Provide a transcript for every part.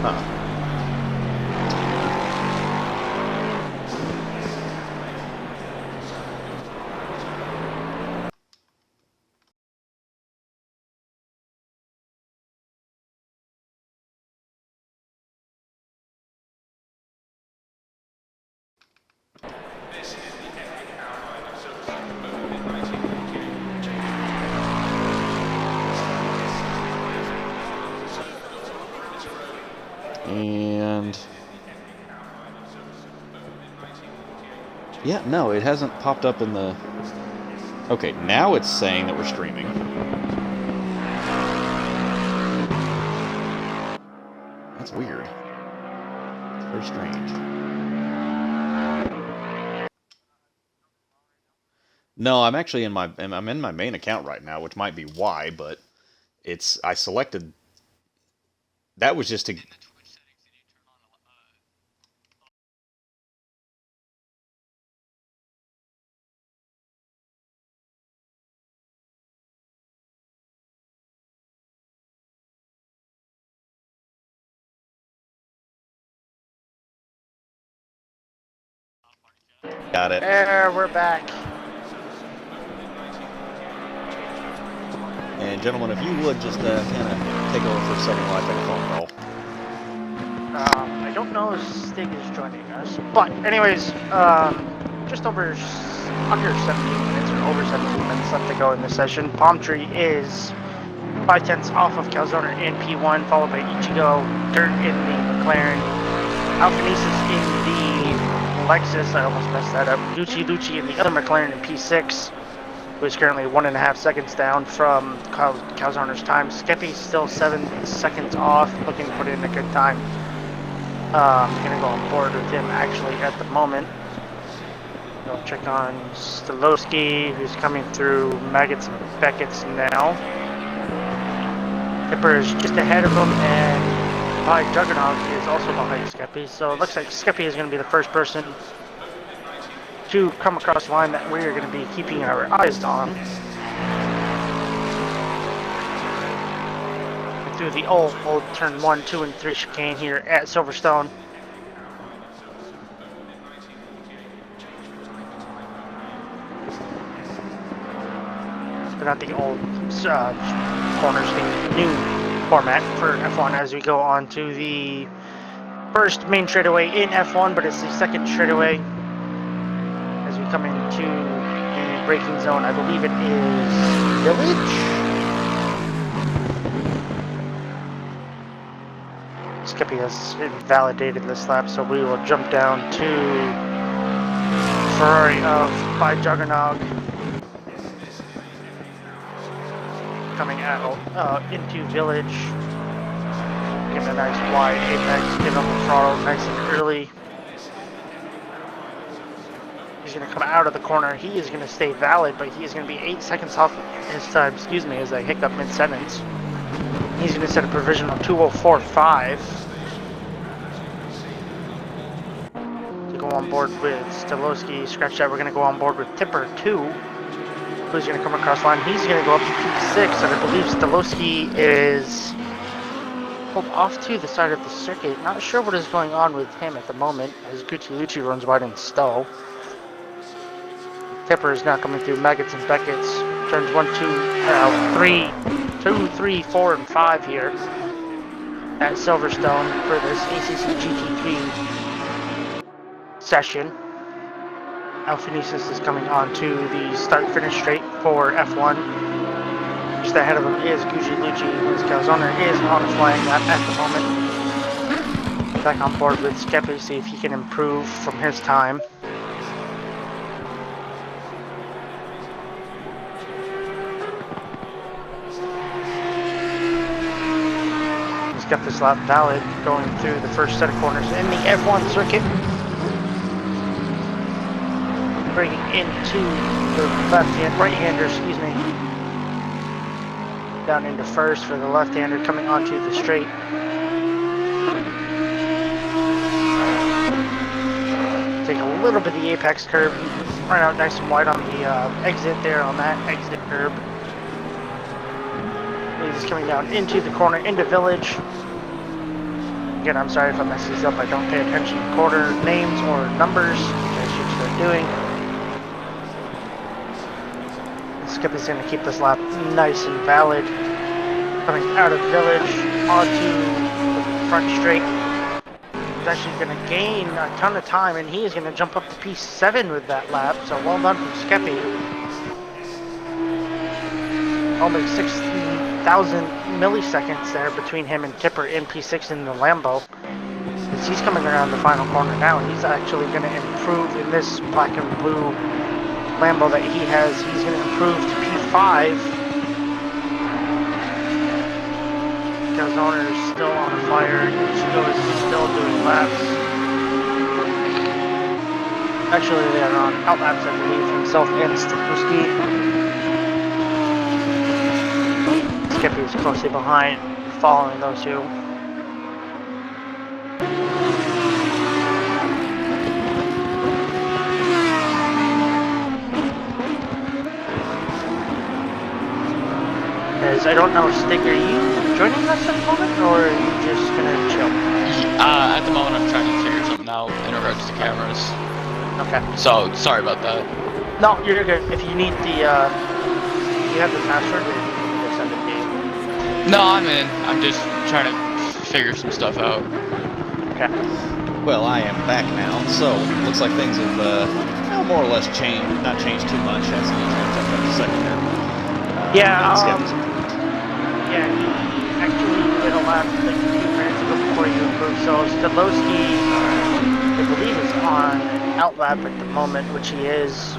Huh. And yeah, no, it hasn't popped up in the... Okay, now it's saying that we're streaming. That's weird. It's very strange. No, I'm actually in my main account right now, which might be why, but I selected... That was just to... Got it. There, we're back. And gentlemen, if you would just kind of take over for a second while I take a phone call. I don't know if Stig is joining us, but anyways, just under 17 minutes or over 17 minutes left to go in this session. Palm Tree is 5/10 off of Calzona in P1, followed by Ichigo, Dirt in the McLaren, Alphanesis in the Lexus, I almost messed that up, Lucci in the other McLaren in P6, who is currently 1.5 seconds down from Calzona's time. Skeppy's still 7 seconds off, looking to put in a good time. Gonna go on board with him actually at the moment. Go check on Stolowski, who's coming through Maggots and Beckett's now. Tipper is just ahead of him, and behind Juggernaut is also behind Skeppy. So it looks like Skeppy is going to be the first person to come across the line that we are going to be keeping our eyes on. Through the old turn 1, 2, and 3 chicane here at Silverstone. But not the old corners, the new format for F1 as we go on to the first main straightaway in F1, but it's the second straightaway as we come into the braking zone. I believe it is Village. Skeppy has invalidated this lap, so we will jump down to Ferrari by Juggernog. Coming out into Village. Getting a nice wide apex, get on the throttle nice and early. He's going to come out of the corner. He is going to stay valid, but he is going to be 8 seconds off his time, as I hiccup mid-sentence. He's going to set a provisional 2:04.5 to go on board with Stolowski. Scratch that, we're going to go on board with Tipper 2, who's going to come across line. He's going to go up to P6, and I believe Stolowski is pulled off to the side of the circuit. Not sure what is going on with him at the moment, as Lucci runs wide in Stowe. Tipper is now coming through Maggots and Beckett's. Turns 1, 2, 3, 4, and 5 here at Silverstone for this ACC GT3 session. Alphanesis is coming on to the start-finish straight for F1. Just ahead of him is Lucci, as Calzona is on a flying lap at the moment. Back on board with Skeppy, see if he can improve from his time. Got this lap valid going through the first set of corners in the F1 circuit. Bringing into the right-hander, down into first for the left-hander coming onto the straight. Take a little bit of the apex curve, run out nice and wide on the exit there on that exit curb. He's coming down into the corner, into Village. again, I'm sorry if I mess these up. I don't pay attention to quarter names or numbers, which I should start doing. Skip is going to keep this lap nice and valid. Coming out of Village onto the front straight. He's actually going to gain a ton of time, and he is going to jump up to P7 with that lap. So well done from Skeppy. Almost 16,000 milliseconds there between him and Tipper in P6 in the Lambo. As he's coming around the final corner now, and he's actually going to improve in this black and blue Lambo that he has. He's going to improve to P5. Because owner is still on fire. Chico is still doing laps. Actually, they are on out laps, I believe, himself and Stikuski. Skippy is closely behind, following those two. I don't know, Stig, are you joining us at the moment, or are you just gonna chill? At the moment, I'm trying to figure something out in regards to cameras. Okay. So, sorry about that. No, you're good. If you need the, you have the password, or you need to send it to you? No, I'm in. I'm just trying to figure some stuff out. Okay. Well, I am back now, so looks like things have more or less changed. Not changed too much. That's the second there. Yeah, he actually did a lap like 2 minutes ago before you improved. So Stadlowski, I believe, is on an out lap at the moment, which he is.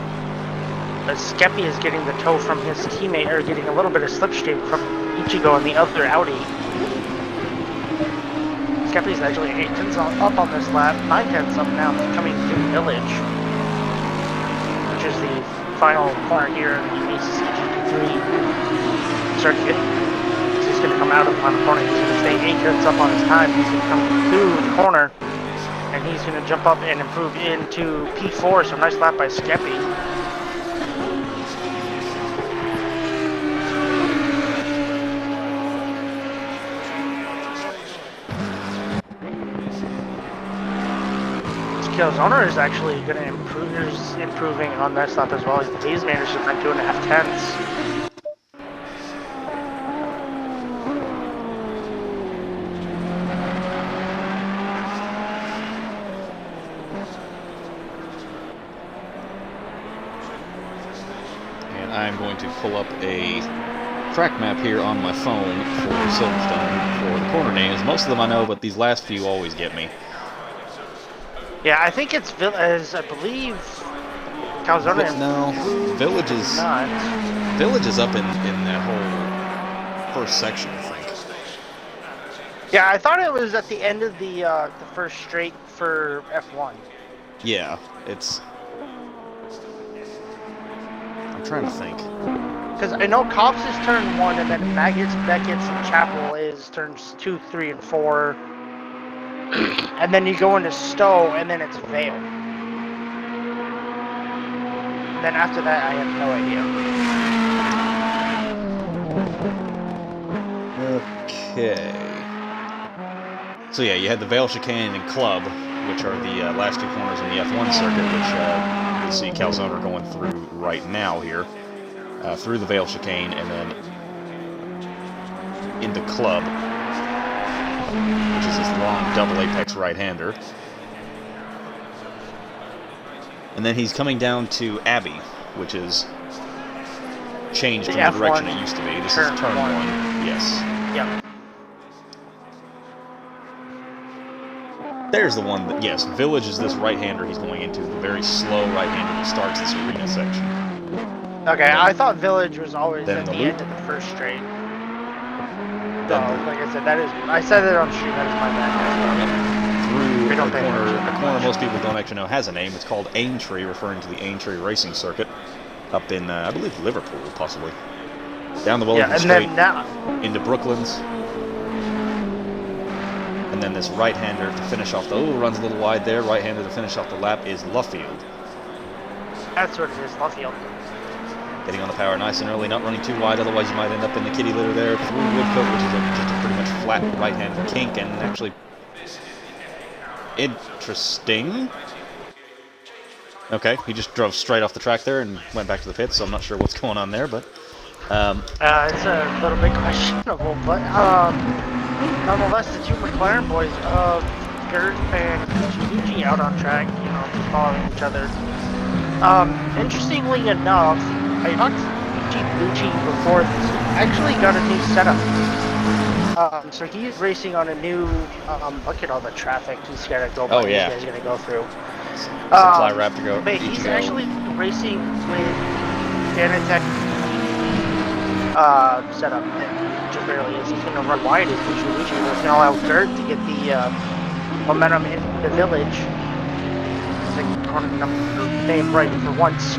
But Skeppy is getting the tow from his teammate, or getting a little bit of slipstream from Ichigo in the other Audi. Skeppy's actually 8 tenths up on this lap, 9 tenths up now, coming through Village, which is the final corner here in the ACC GP3 circuit. He's going to come out of the final corner. He's going to stay 8 tenths up on his time. He's going to come through the corner, and he's going to jump up and improve into P4. So nice lap by Skeppy. Kyo's owner is actually going to improve. Is improving on this lap as well. He's managed to find 2.5 tenths. I'm going to pull up a track map here on my phone for Silverstone for the corner names. Most of them I know, but these last few always get me. Yeah, I think it's as I believe Calzone. No, Village is not. Village is up in that whole first section, I think. Yeah, I thought it was at the end of the first straight for F1. Yeah, it's. I'm trying to think. Because I know Cops is turn 1, and then Maggots, Beckett's, and Chapel is turns 2, 3, and 4. And then you go into Stowe, and then it's Vale. Then after that, I have no idea. Okay. So yeah, you had the Vale Chicane and Club, which are the last 2 corners in the F1 circuit, which you see Calzone going through right now here. Through the Vale Chicane, and then into Club, which is this long double apex right-hander. And then he's coming down to Abbey, which is changed from the direction it used to be. This is turn 1. Yes. Yep. There's the one that, yes, Village is this right-hander he's going into, the very slow right-hander that starts this arena section. Okay, I thought Village was always then at the loop. end of the first straight. So, like I said, I said it on stream, that is my bad. Through a corner most people don't actually know has a name. It's called Aintree, referring to the Aintree Racing Circuit up in, I believe, Liverpool, possibly. Down the Wellington Straight, into Brooklands. And then this right-hander to finish off the... Oh, runs a little wide there. Right-hander to finish off the lap is Luffield. That's what it is, Luffield. Getting on the power nice and early, not running too wide, otherwise you might end up in the kitty litter there through Woodcote, which is just a pretty much flat right-hand kink, and actually Interesting. Okay, he just drove straight off the track there and went back to the pits, so I'm not sure what's going on there, but... It's a little bit questionable, but nonetheless, the two McLaren boys of Gert and Gucci out on track, you know, just following each other. Interestingly enough, I talked to Gucci before this. He actually got a new setup. So he's racing on a new, look at all the traffic he's got to go by. Oh, yeah. He's going to go through. Supply wrap to go. But he's actually racing with Danatech setup that just barely is. He's going to run wide as Gucci. He's going to allow Gert to get the momentum in the village. I think I want to name right for once.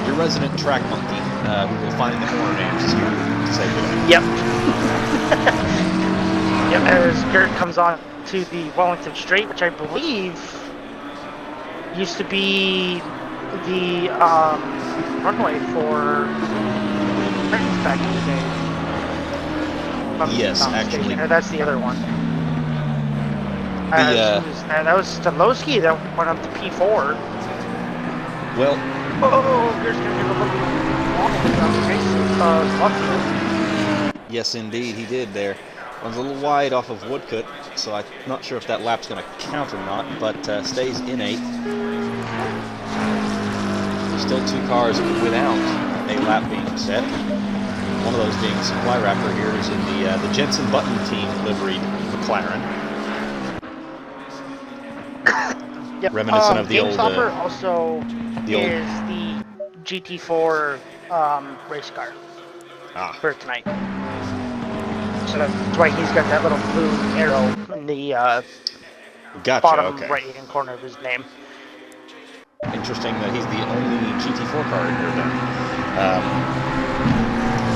Your resident track monkey, who will find the corner names, is here to say goodbye. Yep. Yep, as Gert comes on to the Wellington Straight, which I believe used to be the runway for Prince back in the day. Yes, actually. Or that's the other one. That was Stolowski that went up to P4. Well, Gert's going to do a little long on the race. yes, indeed, he did there. Runs a little wide off of Woodcut, so I'm not sure if that lap's going to count or not, but stays in 8th. Still 2 cars without a lap being set. One of those being Supply Raptor here is in the Jensen Button team liveried McLaren. Yep. Reminiscent of the old... GameStopper also is the GT4 race car for tonight. So that's why he's got that little blue arrow in the bottom right-hand corner of his name. Interesting that he's the only GT4 car in here then.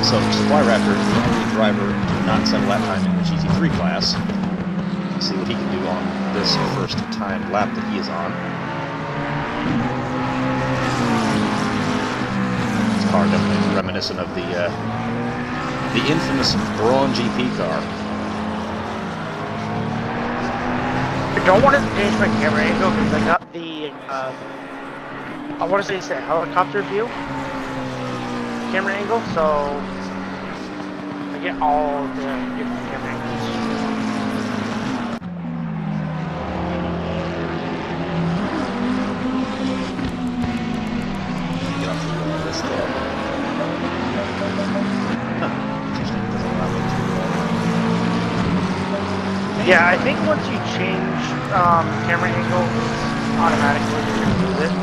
So Supply Raptor is the only driver to not set a lap time in the GT3 class. Let's see what he can do on this first time lap that he is on. This car definitely reminiscent of the infamous Braun GP car. I don't want to change my camera angle because I got the, I want to say it's a helicopter view camera angle, so I get all the different camera angles. Get off the list there. Yeah, I think once you change camera angle, automatically you can use it.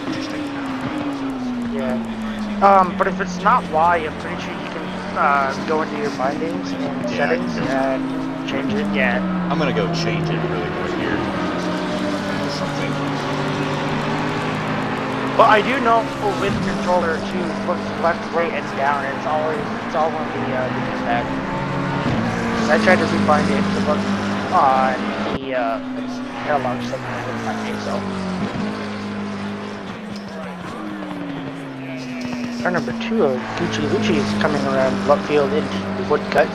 Interesting. Yeah. But if it's not Y, I'm pretty sure you can go into your bindings and settings and change it. Yeah. I'm gonna go change it really quick here. Something. But I do know with the controller to look left, right, and down, and it's all on the D-pad. I tried to rebind it to look on the analog stick, and I didn't think so. Car number 2 of Gucci Lucci is coming around left field into the Woodcut.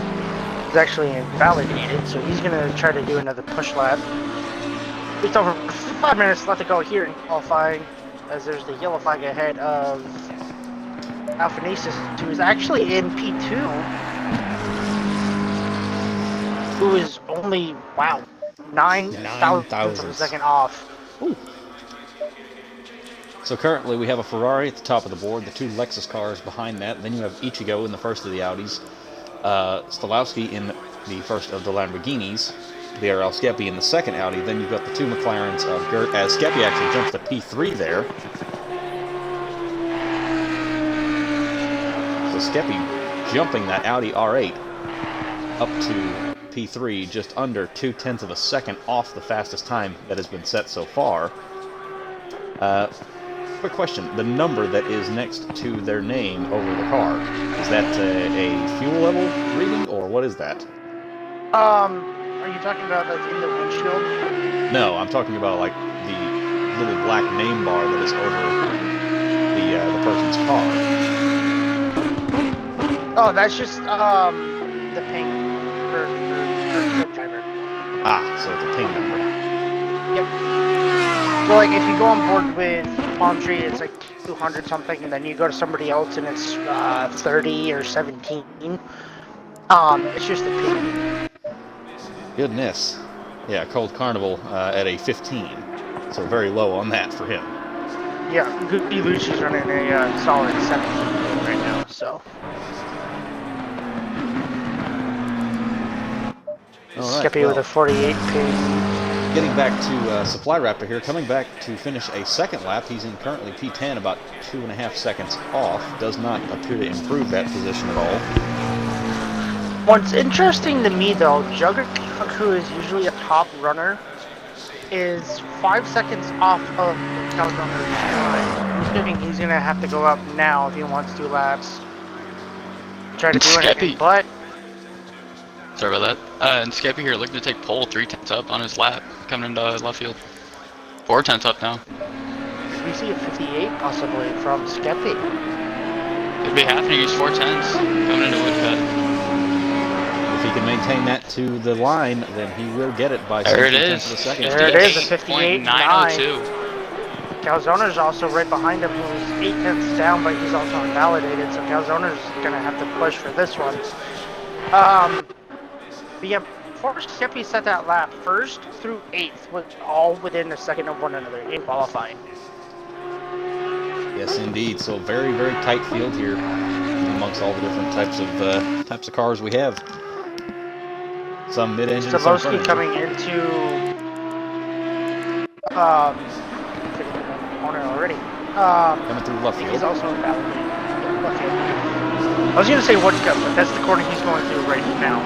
It's actually invalidated, so he's going to try to do another push lap. Just over 5 minutes left to go here in qualifying, as there's the yellow flag ahead of Alphanesis, who is actually in P2, who is only, wow, 9,000 of a second off. Ooh. So currently we have a Ferrari at the top of the board, the 2 Lexus cars behind that, then you have Ichigo in the first of the Audis, Stolowski in the first of the Lamborghinis, BRL Skeppy in the second Audi, then you've got the 2 McLarens of Gert, as Skeppy actually jumps to P3 there. So Skeppy jumping that Audi R8 up to P3, just under 0.2 of a second off the fastest time that has been set so far. Quick question, the number that is next to their name over the car, is that a fuel level reading, or what is that? Are you talking about like in the windshield? No, I'm talking about like the little black name bar that is over the person's car. Oh, that's just the ping for good driver. Ah, so it's a ping number. Yep. So like if you go on board with Palm Tree, it's like 200 something, and then you go to somebody else and it's 30 or 17. It's just a ping. Goodness. Yeah, Cold Carnival at a 15. So very low on that for him. Yeah, Goody Lucy's running a solid 17 right now, so. Skippy with a 48 ping. Getting back to Supply Raptor here, coming back to finish a second lap. He's in currently P10, about 2.5 seconds off. Does not appear to improve that position at all. What's interesting to me though, Juggernaut, who is usually a top runner, is 5 seconds off of the top runner's time. I'm thinking he's gonna have to go up now if he wants 2 laps. Try to do anything, but. Sorry about that. And Skippy here looking to take pole 3/10 up on his lap, coming into left field. 4/10 up now. We see a 58 possibly from Skippy. Could be happening. He's 4/10s coming into Woodcut. If he can maintain that to the line, then he will get it by there it is. of a second. There it is, a 58.902. 58.902. Calzone's also right behind him, who's 8 tenths down, but he's also invalidated, so Calzone's gonna have to push for this one. But yeah, before Skippy set that lap, 1st through 8th was all within a second of one another in qualifying. Yes, indeed. So very, very tight field here amongst all the different types of cars we have. Some mid-engine, some Zablowski coming into corner already. Coming through left field. He's also invalidated. Left field. I was gonna say Woodcut, but that's the corner he's going through right now.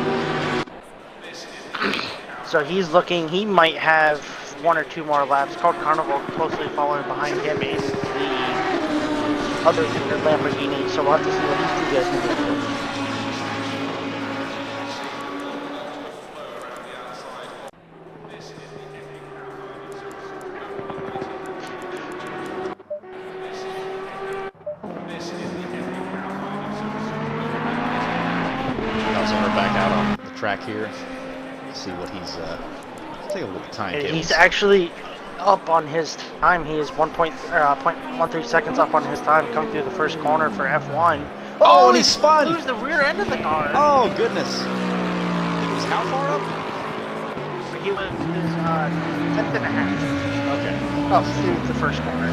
So he's looking, he might have 1 or 2 more laps. Cold Carnival closely following behind him in the other Lamborghini, so we'll have to see what these 2 guys can do. Back out on the track here. See what he's take a look at time tables. He's actually up on his time. He is 0.13 seconds up on his time coming through the first corner for F1. Oh, and he spun! He lose the rear end of the car. Oh, goodness. He was how far up? He was 10th and a half. Okay. Up through the first corner.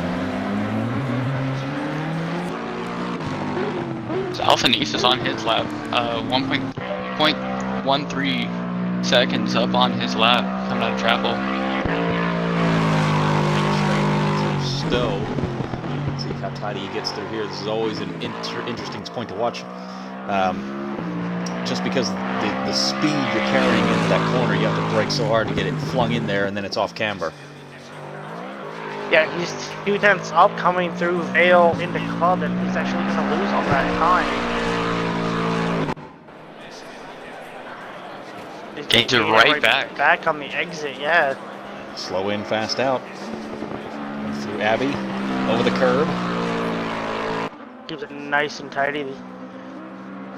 So Alphanese is on his lap, 1.13 seconds up on his lap, coming out of Chapel. Stowe. See how tidy he gets through here. This is always an interesting point to watch. Just because the speed you're carrying into that corner, you have to brake so hard to get it flung in there, and then it's off camber. Yeah, he's 2 tenths up coming through Vale into Club, and he's actually going to lose all that time. Gains it right back. Back on the exit, yeah. Slow in, fast out. Through Abbey, over the curb. Keeps it nice and tidy.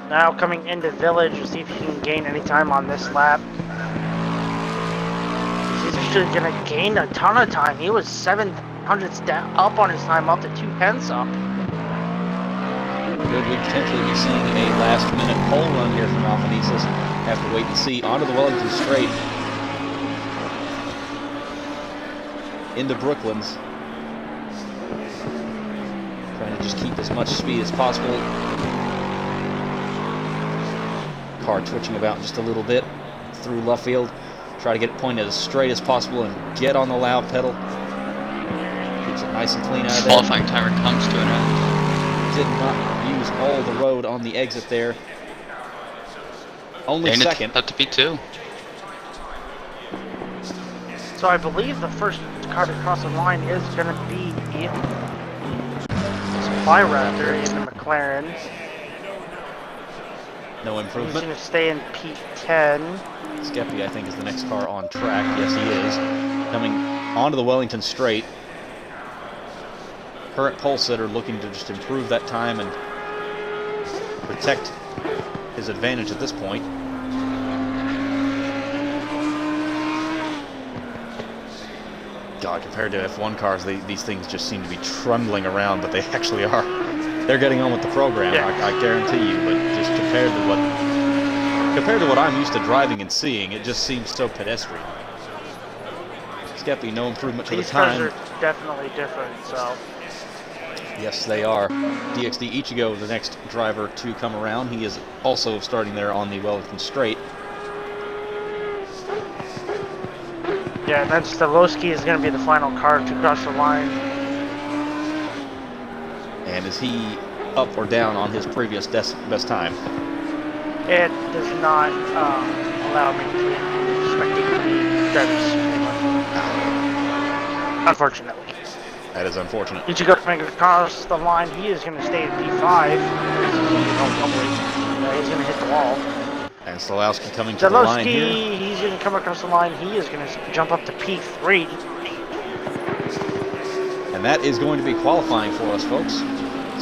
Now coming into Village to see if he can gain any time on this lap. He's actually going to gain a ton of time. He was 700ths down, up on his time, up to 2 tenths up. Could we potentially be seeing a last-minute pole run here from Alphanesis? Have to wait and see. Onto the Wellington Straight. Into Brooklands. Trying to just keep as much speed as possible. Car twitching about just a little bit through Luffield. Try to get it pointed as straight as possible and get on the loud pedal. Keeps it nice and clean out of there. Qualifying timer comes to an end. Did not use all the road on the exit there. Only And second. Up to P2. So I believe the first car to cross the line is going to be Supply Raptor in the McLaren. No He's improvement. going to stay in P10. Skeppy, I think, is the next car on track. Yes, he is. Coming onto the Wellington Straight. Current pole sitter looking to just improve that time and protect his advantage at this point. God, compared to F1 cars, these things just seem to be trundling around, but they actually are. They're getting on with the program, Yeah. I guarantee you. But just compared to what I'm used to driving and seeing, it just seems so pedestrian. Skeppy, no improvement to the These cars time. are definitely different, so. Yes, they are. DXD Ichigo, the next driver to come around. He is also starting there on the Wellington Straight. Yeah, and then Stolowski is going to be the final car to cross the line. And is he up or down on his previous best time? It does not allow me to spectate the drivers anymore. Unfortunately. That is unfortunate. Ichigo coming across the line, he is going to stay in P5. He's going to hit the wall. And Stolowski coming to the line here. He's going to come across the line. He is going to jump up to P3. And that is going to be qualifying for us, folks.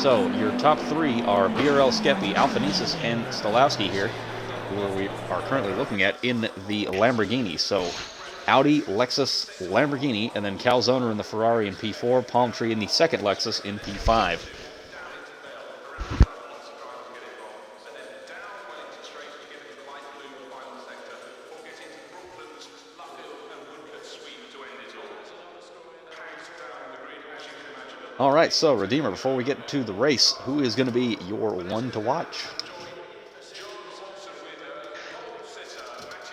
So, your top three are BRL, Skeppy, Alphanesis, and Stolowski here, who we are currently looking at in the Lamborghini. So, Audi, Lexus, Lamborghini, and then Calzone in the Ferrari in P4, Palm Tree in the second Lexus in P5. All right, so Redeemer, before we get to the race, who is going to be your one to watch?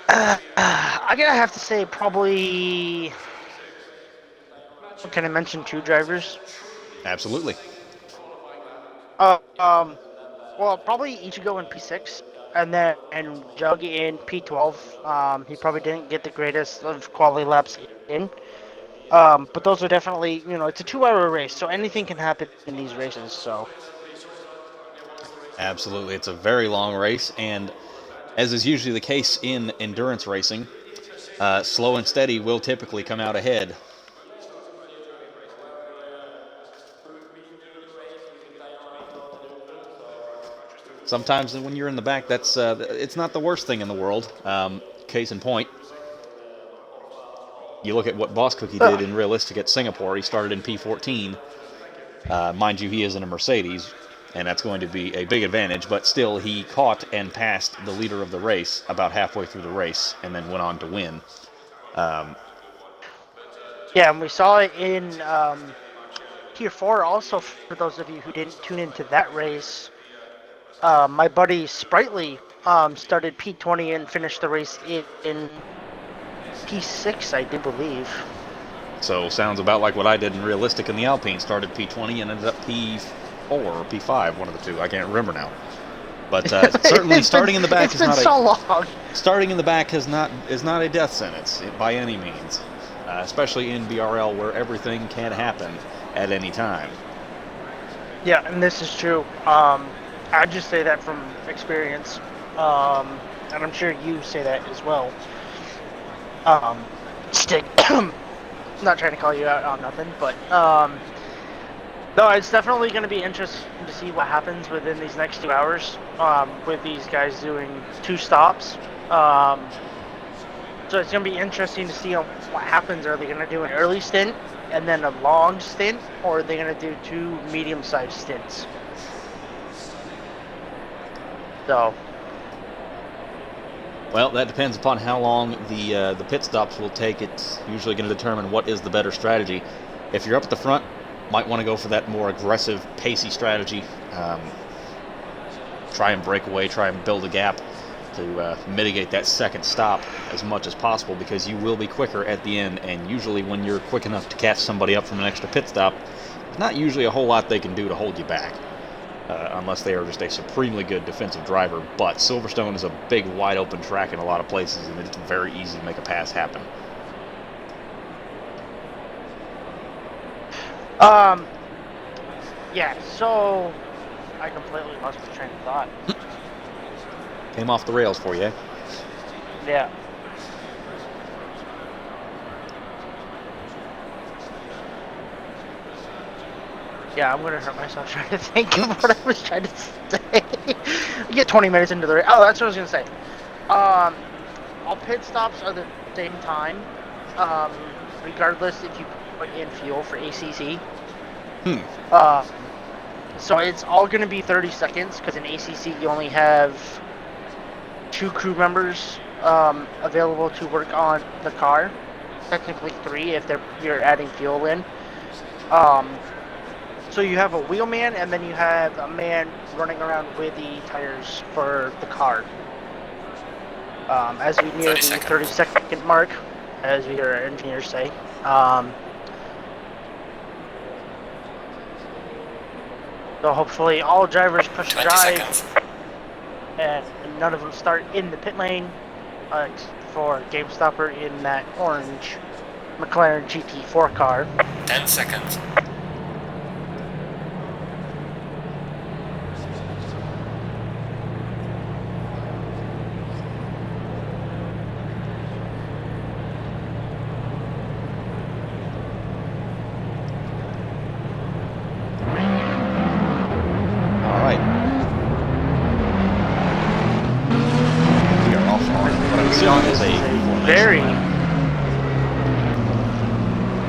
I'm going to have to say probably... Can I mention two drivers? Absolutely. Well, probably Ichigo in P6, and Jug in P12. He probably didn't get the greatest of quality laps in. But those are definitely, it's a 2-hour race, so anything can happen in these races, so. Absolutely. It's a very long race, and as is usually the case in endurance racing, slow and steady will typically come out ahead. Sometimes when you're in the back, that's it's not the worst thing in the world. Case in point, you look at what Boss Cookie did in Realistic at Singapore. He started in P14. Mind you, he is in a Mercedes, and that's going to be a big advantage, but still he caught and passed the leader of the race about halfway through the race and then went on to win. Yeah, and we saw it in Tier 4 also, for those of you who didn't tune into that race. My buddy Sprightly started P20 and finished the race in P6, I do believe. So sounds about like what I did in Realistic in the Alpine. Started P20 and ended up P4 or P5, one of the two. I can't remember now. But certainly starting in the back is not starting in the back is not a death sentence by any means, especially in BRL where everything can happen at any time. Yeah, and this is true. I just say that from experience, and I'm sure you say that as well. Stick. Not trying to call you out on nothing, but no, it's definitely going to be interesting to see what happens within these next 2 hours with these guys doing 2 stops. So it's going to be interesting to see what happens. Are they going to do an early stint and then a long stint, or are they going to do 2 medium-sized stints? So. Well, that depends upon how long the pit stops will take. It's usually going to determine what is the better strategy. If you're up at the front, might want to go for that more aggressive, pacey strategy. Try and break away, try and build a gap to mitigate that second stop as much as possible, because you will be quicker at the end, and usually when you're quick enough to catch somebody up from an extra pit stop, there's not usually a whole lot they can do to hold you back. Unless they are just a supremely good defensive driver. But Silverstone is a big, wide-open track in a lot of places, and it's very easy to make a pass happen. Yeah, so I completely lost my train of thought. Came off the rails for you, eh? Yeah. Yeah, I'm gonna hurt myself trying to think of what I was trying to say. We get 20 minutes into the race. Oh, that's what I was gonna say. All pit stops are the same time. regardless if you put in fuel for ACC. Hmm. So it's all going to be 30 seconds because in ACC you only have 2 crew members available to work on the car. Technically 3 if you're adding fuel in. So you have a wheelman and then you have a man running around with the tires for the car. As we near the 30-second mark, as we hear our engineers say. So hopefully all drivers push drive and none of them start in the pit lane except for GameStopper in that orange McLaren GT4 car. 10 seconds. Very.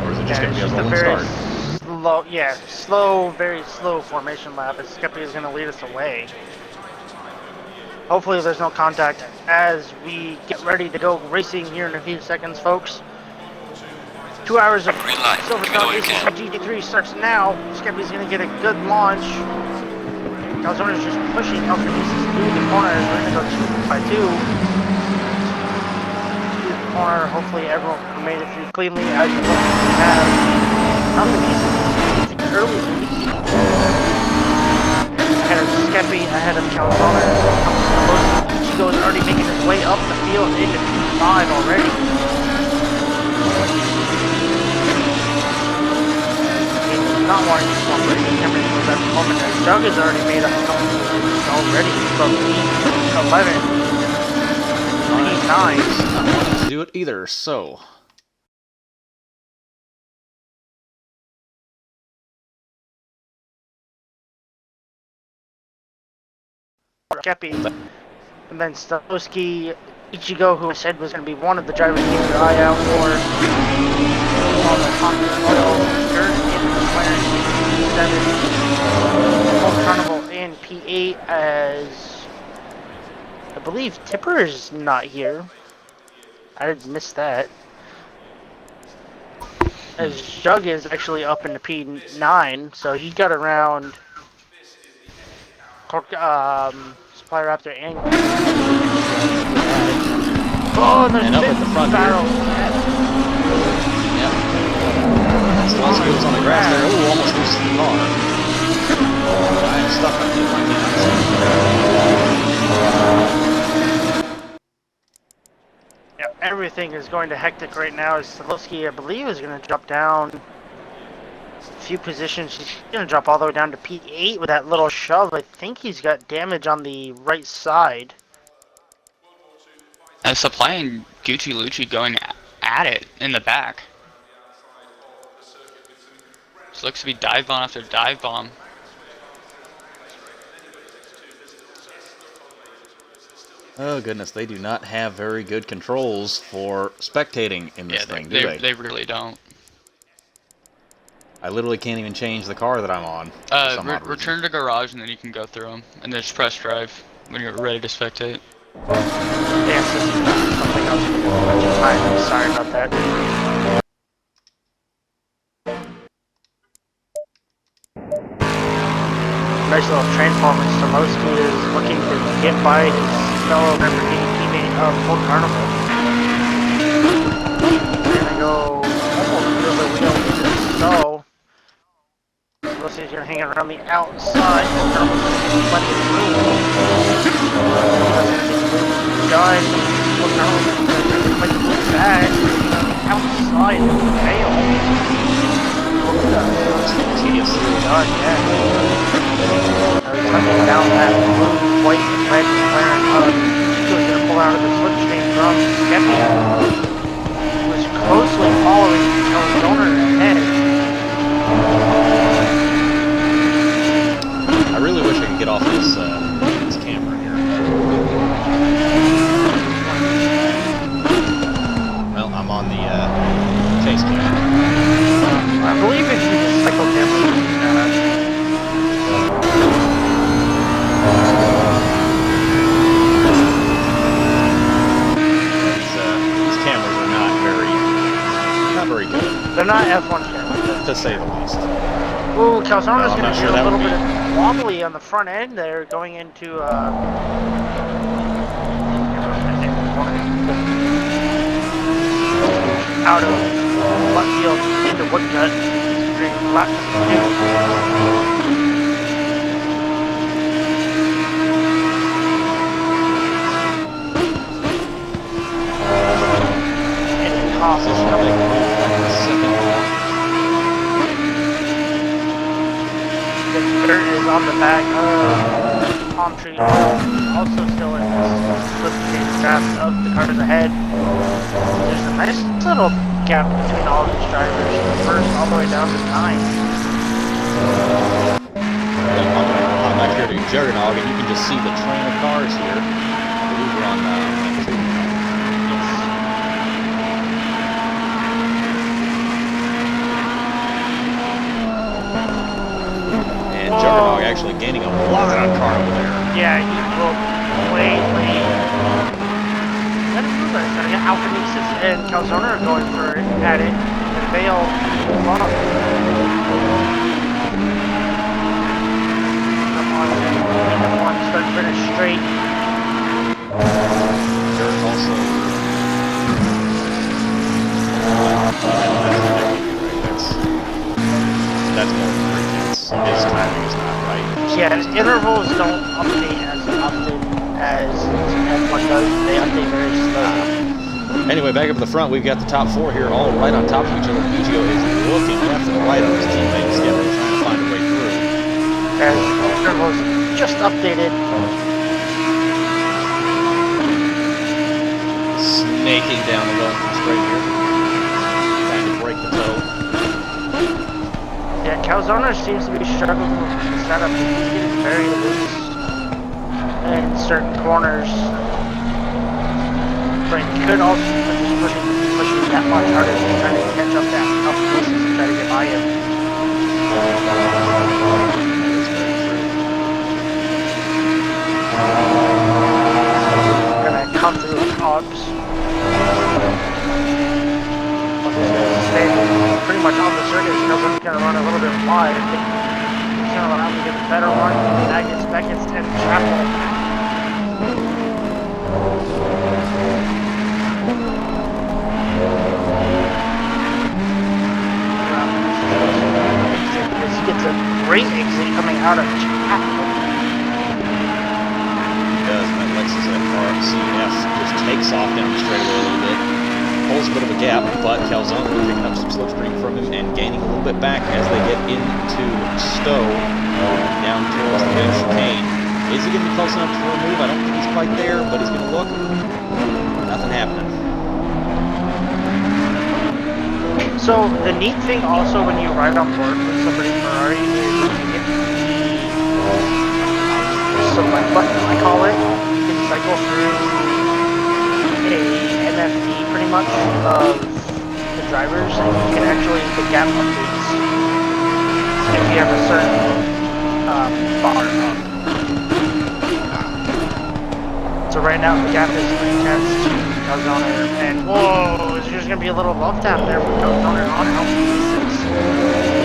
Or is it just going to be a rolling start? Slow, very slow formation lap as Skeppy is going to lead us away. Hopefully there's no contact as we get ready to go racing here in a few seconds, folks. 2 hours of Silverstone ACC GT3 starts now. Skeppy's going to get a good launch. Calzone's just pushing Alpha Pieces through the corners. We're going to go 2 by 2. Corner. Hopefully everyone made it through cleanly as we have Alpha Pieces early ahead of Skeppy, ahead of Calzone. Ichigo is already making his way up the field into P5 already. He's not wanting to swap racing temperatures at the moment as Doug has already made up a couple of moves already from P11 to P9. To do it either, so Skeppy, and then Stolowski, Ichigo, who I said was going to be one of the drivers to keep your eye out for on the oil shirt in the McLaren P7, Home Carnival in P8 as I believe Tipper is not here. I did miss that. As Jug is actually up into P9, so he got around Supply Raptor and oh, there's and up at the front barrel. Yep. Stolowski was on the grass there. Oh, almost loses the car. I am stuck up here right now. Yeah, everything is going to hectic right now as Stolowski, I believe, is going to drop down a few positions. He's going to drop all the way down to P8 with that little shove. I think he's got damage on the right side. And Supply and Gucci Lucci going at it in the back. This looks to be dive bomb after dive bomb. Oh goodness, they do not have very good controls for spectating in this thing, do they? They really don't. I literally can't even change the car that I'm on. Return to garage and then you can go through them. And then just press drive when you're ready to spectate. Yeah, something else. I'm sorry about that. Nice little transformance. Stolowski is looking to get by his fellow Lamborghini teammate of Full Carnival. We're gonna go almost through the wheel into the snow. Stolowski's gonna hang around the outside. Full Carnival's gonna get plenty of room. Done. Full Carnival's gonna try to look back. Outside of the tail. Tedious. Done, yeah. Tucking down that blue, white, and red McLaren. He's going to pull out of the slipstream from Skeppy, who is closely following Calzone ahead. I really wish I could get off this camera here. Well, I'm on the chase cam. not F1 friendly. to say the least. Ooh, Calzone's I'm going not to sure get that a little would bit be- wobbly on the front end there, going into out of left field into Woodcut. Lap and Tom is coming. The dirt is on the back of Palm Tree, also still in this slipstream draft of the cars ahead. There's a nice little gap between all these drivers, from first all the way down to 9. I'm back here to Juggernog, and you can just see the train of cars here. I believe we're on lap 2. And Juggernog actually gaining a lot on car over there. Yeah, he will way late. That is good. Starting to get Alphanesis and Calzone are going for it at it. And Vale move up. Come on, one start finish straight. There's also that's more than 3 tenths. His timing is not right. Yeah, intervals don't update as often as F1 does. They update very slowly. Anyway, back up at the front, we've got the top 4 here, all right on top of each other. BGO is looking left and right on his teammates, yeah, they're trying to find a way through. As intervals just updated. Snaking down the Wellington straight here, trying to break the toe. Yeah, Calzone seems to be struggling with the setup. He's getting very loose in certain corners. But he could also be pushing that much harder to try to catch up that tough pieces and try to get by him. Gonna come through the Cobbs. Stay pretty much on the circuit. Calzone's gonna run a little bit wide. I think he's gonna allow him to get a better run. Beckett's and Chapel. This gets a great exit coming out of Chapel. He does, and that Lexus RCF just takes off down the straightaway a little bit. Holds a bit of a gap, but Calzone picking up some slipstream from him and gaining a little bit back as they get into Stowe, down towards the big chicane. Is he going to be close enough for a move? I don't think he's quite there, but he's going to look. Nothing happening. So the neat thing also when you ride on board with somebody Ferrari is when you get the select button, I call it, you can cycle through a MFD pretty much of the drivers, and you can actually the gap updates if you have a certain bar up. So right now the gap is 3 tenths to Calzone, and whoa, there's gonna be a little love tap there with Calzone on Alphanesis.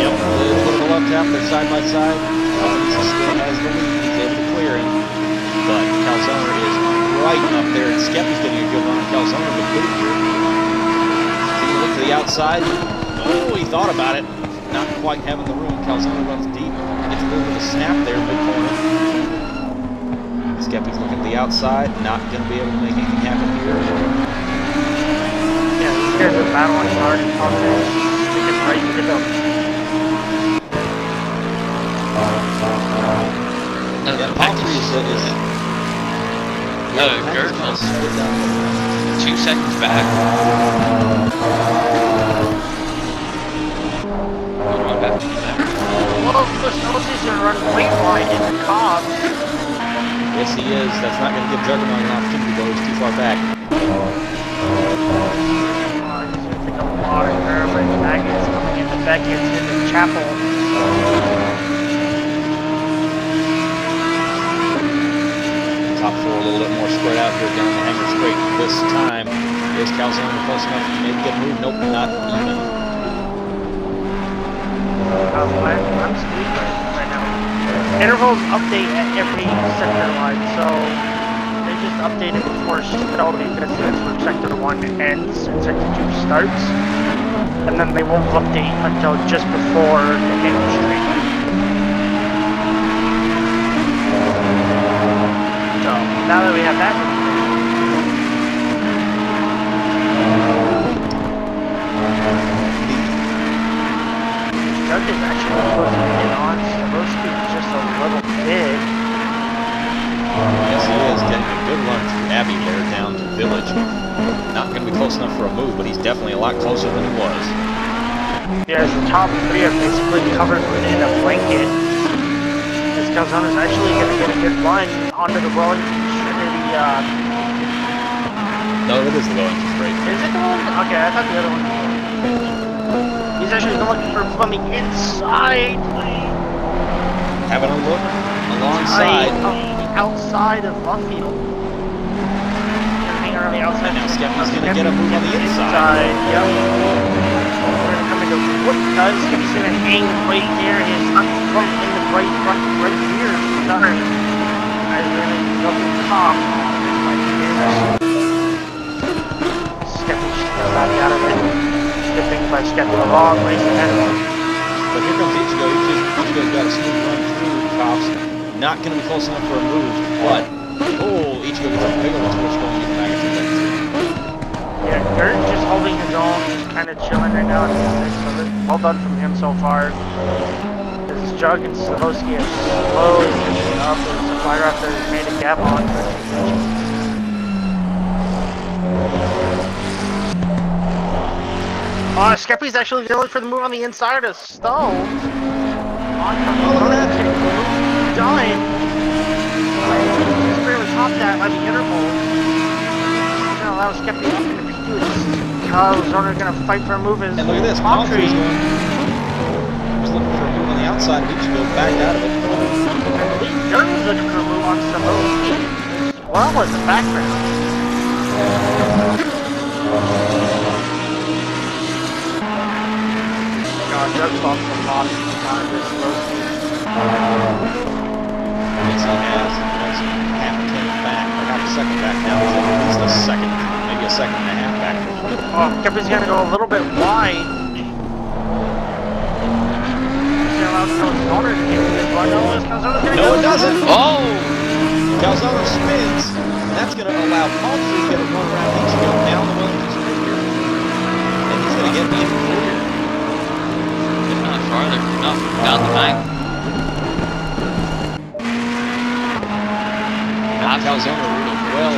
Yep, a little bit of a love tap. They're side by side. Alphanesis still has the lead. He's able to clear him, but Calzone is right up there, and Skeppy's getting a good run on Calzone in the boot here. Taking a look to the outside. Oh, he thought about it. Not quite having the room. Calzone runs deep. Gets a little bit of a snap there, mid-corner. Skeppy's looking at the outside. Not going to be able to make anything happen here. Yeah, these guys are battling hard and confident, sticking right into them. Yeah, Palm Tree is Gert was 2 seconds back. Run back. Well, Nosey's gonna run way wide in the Cobbs. Yes, he is. That's not going to give Juggernaut an opportunity, though. He's too far back. He's gonna take a lot of curve, but Baggett's coming into Beckett's into Chapel. Top 4 a little bit more spread out here down the hanger straight. This time, is Calzone close enough to maybe get a move? Nope, not even. I'm sleeping right now. Intervals update at every sector line, so they just updated before Stowe because that's where Sector 1 ends and Sector 2 starts. And then they won't update until just before the end of the straight line. So now that we have that, Doug is actually closing in on Stavoski just a little bit. Yes, he is getting a good run through Abbey there down to Village. Not going to be close enough for a move, but he's definitely a lot closer than he was. Yeah, the top three are basically covered in a blanket. This Calzone is actually going to get a good run onto the Wellington Trinity. No, it is the Wellington straight. Is it the one? Okay, I thought the other one was. He's actually looking for from the inside. Having a look alongside. Outside of Luffield. On the outside. And now Skeppy's going to get a move on the inside. Yep. We're going to come into what does. Skeppy's going to hang right there. His front in the right here. Sorry. I really looking top. Skeppy just got back out of it. Skipping by Skeppy a long ways ahead of him. But here comes Ichigo. Ichigo's got a smooth run through Cops. Not going to be close enough for a move, but Ichigo gets a big old twitch going into magazine. Yeah, Gert just holding his own, he's kind of chilling right now. So well done from him so far. As Jug and Stavoski are slowly catching up. There's a fire up there that's made a gap on. Skeppy's actually going for the move on the inside of Stowe. Done. Just barely topped that by the interval. He's gonna allow Skeppy up in the P2. Calzone gonna fight for a move. And look at this, Palmtree was looking for a move on the outside of Ichigo, backed out of it. I believe Dirt was looking for a move on Stavoski. Well, was the background. Jug's off the top on this Stavoski. Yes, he has. That's half a tenth back, or half a second back now. He's at least a second, maybe a second and a half back. Skeppy's gonna go a little bit wide. He's gonna allow Calzone to get this run. No, it doesn't! Oh! Calzone spins, and that's gonna allow Palmtree to get a run around Ichigo down the Wellington straight here. And he's gonna get even clear. If not farther, no, down the bank. Calzone well,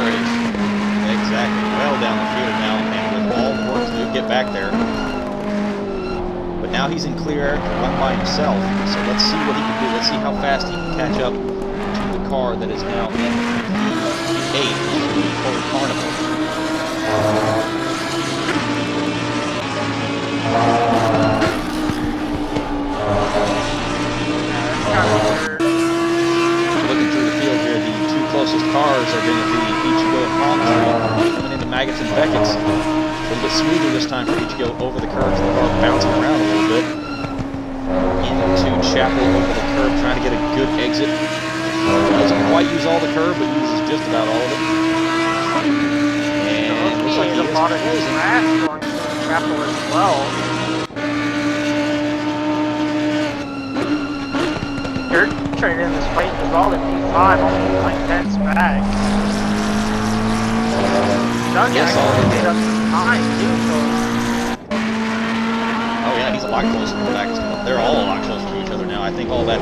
exactly, well down the field now, and with all the work to do, get back there. But now he's in clear air to run by himself, so let's see what he can do. Let's see how fast he can catch up to the car that is now in P8, the Ford Carnival. Looking through the field here, the two closest cars are going to be Ichigo and Palmtree coming into Maggots and Beckett's. A little bit smoother this time for Ichigo over the curves. The car bouncing around a little bit. Into Chapel over the curb, trying to get a good exit. Doesn't quite use all the curb, but uses just about all of it. And looks like he is a lot of grass going through Chapel as well. Dirt traded in this fight as well at P5, almost like 10 back. Doug actually made up some time too, so. Oh yeah, he's a lot closer to the back. They're all a lot closer to each other now. I think all that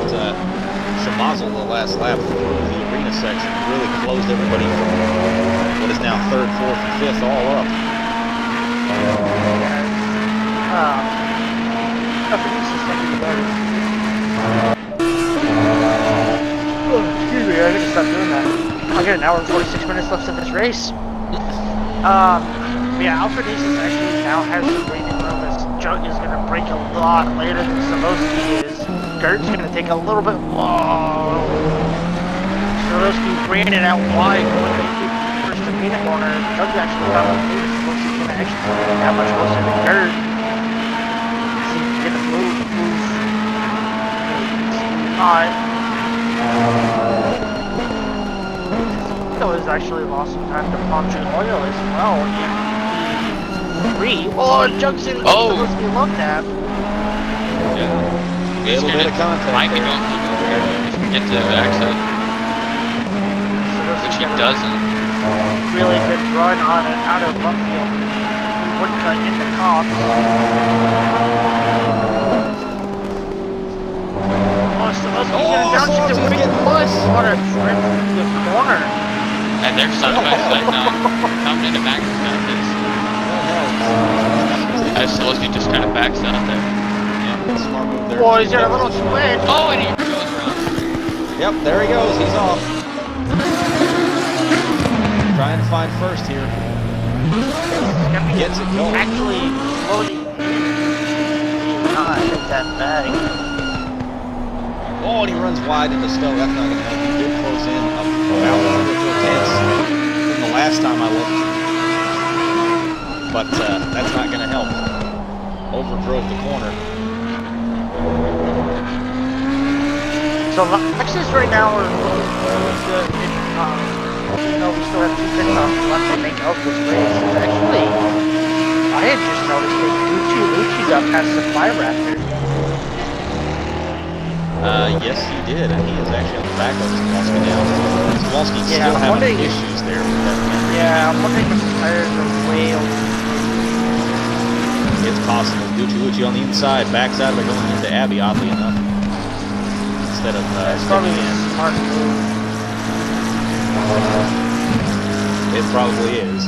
shemazel the last lap through the arena section really closed everybody from what is now 3rd, 4th, and 5th all up. Excuse me, I gotta stop doing that. I got an hour and 46 minutes left in this race. Yeah, Alfred Aces actually now has the breathing room as Jug is gonna break a lot later than Silverstone is. Gert's gonna take a little bit long. Silverstone ran it out wide going to the first arena corner. Jug's actually got a move. Silverstone's gonna actually get that much closer to Gert. See if he can get a move Has actually lost some time to Palm Tree Oil as well in P3. Oh, Junction is supposed to be looked at. Yeah. A little bit of contact. Might be going to get to exit, which he doesn't. Really good run on and out of left field. Would cut in the cops. Swansky's getting close. What a trip to the corner. And there's side by side now. Coming into Max's got this. Solosky just kind of backs out there. Yeah, smart move there. Boy, he's got a little switch. Oh, and he goes around. Yep, there he goes. He's off. Trying to find first here. Gets it going. Actually, loading. Not hit that bag. Oh, and he runs wide into Stowe. That's not going to help. He did close in about 4 tenths from the last time I looked. But that's not going to help. Overdrove the corner. So Lexus right now are really good. You know, we still have 2 pit stops left to make up this race. And actually, I had just noticed that Lucci got past the Fly Raptor. Yes, he did, and he is actually on the back of Kowalski now. Kowalski's still having issues there. Yeah, I'm wondering if the tires are way over. It's possible. Lucci on the inside backs out of there going into Abbey, oddly enough. Instead of probably a smart move. It probably is.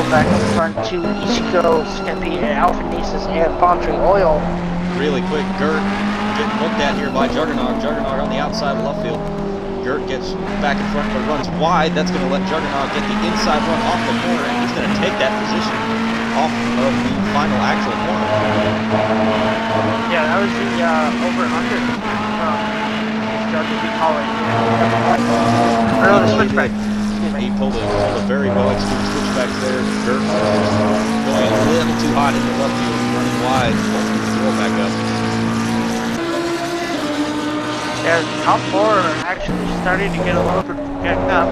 Back up front to Ichigo, Skeppy, and Alpha Nieces, and Palm Tree Oil. Really quick, Gert getting looked at here by Juggernaut. Juggernaut on the outside of left field. Gert gets back in front but runs wide. That's going to let Juggernaut get the inside run off the corner, and he's going to take that position off of the final actual corner. Yeah, that was the over-under. Judge would be calling. Or the switchback. He pulled a very well-executed switchback there. Gert going a little too hot into left field, running wide, opening the door back up. Yeah, top 4 are actually starting to get a little bit backed up.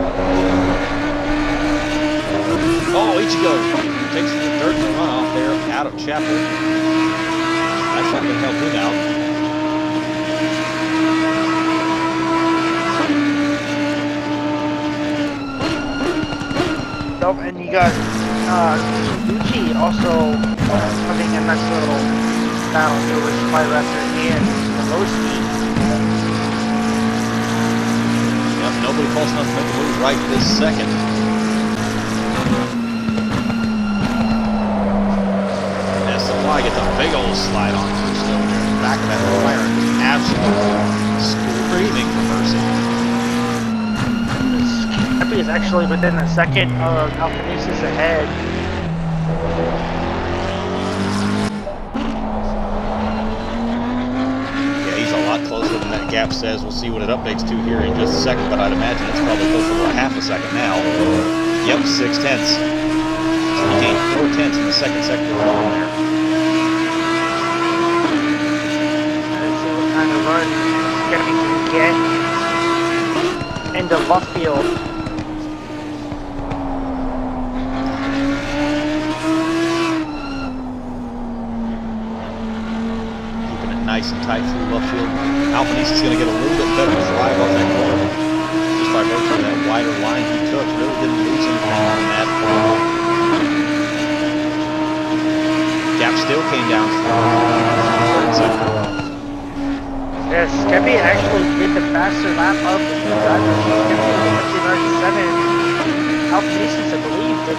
Oh, Ichigo takes the dirt and runoff there out of Chapel. That's not going to help him out. And you got Lucci also having a nice little battle here with Spy Raptor and Solosky. Yep, nobody close enough to make a move right this second. SLY gets a big old slide on through still there in the back of that McLaren, just absolutely screaming for mercy. Skeppy is actually within a second of Alpha Nieces ahead. Yeah, he's a lot closer than that gap says. We'll see what it updates to here in just a second, but I'd imagine it's probably closer to a half a second now. Yep, 6 tenths. So he gained 4 tenths in the second sector alone there. Let's see what kind of run Skeppy can get into left field. Nice and tight through left field. Alpha Nieces is going to get a little bit better drive off that corner. Just by virtue of that wider line he took. Really didn't lose anything on that. Gap still came down for third sector. Yes, Skeppy actually did the faster lap of the two drivers. Skeppy did 1997. Alpha Nieces, I believe, did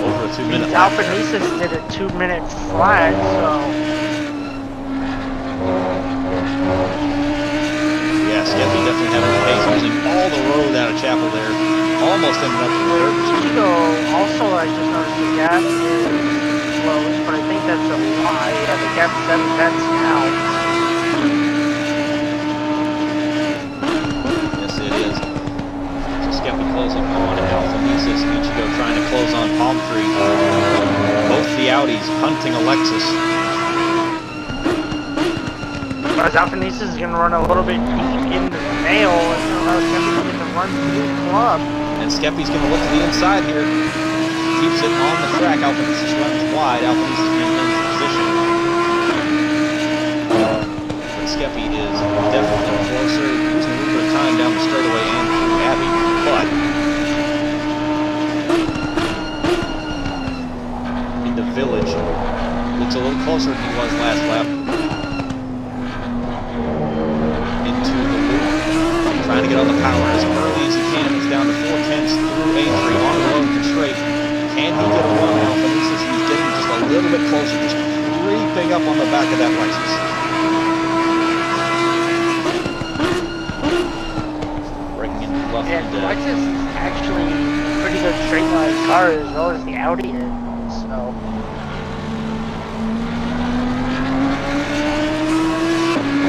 over a 2-minute lap. Alpha Nieces did a 2-minute flat, so. Yeah, Skeppy definitely having the pace, losing all the road out of Chapel there. Almost ended up in third. Ichigo also, I just noticed the gap is close, but I think that's a lie. Yeah, the gap's 7 tenths now. Skeppy closing on Alphanesis. Ichigo trying to close on Palm Tree. Both the Audis hunting Alexis. As Alphanesis is going to run a little bit deep into the nail, and Skeppy's going to run through the club. And Skeppy's going to look to the inside here. Keeps it on the track. Alphanesis runs wide. Alphanesis maintains position. But Skeppy is definitely closer. Losing a little bit of time down the straightaway and through Abbey. But in the village, looks a little closer than he was last lap. Into the loop. Trying to get on the power as early as he can. He's down to 4/10 through Aintree on the road constraint. Can he get a run? Alphanesis, he's getting just a little bit closer, just creeping up on the back of that Lexus. Breaking into the left. And Lexus is actually a pretty good straight line car as well as the Audi is, so.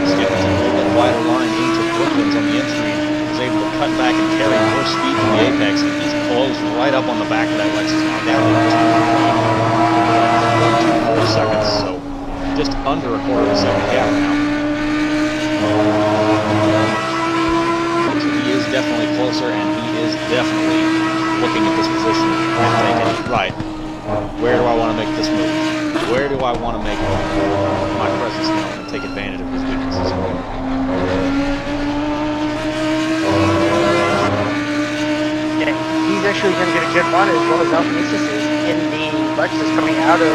Skeppy's a little bit wider line into Brooklands on the entry. Was able to cut back and carry more speed from the apex, and he's closed right up on the back of that Lexus now, down to 2.4 seconds, so just under a quarter of a second gap now. So he is definitely closer, and he is definitely looking at this position and thinking, right, where do I want to make this move? Where do I want to make my presence known and take advantage of his weaknesses? Yeah, he's actually going to get a good run as well as Alphanesis is in the Lexus coming out of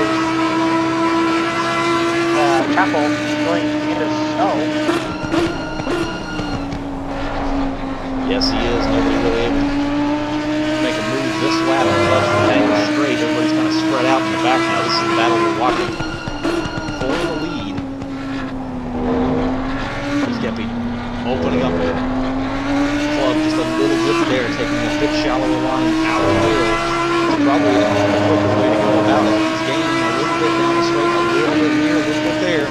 Chapel going into snow. Yes, he is. Nobody really able to make a move this lap above the angle straight. Everybody's kind of spread out in the back now. This is the battle we're watching for the lead. Skeppy opening up the club just a little bit there, taking a bit shallower line out of the wheel. It's probably the quicker way to go about it. He's gaining a little bit down the straight, a little bit here, a little bit there.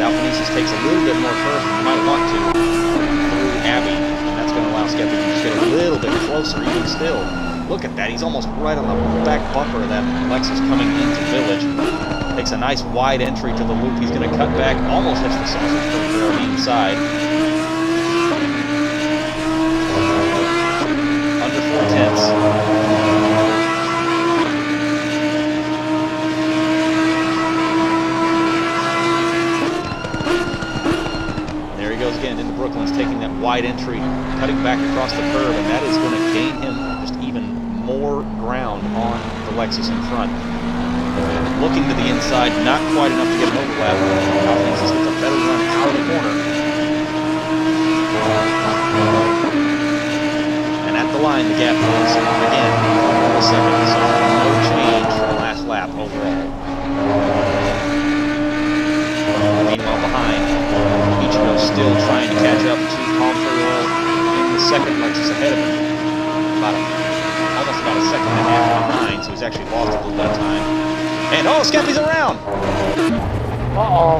Alphanesis takes a little bit more curve than you might want to through Abbey, and that's going to allow Skeppy to just get a little bit closer even still. Look at that, he's almost right on the back bumper of that Lexus coming into Village. Takes a nice wide entry to the loop. He's going to cut back, almost hits the sausage curve there on the inside. Under 4/10. Again into Brooklands, taking that wide entry, cutting back across the curve, and that is going to gain him just even more ground on the Lexus in front. Looking to the inside, not quite enough to get an overlap. Alphanesis gets a better run out of the corner. And at the line, the gap is again a second, so no change from the last lap overall. Meanwhile, behind, Ichigo still trying to catch up to Palm Tree Oil in the second Lexus ahead of him. Almost about a second and a half behind, so he's actually lost a little bit of time. And oh, Skeppy's around! Uh-oh.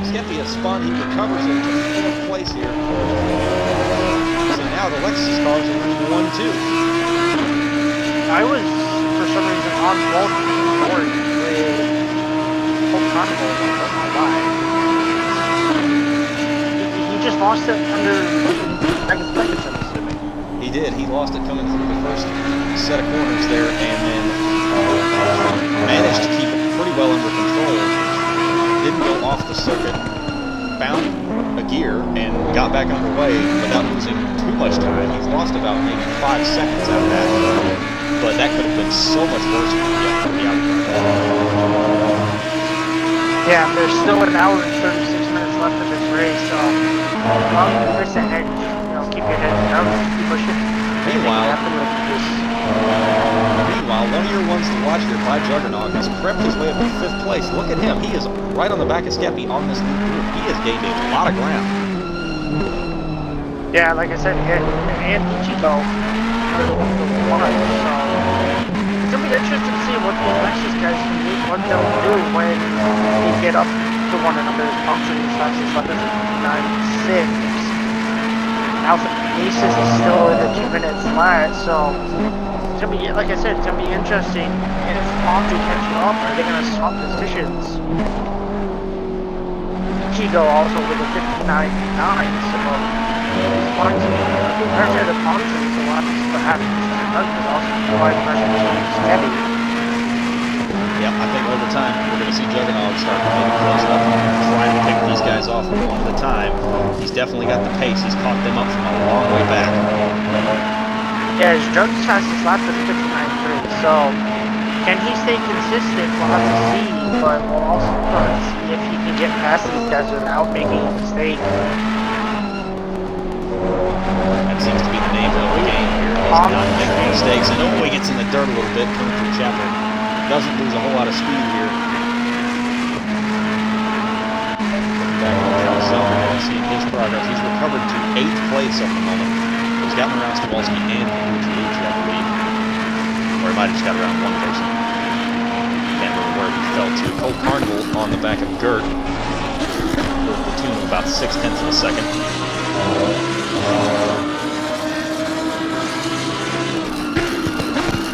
Skeppy has spun, he recovers it to 4th place here. So now the Lexus cars are running 1-2. I was, for some reason, on board with Full Carnival. I don't know why. He just lost it under Megan Seconds, I'm assuming. He did. He lost it coming through the first set of corners there, and then managed to keep it pretty well under control. Didn't go off the circuit. Found a gear and got back underway without losing too much time. He's lost about maybe 5 seconds out of that, but that could have been so much worse for the outcome. Yeah, there's still an hour and 36 minutes left of this race, so long race ahead, keep your head down, keep pushing. Meanwhile, one of your ones to watch here by Juggernaut has crept his way up to 5th place. Look at him, he is right on the back of Skeppy on this new group. He has gained a lot of ground. Yeah, like I said, and Ichigo are the one, so it's going to be interesting to see what the Lexus guys can do, what they'll do when they get up to one another. Actually, Lexus left us at 9-6. Alpha Aces is still in the 2-minute flat, so it's gonna be, like I said, it's gonna be interesting. If Pomdu catches up, are they gonna swap positions? Ichigo also with a 59.9, so he's going to put pressure to Pomdu, so we'll have to see what happens. Doug is also applying pressure to Steady. Yep, I think over time we're going to see Juggernaut start to maybe close up and try to pick these guys off one at a time. He's definitely got the pace. He's caught them up from a long way back. Yeah, his Jugs has his lap with 59.3, so can he stay consistent? We'll have to see, but we'll also try to see if he can get past these guys without making a mistake. That seems to be the name of the game here. He's not making mistakes, and he gets in the dirt a little bit coming through Chapel. Doesn't lose a whole lot of speed here. Looking back on Calzone and seeing his progress. He's recovered to 8th place at the moment. He's gotten around Stawalski and Lucci, I believe. Or he might have just got around one person. Can't remember where he fell to. Cole Carnival on the back of Gert. With the tune of about 0.6 of a second.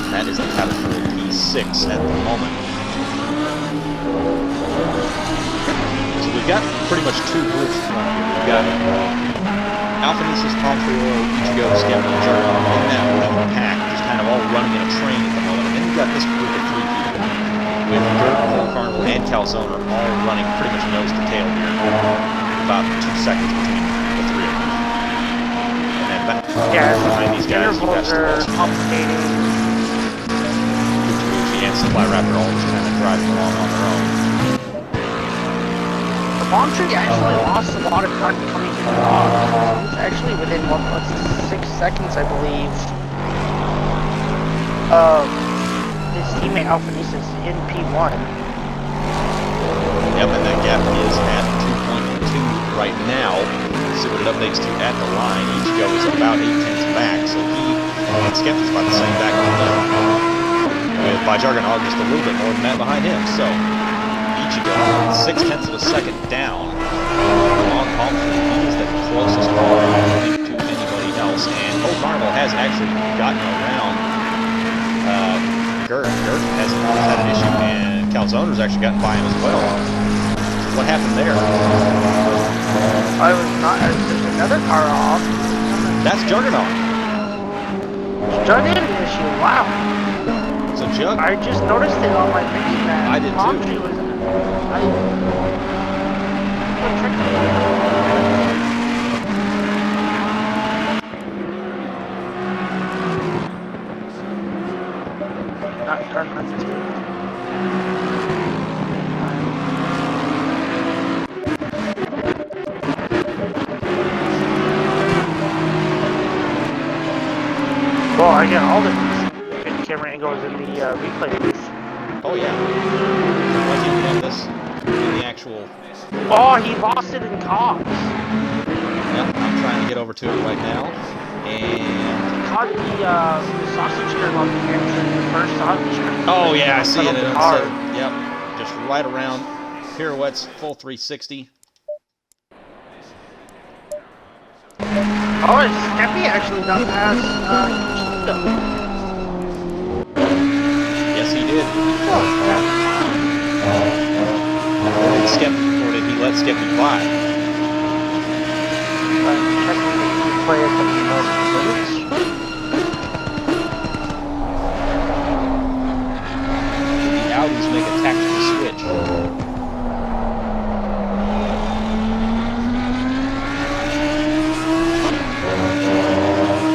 That is the Caterpillar P6 at the moment. So we've got pretty much two groups from here. We've got Alphanesis, Pomfrioro, Ichigo, Skeppy, and Juggernaut in that lead pack, just kind of all running in a train at the moment. And then we've got this group of 3 people with Gert, Cole Carnival, and Calzone all running pretty much nose to tail here. About 2 seconds between the 3 of them. And then back behind these guys, you've got Stawalski and Supply Raptor all just kind of driving along on their own. The Bomb Tree actually lost a lot of time coming to the log. It's actually within 6 seconds, I believe, of his teammate Alphanesis in P1. Yep, and that gap is at 2.2 right now. Let's see what it updates to at the line. Ichigo is about 0.8 back, so he and Skeptic's about the same back on them. With by Juggernaut just a little bit more than that behind him. So Ichigo 0.6 of a second down on Pomfrey. He is the closest car to anybody else, and Cole Carnival has actually gotten around Gert. Gert hasn't had an issue, and Calzone's actually gotten by him as well. What happened there? I was not. There's another car off. That's Juggernaut. Jug had an issue. Wow. So Jug. I just noticed it on my picture that I did too. Was, not turn my Well, I get all the camera angles in the replay booth. Oh yeah. Why can't we have this in the actual... Oh, he lost it in cogs. Yep, I'm trying to get over to it right now. And... He caught the sausage curve on the entrance, the first sausage curve. Oh yeah, I see it. Yep, just right around. Pirouettes, full 360. Oh, Skeppy actually got past Ichigo. Yes, he did. Or did he let Skeppy by? Checking the replay at the moment. Did the Audis make a tactical switch?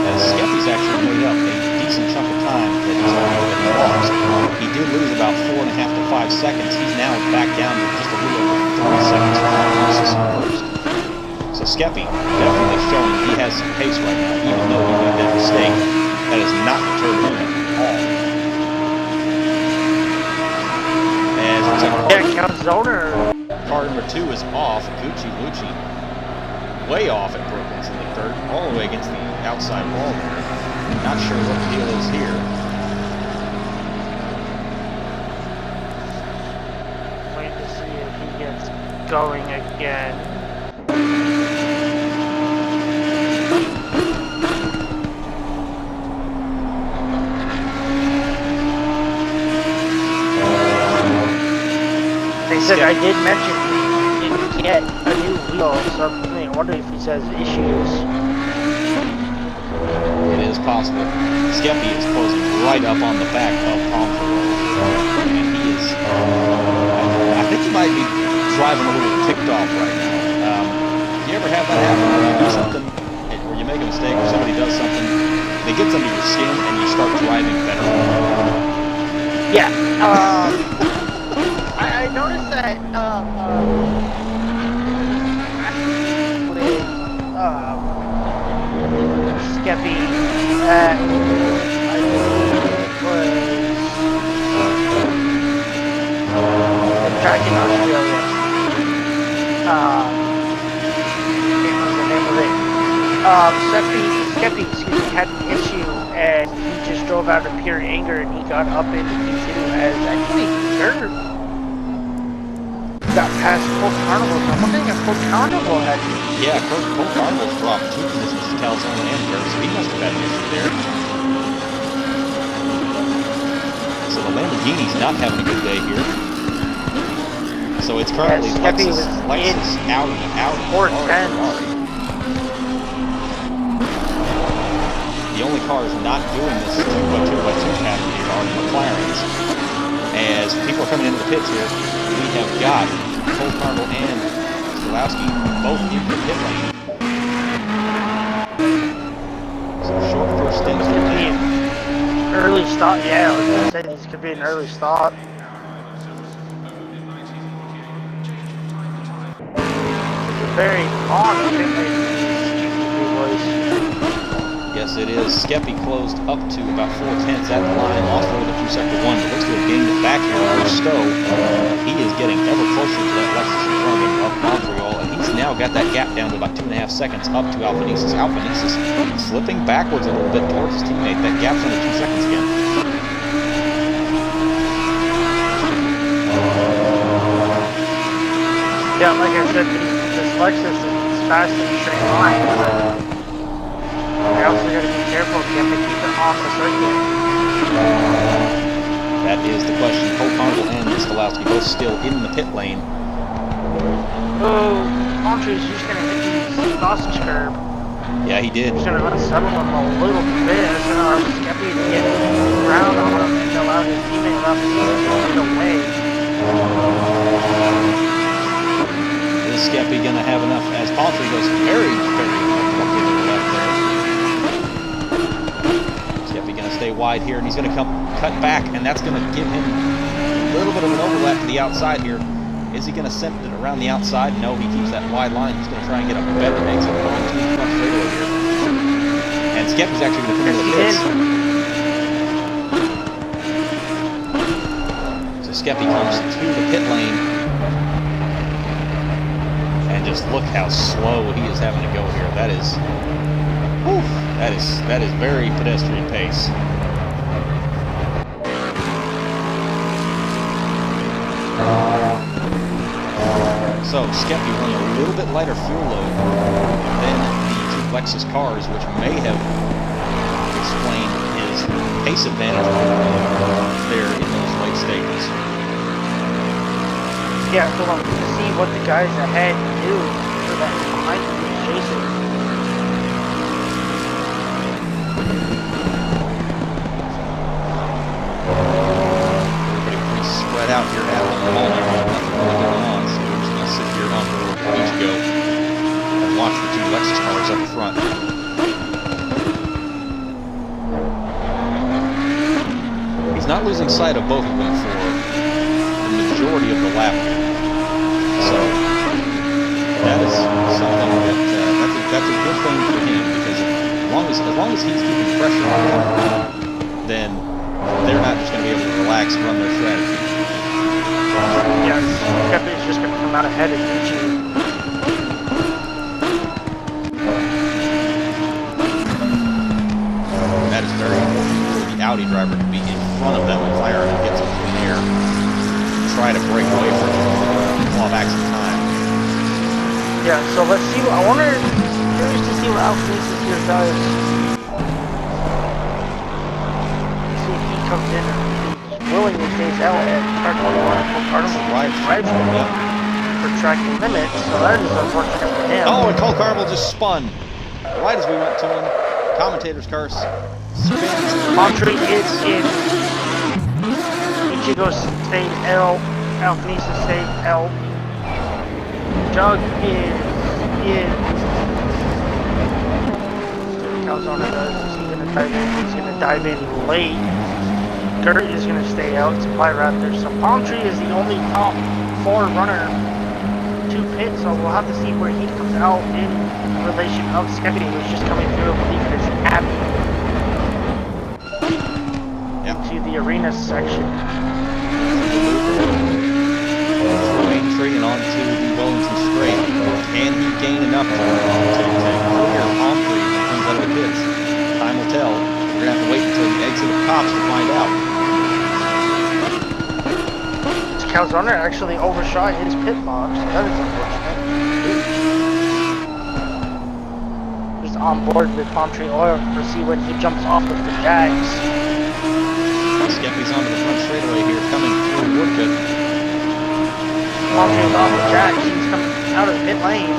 As Skeppy's actually made up a decent chunk of time that he's already been lost. He did lose about 4.5 to 5 seconds. He's now back down to just a little over 3 seconds versus first. So Skeppy definitely showing he has some pace right now, even though he made that mistake. That has not deterred him at all. As it's like car number 2 is off. Gucci Lucci way off at Brooklyn's in the third, all the way against the outside wall there. Not sure what the deal is here. Wait to see if he gets going again. said I did mention he didn't get a new wheel, so I'm wondering if he says issues. It is possible. Skeppy is closing right up on the back of Pomfrey, and he is, I think he might be driving a little ticked off right now. You ever have that happen where you do something, or you make a mistake, or somebody does something, and it gets under your skin, and you start driving better? Yeah, I noticed that, with, Skeppy, I believe was, the track in Australia. Can't remember the name of it. Skeppy, excuse me, had an issue, and he just drove out of pure anger, and he got up into P2 as actually third. Got past Colt Carnival. So I'm wondering if Colt Carnival had. Yeah, Colt Carnival's dropped 2 positions to Calzone and Kerr, so he must have had an issue there. So the Lamborghini's not having a good day here. So it's currently Lexus, Audi, Ferrari. The only cars not doing this 2x2 category are the McLarens. As people are coming into the pits here, we have got Colt Carnival and Stolowski both in the pit lane. So short first stint for him. Early stop, yeah, I was going to say this could be an early stop. It's very on the pit lane. Yes, it is. Skeppy closed up to about 4/10 at the line, lost over the 2-sector 1, but looks to have gained it back here over Stowe. He is getting ever closer to that Lexus in front of him of Montreal, and he's now got that gap down to about 2.5 seconds up to Alphanesis. Alphanesis slipping backwards a little bit towards his teammate. That gap's under 2 seconds again. Yeah, like I said, this Lexus is fast in a straight line, but they also got to be careful if you have to keep it off the circuit. That is the question. Colt Carnival and Stolowski both still in the pit lane. Oh, Montreux's just going to hit the sausage curb. Yeah, he did. He's going to unsettle him a little bit. It's going to allow Skeppy to get around on him and allow his teammate to get away. Is Skeppy going to have enough as Paltry goes very, very quickly to the left there? Skeppy going to stay wide here, and he's going to cut back, and that's going to give him a little bit of an overlap to the outside here. Is he going to send it around the outside? No, he keeps that wide line. He's going to try and get a better exit going to the front straightaway here. And Skeppy's actually going to come into the pits. So Skeppy comes to the pit lane. And just look how slow he is having to go here. That is, whew, that is very pedestrian pace. So Skeppy running a little bit lighter fuel load than the two Lexus cars, which may have explained his pace advantage there in those late stages. Yeah, so I'm going to see what the guys ahead do so that behind them is chasing. Everybody pretty spread out here at the moment. Nothing really going on, so we're just going to sit here on the beach go and watch the two Lexus cars up front. He's not losing sight of both of them for the majority of the lap here. So that is something that's a good thing for him, because as long as he's keeping pressure on them, then they're not just going to be able to relax and run their strategy. Yes, Skeppy's just going to come out ahead and beat you. That is very important for the Audi driver to be in front of that McLaren and get some clean air. Try to break away from him, claw back some time. Yeah, so let's see. I wonder, curious to see what Alphanesis here does. See if he comes in and willingly stays out at start 21 and Carnival Right. right for track limit, so that is unfortunate for him. Oh, and Cole Carnival just spun right as we went to him. Commentator's curse. Spins. Montreat is in. Ichigo stayed L. Alphanisa stayed L. Doug is in. Calzona does. Is he gonna dive in? He's gonna dive in late. Gert is gonna stay out. Supply Raptor. So Palm Tree is the only top 4 runner to pit. So we'll have to see where he comes out in relation of Skeppy, who's just coming through. I believe it is Abby. Yep. To the arena section. Main Tree and onto the Wellington Straight. Can he gain enough to clear Palm Tree when he comes out of the pits? Time will tell. We're gonna have to wait until the exit of Cops to find out. Calzona actually overshot his pit box, so that is unfortunate. Just on board with Palm Tree Oil to see when he jumps off of the Jags. Skeppy's onto the front straightaway here, coming through Woodcut. Palm Tree's off the Jags, he's coming out of the pit lane.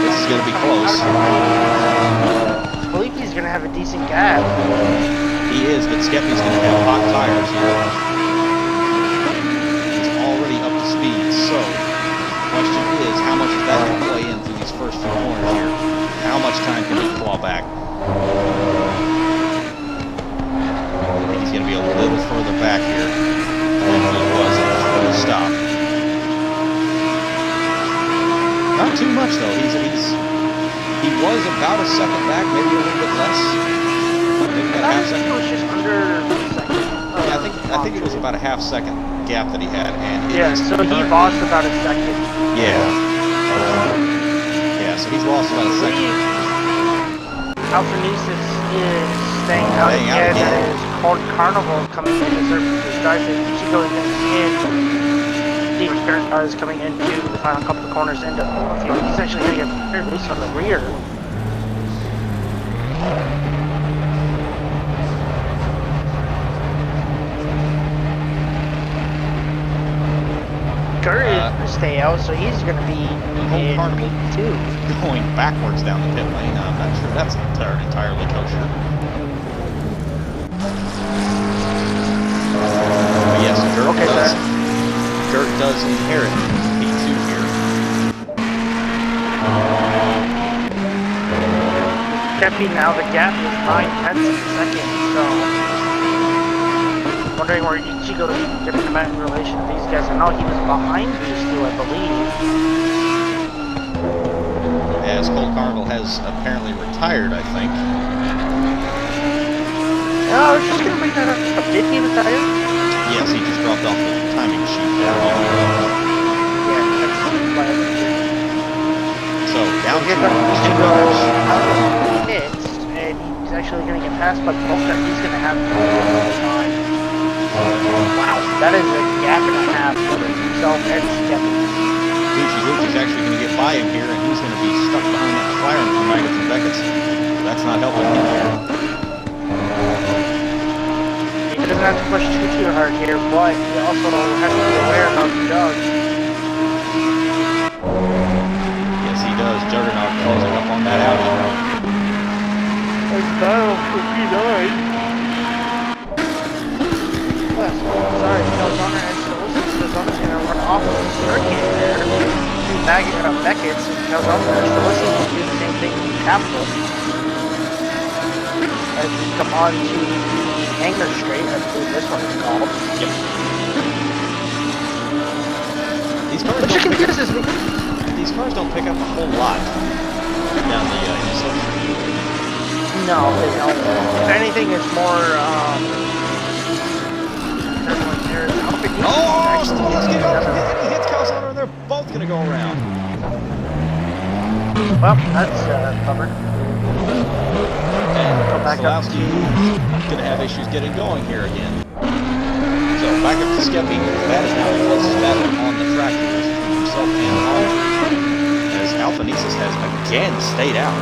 This is gonna be close. I believe he's gonna have a decent gap. He is, but Skeppy's gonna have hot tires here. Already up to speed, so the question is, how much is that going to play in through these first few corners here? How much time can he claw back? I think he's going to be a little further back here than he was at the first stop. Not too much though. He was about a second back, maybe a little bit less. Maybe about a half second. It was just under a second. I think it was about a half second gap that he had, and so he lost about a second. Yeah, so he's lost about a second. Alphanesis is staying out again. It is called Carnival coming in as their drive in. Ichigo is in. Steven Curtin is coming into the final couple of corners into the field. He's actually going to get at least on the rear. Gert is going to stay out, so he's going to be in P2. Going backwards down the pit lane. I'm not sure that's entirely kosher. But yes, Gert does inherit P2 here. Skeppy now, the gap is 9/10 of a second, so wondering where Ichigo is going to come out in relation to these guys. I know he was behind these two, I believe. As Cole Carnival has apparently retired, I think. I was just going to bring that up. Did he retire? Yes, he just dropped off the timing sheet there. Yeah, that's why I was here. So, down to Ichigo out of the pits, and he's actually going to get passed by Polka. He's going to have time. Wow, that is a gap and a half for himself and Skeppy. Gucci's actually going to get by him here, and he's going to be stuck behind that McLaren from Maggots and Beckett's. That's not helping him here. He doesn't have to push too hard here, but he also has to be aware of Doug. Yes, he does. Juggernaut closing up on that Audi. It's battle for P9. Sorry, Calzona and Calzona's going to run off of the circuit there. Beckett's and Calzona and Calzona's do the same thing with Capital. As we come on to the Hangar Straight, I believe this one is called. Yep. These cars don't pick up a whole lot down the inside street. No, they don't. If anything, it's more, Oh, Steve's getting up and he hits Calzona, and they're both going to go around. Well, that's covered. And Go back up. Solowski's going to have issues getting going here again. So back up to Skeppy. That is now the closest battle on the track here between himself and Oliver. As Alphanesis has again stayed out.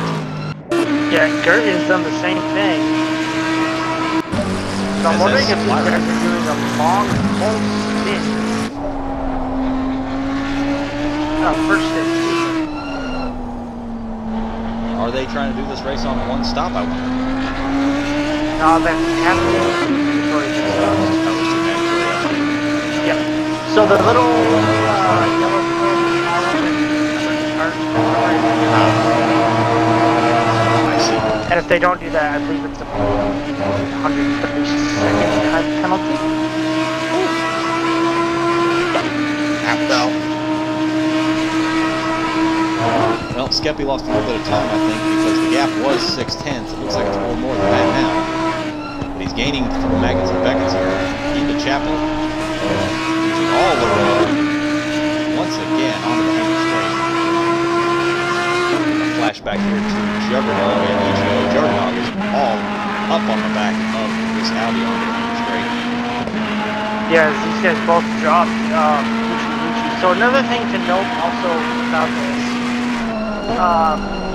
Yeah, Gert has done the same thing. So I'm wondering if these guys are doing a long, full spin in. First stint. Are they trying to do this race on one stop? I wonder. No, that has to be mandatory pit stops. That was too mandatory. Yep. So the little yellow pin I see. and if they don't do that, I believe it's a 132nd time penalty. So. Well, Skeppy lost a little bit of time, I think, because the gap was 6/10. It looks like it's a little more than that now. But he's gaining from Maggins and Beckett here into Chapel. Using all the road. Once again, onto the hanging straight. A flashback here to Juggernaut and Ichigo. Juggernaut is all up on the back of this Audi onto the hanging straight. Yeah, these guys both dropped Uchi. So another thing to note also about this,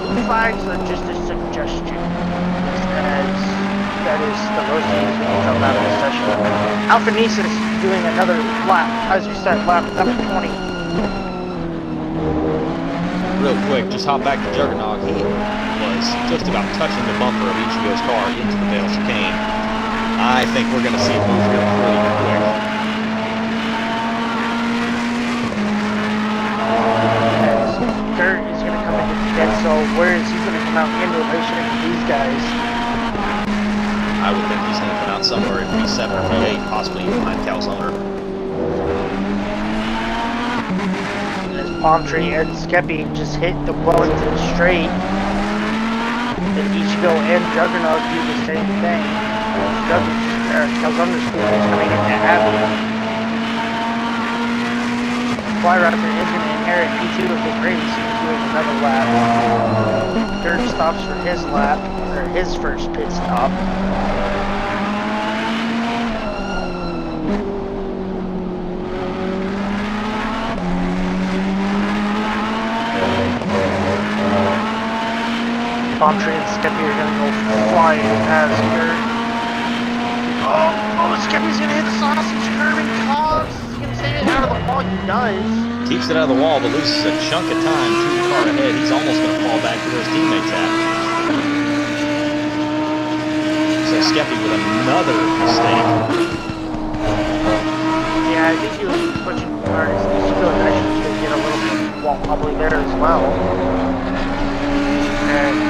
blue flags are just a suggestion, as that is the most used when you come out of the session. Alphanese is doing another lap, as you said, lap number 20. Real quick, just hop back to Juggernaut. He was just about touching the bumper of Ichigo's car into the Vale chicane. I think we're going to see a move here pretty quick. Dirt is going to come into the dead, so where is he going to come out in relation to these guys? I would think he's going to come out somewhere in P7 or P8, possibly even behind Calzone. As Palm Tree and Skeppy just hit the Wellington straight, and Ichigo and Juggernaut do the same thing. Calzone's is coming into Abbey. Fly Raptor is going to inherit P2 of the race. He's doing another lap. Dirt stops for his lap, or his first pit stop. Palm Tree and Skeppy are going to go flying past Dirt. Oh, Skeppy's going to hit the sausage curve and cause. Stay out of the wall, he does. Keeps it out of the wall, but loses a chunk of time to the car ahead. He's almost going to fall back to where his teammates at. So Skeppy with another mistake. Yeah, I think he was pushing hard. He's still actually going to get a little bit wall probably there as well. And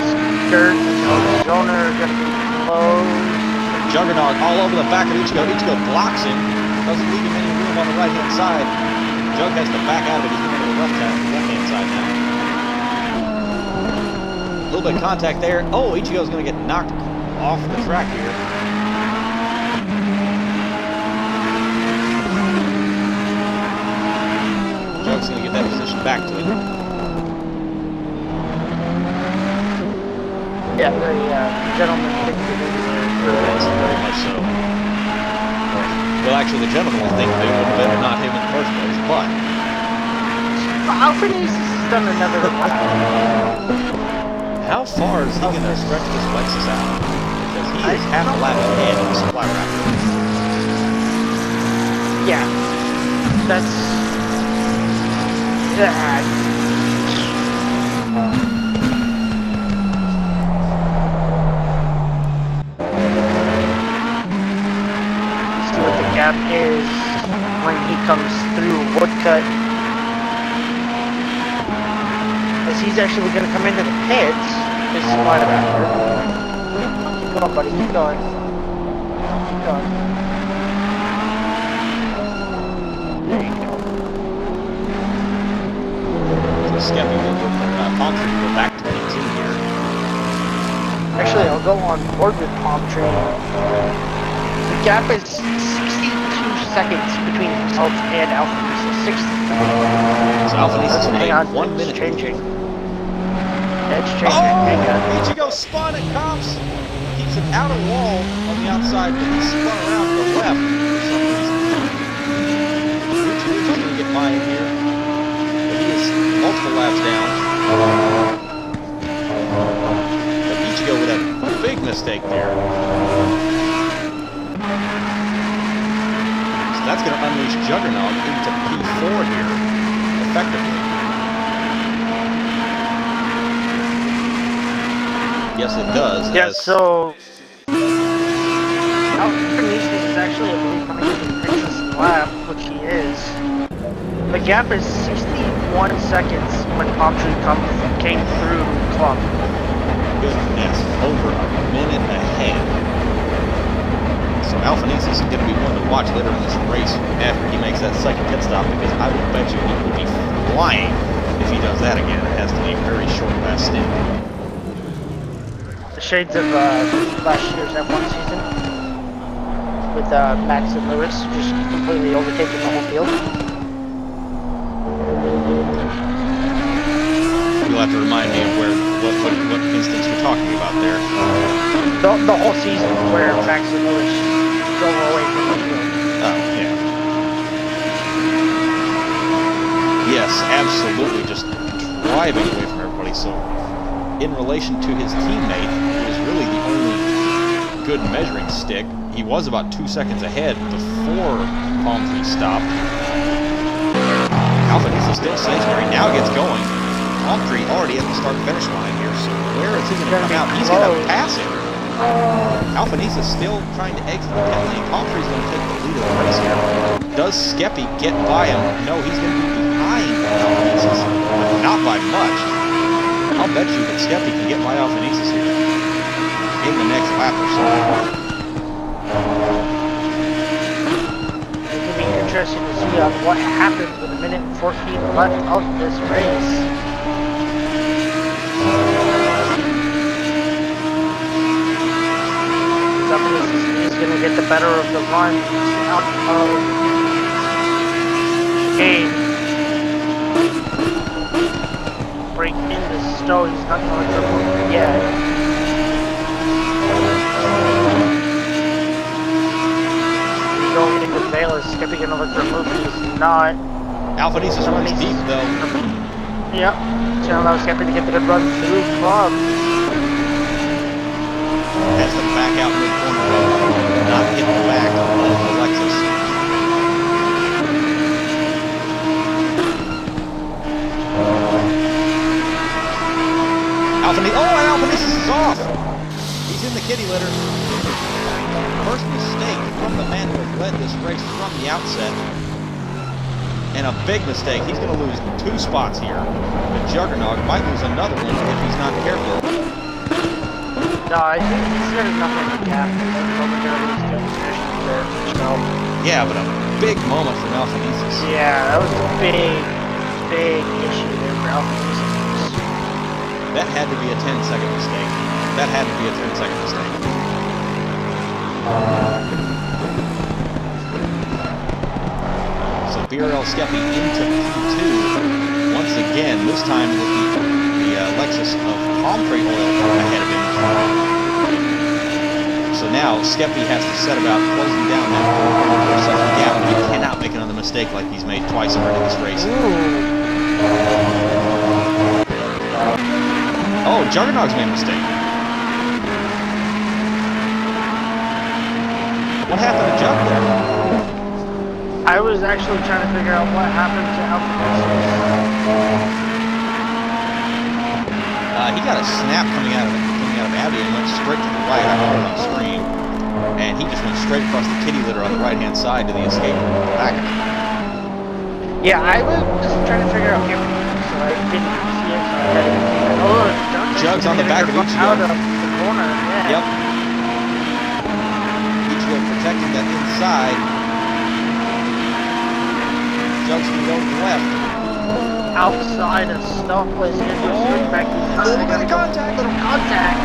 Dirt and his owner are going to be close. Juggernaut all over the back of Ichigo. Ichigo blocks him. Doesn't leave him any room on the right-hand side. Jug has to back out of it. He's going to the left-hand side now. A little bit of contact there. Oh, Ichigo's going to get knocked off the track here. Jug's going to get that position back to him. Yeah, very gentleman thing to do. Very much so. Well, actually, the gentleman thing to do would have been not him in the first place, but... Alphanese has done another lap. How far is he going to stretch this Lexus out? Because he is half a lap ahead of the Supply Raptor. Yeah. That's... Yeah. Gap is when he comes through Woodcut, as he's actually going to come into the pits. His Supply Raptor. Keep going, buddy. Keep going. Keep going. There you go. So Skeppy will go, Palm Tree will go back to P2 here. Actually, I'll go on board with Palm Tree. The gap is 62 seconds between himself and Alphanese. 60. So Alphanese is Hang on, 1 minute. It's changing. It's changing. Hang on. Ichigo spun at cops. Keeps it out of the wall on the outside, but he spun around to the left for some reason. Ichigo's going to get by him here. But he is multiple laps down. But Ichigo with a big mistake there. that's going to unleash Juggernaut into P4 here, effectively. Yes, it does. Yeah, so Alphanese is actually, I believe, coming in the Texas lap, which he is. The gap is 61 seconds when Palmtree came through Club. Goodness, over a minute ahead. So Alphanese is going to be one to watch later in this race after he makes that second pit stop, because I would bet you he will be flying if he does that again. It has to be a very short last stint. The shades of last year's F1 season with Max and Lewis just completely overtaking the whole field. You'll have to remind me of what instance you're talking about there. The whole season where Max and Lewis drove away from the field. Oh, yeah. Yes, absolutely, just driving away from everybody. So, in relation to his teammate, who was really the only good measuring stick, he was about 2 seconds ahead before Palmtree stopped. Alphanese is still stationary, now gets going. Palmtree already at the start-finish line here, so where is he going to come out? He's going to pass him. Alphanese is still trying to exit the pit lane. Palmtree's going to take the lead of the race here. Does Skeppy get by him? No, he's going to be behind Alphanese, but not by much. I'll bet you that Skeppy can get by Alphanese here in the next lap or so. It's going to be interesting to see what happens with a minute and 14 left of this race. Is going to get the better of the run out of chicane. Break into Stowe. He's not going to move yet. He's going into Bayless. Skippy going to look for a move. He's not. Alphanese is running deep though. Yep. So allows Skippy to get the good run through Club. Has them back out mid-corner, not getting back on the Lexus. Alphanese, oh, and Alphanese is off! He's in the kitty litter. First mistake from the man who has led this race from the outset. And a big mistake. He's going to lose 2 spots here. The Juggernaut might lose another one if he's not careful. No, I think he's got enough of a gap. Yeah, but a big moment for Alphanese. Yeah, that was a big issue there for Alphanese. That had to be a 10-second mistake. That had to be a 10-second mistake. So BRL Skeppy into P2. Once again, this time with the Lexus of Palmtree Oil ahead of him. So now Skeppy has to set about closing down that 4-second gap. He cannot make another mistake like he's made twice already this race. Oh, Juggernaut's made a mistake. What happened to Jug there? I was actually trying to figure out what happened to Alphanese. He got a snap coming out of Abby and went straight to the right. I heard it on the screen. And he just went straight across the kitty litter on the right-hand side to the escape back. Yeah, I was just trying to figure out him, so I didn't see it. Oh, Jug's on the back of Ichigo. Out of the corner, yeah. Yep. Ichigo protecting that inside. Jug's going to go to the left. Outside of Stowe was going to do a switch back. A little bit of contact. Little contact.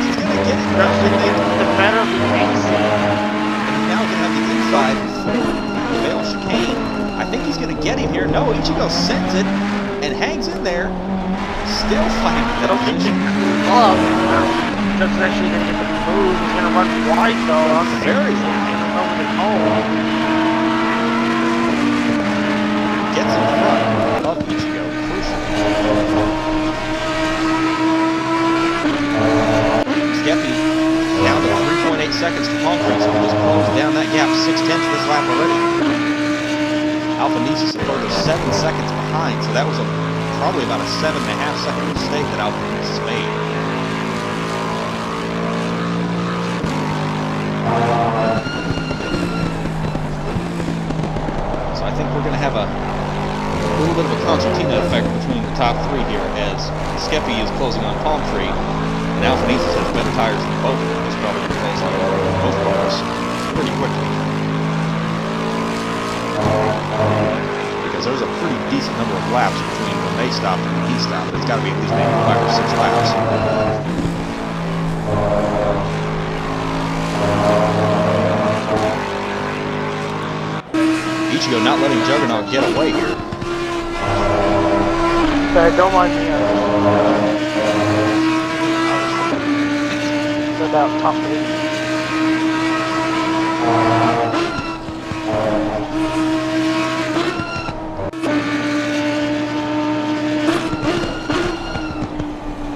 He's going to get it. That's going to get the better of the AC. And he's now going to have the inside for the Vale chicane. I think he's going to get him here. No, Ichigo sends it and hangs in there. Still fighting for that position. Oh, Jug's actually going to get the move. He's going to run wide though. Very wide. Over the hole. Gets in front of Ichigo. Crucial. Skeppy down to 3.8 seconds to Palmtree, so he just closed down that gap 6/10 this lap already. Alphanesis a further 7 seconds behind, so that was probably about a 7.5 second mistake that Alphanesis made. So I think we're going to have a little bit of a concertina effect between the top three here, as Skeppy is closing on Palm Tree, and Alphanesis has better tires than both of them. He's probably going to close on both cars pretty quickly. Because there's a pretty decent number of laps between when they stopped and when he stopped. It's got to be at least maybe 5 or 6 laps. Ichigo not letting Juggernaut get away here. Don't mind me. About top 8.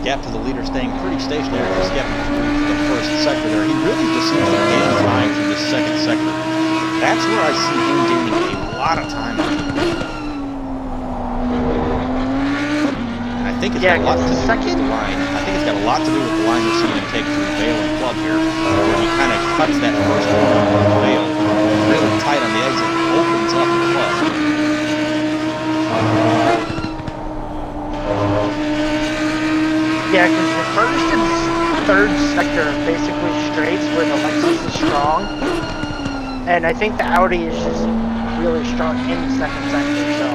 Gap to the leader staying pretty stationary for Skeppy through the first sector there. He really just seems to gain time through the second sector. That's where I see him gaining a lot of time. And I think it's got a lot to do with the line. I think it's got a lot to do with the line we're seeing him take through Vale and Club here, where he kind of cuts that first corner on Vale really tight on the exit, opens up the Club. Yeah, because the first and third sector are basically straights where the Lexus is strong. And I think the Audi is just really strong in the second sector, so.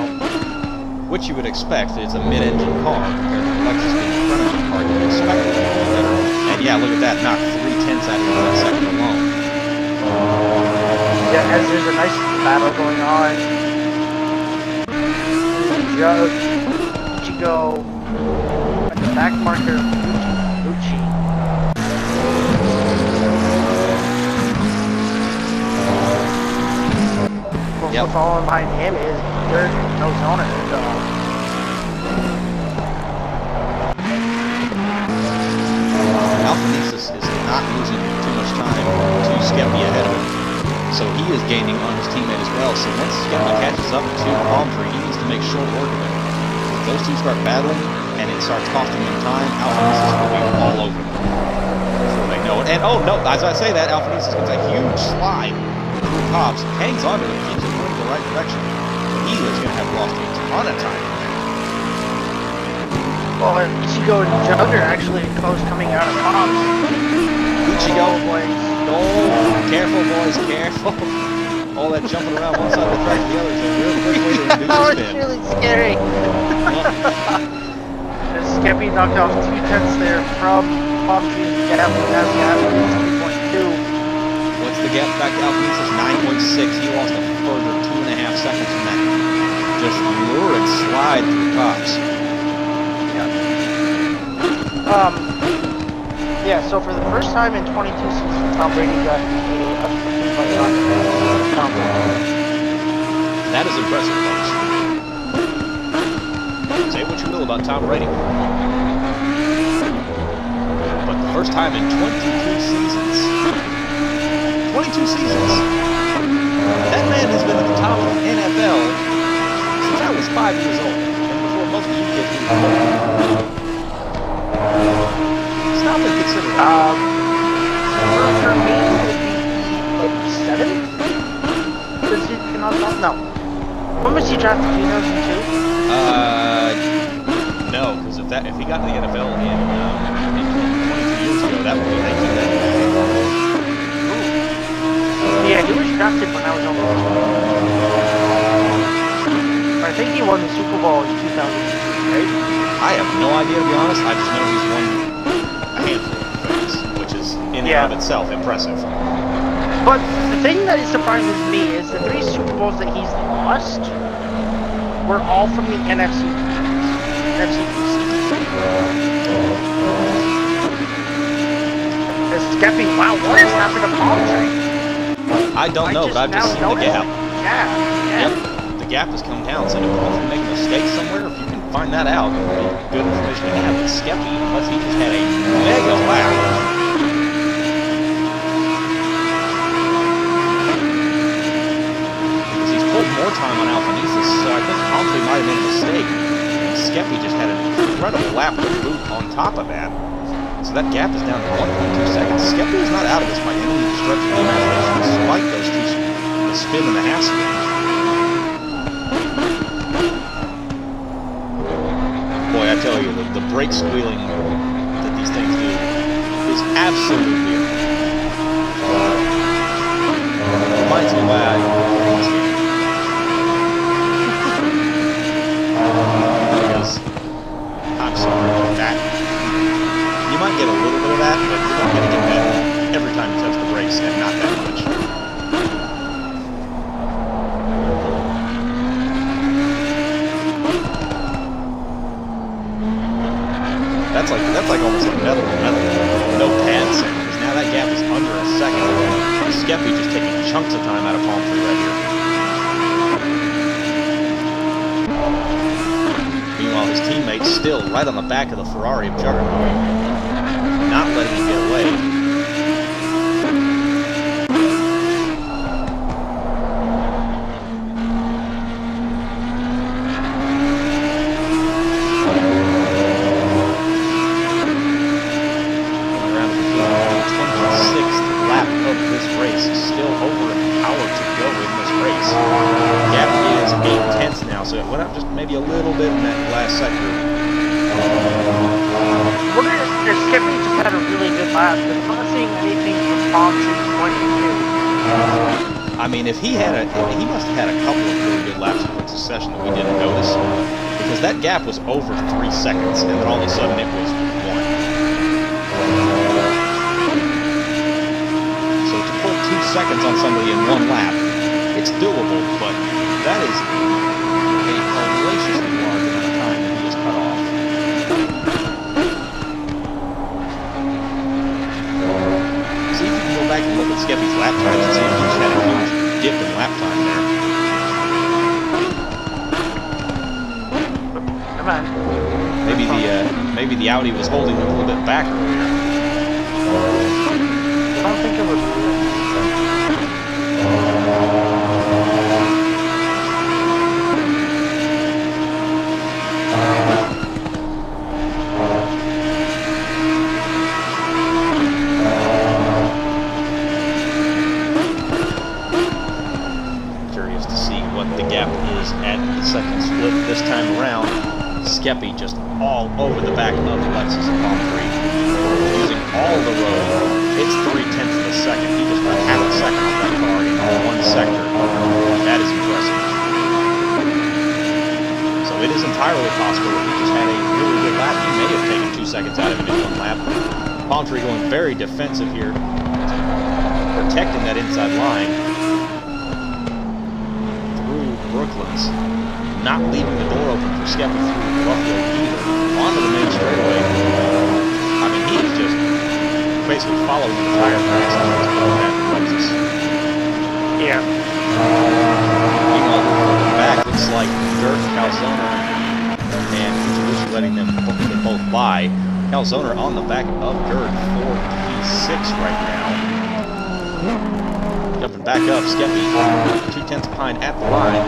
Which you would expect. It's a mid-engine car compared to the Lexus being a front-engine car. You would expect it to be better. And yeah, look at that, knocked 3/10 out of that sector alone. Yeah, as there's a nice battle going on. Ichigo. Back marker, Uchi. Yep. Following behind him is Dirt Ozona. So. Alphanesis is not losing too much time to Skeppy ahead of him. So he is gaining on his teammate as well. So once Skeppy catches up to Palm Tree, he needs to make short work of him. If those two start battling, and it starts costing them time, Alphanesis will be all over them before they know it. And oh no, as I say that, Alphanesis gets a huge slide through Cobbs, hangs on to him, keeps it going in the right direction. He is going to have lost a ton of time. Well, Ichigo and Jugger actually close coming out of Cobbs. Ichigo, boys. Oh, careful, boys, careful. All that jumping around one side of the track to the other is a real quick way to reduce That was the spin. really scary. Skeppy knocked off 2/10 there from Palm Tree Gap. Now Gap is 3.2. What's the gap back to Alphanesis? 9.6. He lost a further 2.5 seconds from that just lurid slide through Cobbs. Yeah, so for the first time in 22 seasons, Tom Brady got a That is impressive, folks. Say what you will about Tom Brady. But the first time in 22 seasons. 22 seasons. That man has been at the top of the NFL since I was 5 years old. And before most of you kids were born. It's not been considered. For me, it would be like 7? Does he cannot no. When was he drafted? 2002? No, because if he got to the NFL in 22 years ago, that would be 1999. Yeah, he was drafted when I was almost. I think he won the Super Bowl in 2002, right? I have no idea, to be honest. I just know he's won a handful of things, which is in and of itself impressive. But the thing that surprises me is the 3 Super Bowls that he's lost were all from the NFC East. Skeppy, wow, what has happened to Palm Tree? I don't know, but I've just seen the gap. Yeah. Yep, the gap has come down, so if you make a mistake somewhere, if you can find that out, it would be good information to have. But Skeppy, unless he just had a mega lap. More time on Alphanesis Skeppy just had an incredible lap to boot on top of that. So that gap is down to 1.2 seconds. Skeppy is not out of this by any stretch of the imagination, despite those the spin and the half spin. Boy, I tell you, the brake squealing that these things do is absolutely amazing. Reminds me why I play this game. Because, I'm sorry, but that, you might get a little bit of that, but you're not going to get that every time you touch the brakes, and not that much. That's like almost like metal to metal. No pad set, because now that gap is under a second. Skeppy just taking chunks of time out of Palm Tree right here. Meanwhile, his teammate's still right on the back of the Ferrari of Juggernaut, not letting him get away. So it went up just maybe a little bit in that last sector. Skeppy just had a really good lap, but I'm not seeing anything from Palm Tree's point of view. I mean, if he must have had a couple of really good laps in succession that we didn't notice, because that gap was over 3 seconds, and then all of a sudden it was 1. So to pull 2 seconds on somebody in 1 lap, it's doable, but that is graciously large amount of time that he has cut off. See if you can go back and look at Skeppy's lap times and see if he just had a huge dip in lap time there. Come on. Maybe the Audi was holding him a little bit back earlier. I don't think it was. Second split this time around. Skeppy just all over the back of the Lexus and Palm Tree, using all the road. It's 0.3 of a second. He just went half a second off that car in one sector. That is impressive. So it is entirely possible if he just had a really good lap, he may have taken 2 seconds out of it in 1 lap. Palm Tree going very defensive here, protecting that inside line through Brooklands. Not leaving the door open for Skeppy through Luffield either. Onto the main straightaway. I mean, he is just basically following the tire tracks on that Lexus. Yeah. Meanwhile, back looks like Dirt, Calzona, and Mitsubishi letting them both by. Calzona on the back of Dirt for P6 right now. Jumping back up, Skeppy 2/10 behind at the line.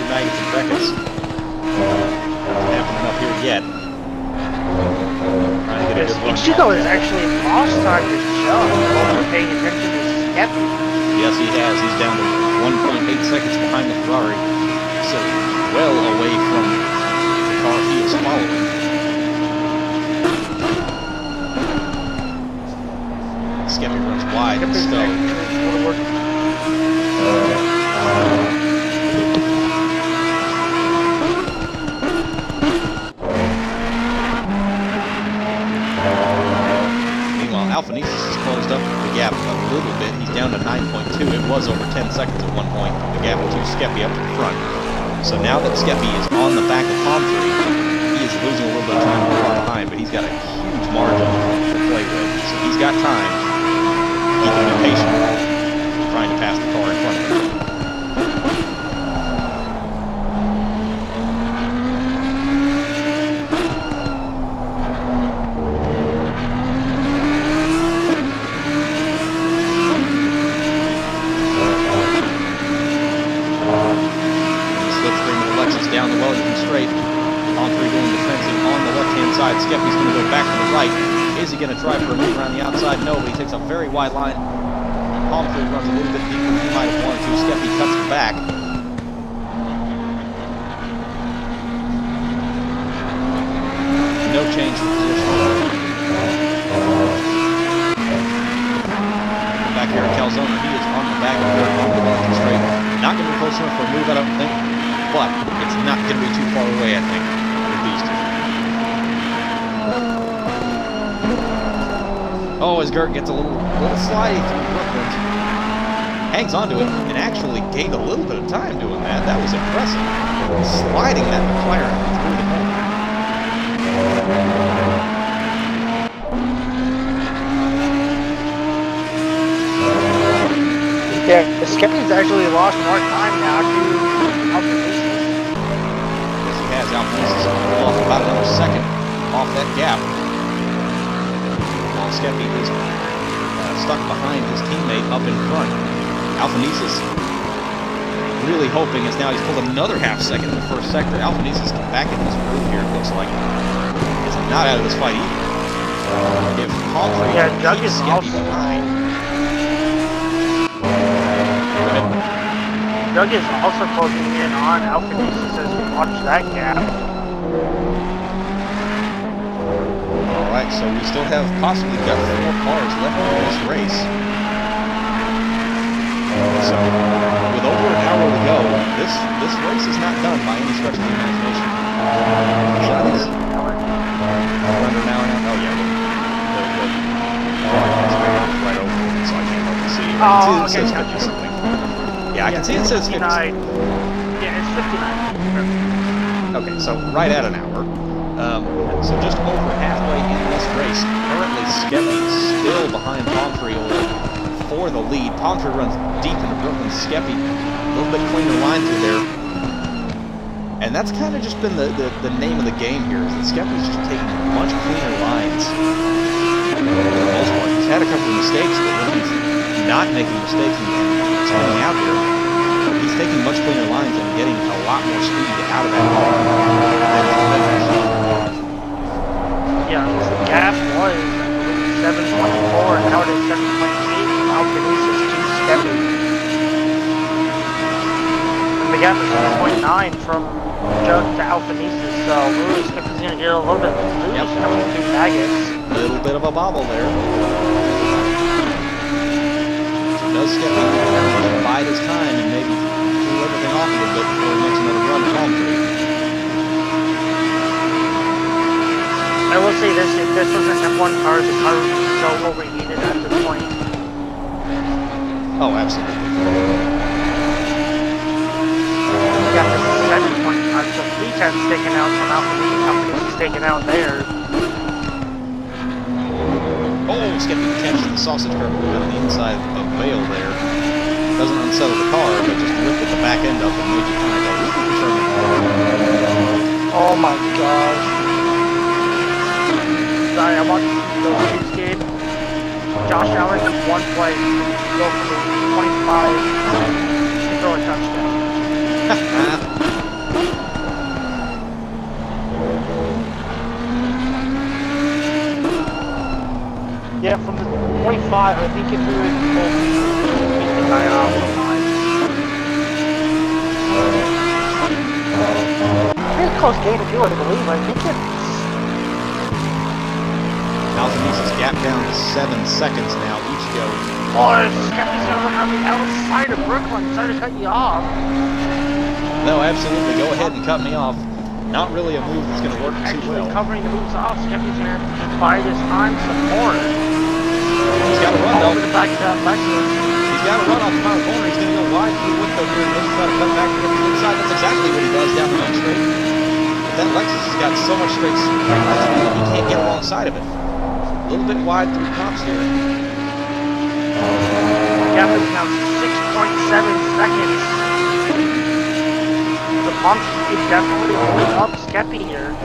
Maggots and Beckett's. Nothing happening up here yet. Trying to get a good one. Ichigo has actually lost on his jump while we're paying attention to Skeppy. Yes, he has. He's down to 1.8 seconds behind the Ferrari. So well away from the car he is following. Skeppy runs wide and stowed. Alphanesis has closed up the gap a little bit. He's down to 9.2. It was over 10 seconds at one point. The gap to Skeppy up to the front. So now that Skeppy is on the back of Palm Tree, he is losing a little bit of time behind, but he's got a huge margin to play with. So he's got time. He can be patient, trying to pass the car in front of him. Pomfrey doing defensive on the left-hand side. Skeppy's going to go back to the right. Is he going to try for a move around the outside? No, but he takes a very wide line. Pomfrey runs a little bit deeper than he might have wanted to. Skeppy cuts back. No change in position. Back here at Calzone, he is on the back of the Wellington straight. Not going to be close enough for a move, I don't think, but it's not going to be too far away, I think, with these two. Oh, as Gert gets a little slidey through Brooklyn. Hangs onto it and actually gained a little bit of time doing that. That was impressive. Sliding that McLaren through the corner. Yeah, Skeppy's actually lost more time now to Alpinisis. Yes, he has. Alpinisis lost about another second off that gap. While Skeppy is stuck behind his teammate up in front. Alpinisis really hoping as now he's pulled another half second in the first sector. Alpinisis back in this groove here, it looks like. Is not out of this fight either. If Pomfrey keeps Skeppy behind. Doug is also closing in on Alpinisis as we watch that gap. Alright, so we still have possibly got 4 cars left in this race. So, with over an hour to go, this race is not done by any stretch of the imagination. Shot is under an hour now. Oh yeah, the right over it, so I can't really see it. Oh, okay, it says 50 something. Yeah, I can see it says 50. Yeah, it's 59. Okay, so right at an hour. So just over halfway in this race. Currently, Skeppy still behind Pomfrey for the lead. Pomfrey runs deep into Brooklyn. Skeppy a little bit cleaner line through there. And that's kind of just been the name of the game here, is that Skeppy's just taking much cleaner lines. For the most part. He's had a couple of mistakes, but when he's not making mistakes and spinning out here, he's taking much cleaner lines and getting a lot more speed out of that car than Yeah, the gap was 7.4, and now it is 7.8. Alpinisis to Skeppy. And the gap is 1.9 from Jug to Alpinisis, so really Skeppy's going to get a little bit loose coming through Maggots. A little bit of a bobble there. So does Skeppy bide his time and maybe cool everything off a little bit before he makes another run at Pomfrey? I will say this, if this was an F1 car, the car would be so overheated at this point. Oh, absolutely. We got the 7.5, so 310's taken out from Alpinisis is taken out there. Oh, Skeppy catches the sausage curve on the inside of Vale there. Doesn't unsettle the car, but just lifted the back end up and made you kind of go, oh my gosh. Sorry, I'm watching the Chiefs game. Josh Allen in one play, go for 25, and throw a touchdown. Yeah, from the 25, I think if we would beat the guy off the line. Pretty close game too, I believe. I think it's... Alpinisis gap down to 7 seconds now. Each go. Oh, Skeppy's gonna run on the outside of Brooklyn. Sorry to cut you off. No, absolutely. Go ahead and cut me off. Not really a move that's going to work too well. Covering the moves off. Skeppy's gonna have to buy this time some more. He's got to run though. Over the back of that Lexus. He's got to run off the final corner. He's going to go wide through the window here and maybe try to cut back to get the inside. That's exactly what he does down the main straight. But that Lexus has got so much straight lines speed he can't get alongside of it. A little bit wide through comps here. Gap is now 6.7 seconds. The pump is definitely holding up Skeppy here.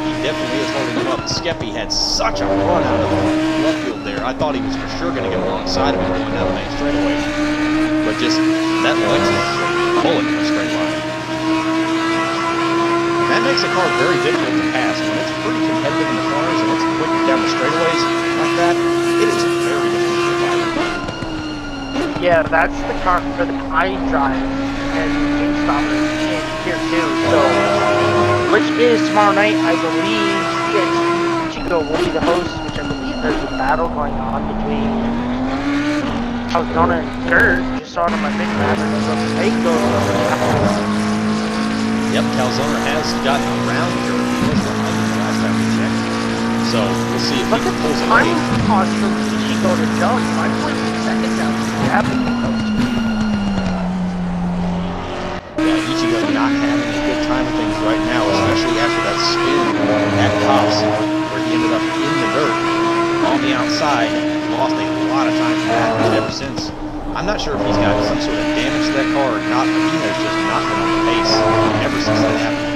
He definitely is holding him up. Skeppy had such a run out of the left field there. I thought he was for sure going to get alongside of him going down the main straightaway. But just that Lexus is a bullet in a straight line. And that makes the car very difficult to pass. When it's pretty competitive in the corners and it's quick down the straightaways like that, it is very difficult to fight. Yeah, that's the car for the I drive and GameStop in here too. So, which is tomorrow night, I believe. Chico will be the host, which I believe there's a battle going on between Calzona and Dirt. Just saw it on my big map, and it looks like they go. Yep, Calzona has gotten around here. He was behind him the last time we checked. So we'll see if he pulls away. I'm pause from Chico to Jones. 5.6 seconds out. Yeah, Ichigo not having a good time of things right now, especially after that spin at Cops, where he ended up in the dirt on the outside. Lost a lot of time for that, and ever since. I'm not sure if he's got some sort of damage to that car or not, but he has just not been on the pace ever since that happened.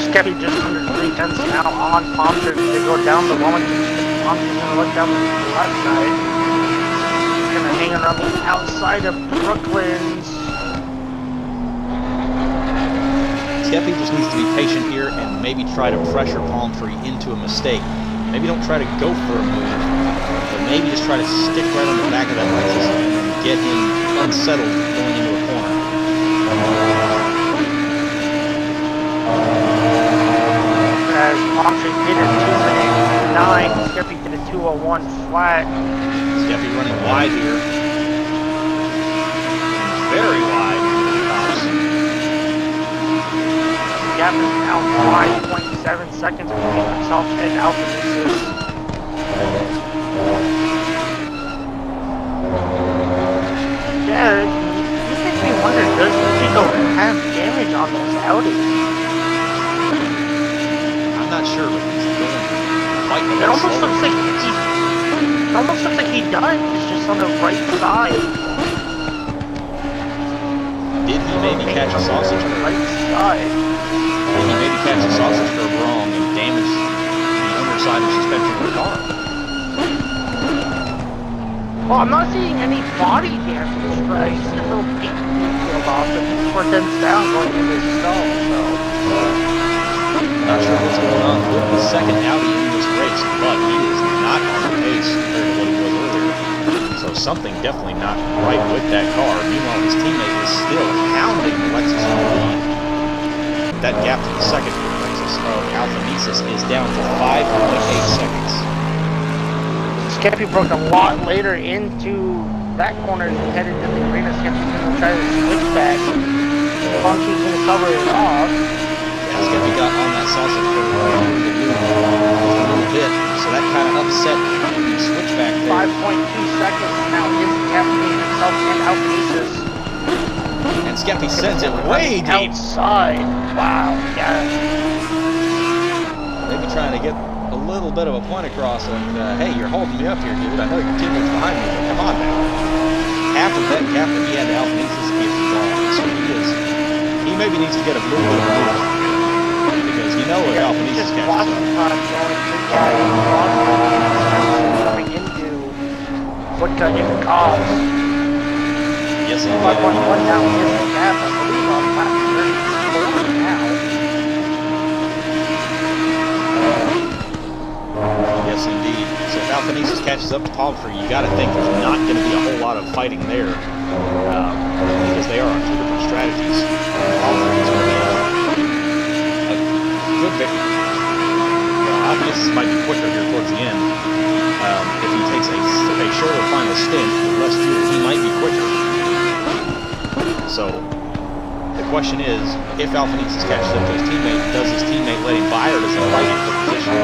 Skeppy just under 3/10 now on Palmer. They go down the Wellington. Palmer's going to look down the left side. He's going to hang around the outside of Brooklyn's. Skeppy just needs to be patient here and maybe try to pressure Palm Tree into a mistake. Maybe don't try to go for a move, but maybe just try to stick right on the back of that Lexus and then get him unsettled going into a corner. As Palm Tree did a 2:09, Skeppy did a 2:01 flat. Skeppy running wide here. Very wide. The gap is now 5.7 seconds between himself and Alpha. Yeah, it makes me wonder, does Chico have damage on those Audis? I'm not sure, but he's going quite a It bit almost slower. looks like he does. It's just on the right side. Did he maybe catch a sausage curve? Right side. Did he maybe catch a sausage curve wrong and damage the underside of suspension of the car? Well, I'm not seeing any body damage, but I see a little paint peeled off and he's 4/10 down going into his stall, so. Not sure what's going on with the second Audi in this race, but he is not on the pace compared to what he was earlier. So something definitely not right with that car. Meanwhile, his teammate is still hounding the Lexus in the lead. That gap to the second Lexus of Alpha Nisus is down to 5.8 seconds. Skeppy broke a lot later into that corner and headed to the arena. Skeppy's going to try to switch back. Funky's going to cover it off. Yeah, Skeppy got on that sausage curve a little bit, so that kind of upset the switchback there. 5.2 seconds now is Captain himself and Alpha Nisus. And Skeppy sends it way deep. Outside. Wow, yeah. Maybe trying to get a little bit of a point across of, hey, you're holding me up here, dude. I know your teammate's behind me, but come on now. Half of that gap that he had to Alpha Nisus is gone. So he maybe needs to get a little bit of a move on here. Because you know if Alpha Nisus catches up. Coming into Woodcut into cause. Yes, he 5.1 now is the gap, I believe, on lap 34 now. Yes, indeed. So if Alpha Nisus catches up to Palm Tree, you got to think there's not going to be a whole lot of fighting there. Because they are on two different strategies. Palm Tree is going to be a good bit. Alpha Nisus might be quicker here towards the end. If he takes a shorter final stint with less fuel, he might be quicker. So the question is, if Alpha Nisus catches up to his teammate, does his teammate let him by or does he fight him for position?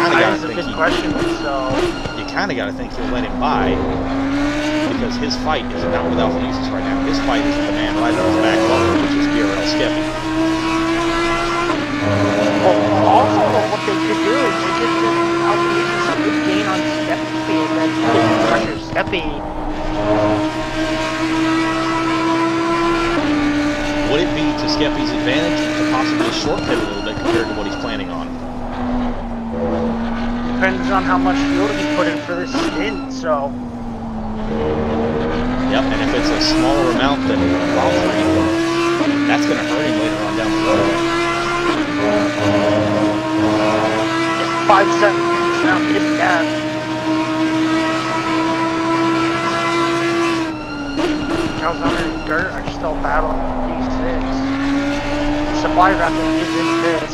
That is a good question, so... You kind of got to think he'll let him by because his fight is not with Alpha Nisus right now. His fight is with the man right on his back bumper, which is BRL Skeppy. Well, also, what they could do is they could just Alpha Nisus a good gain on Skeppy and then pressure Skeppy. Would it be to Skeppy's advantage to possibly short pit a little bit compared to what he's planning on? Depends on how much fuel he put in for this stint, so... Yep, and if it's a smaller amount than Palm Tree, That's going to hurt him later on down the road. 5 seconds now, his gap. Calzone and Dirt are still battling P6. Supply Raptor is in this.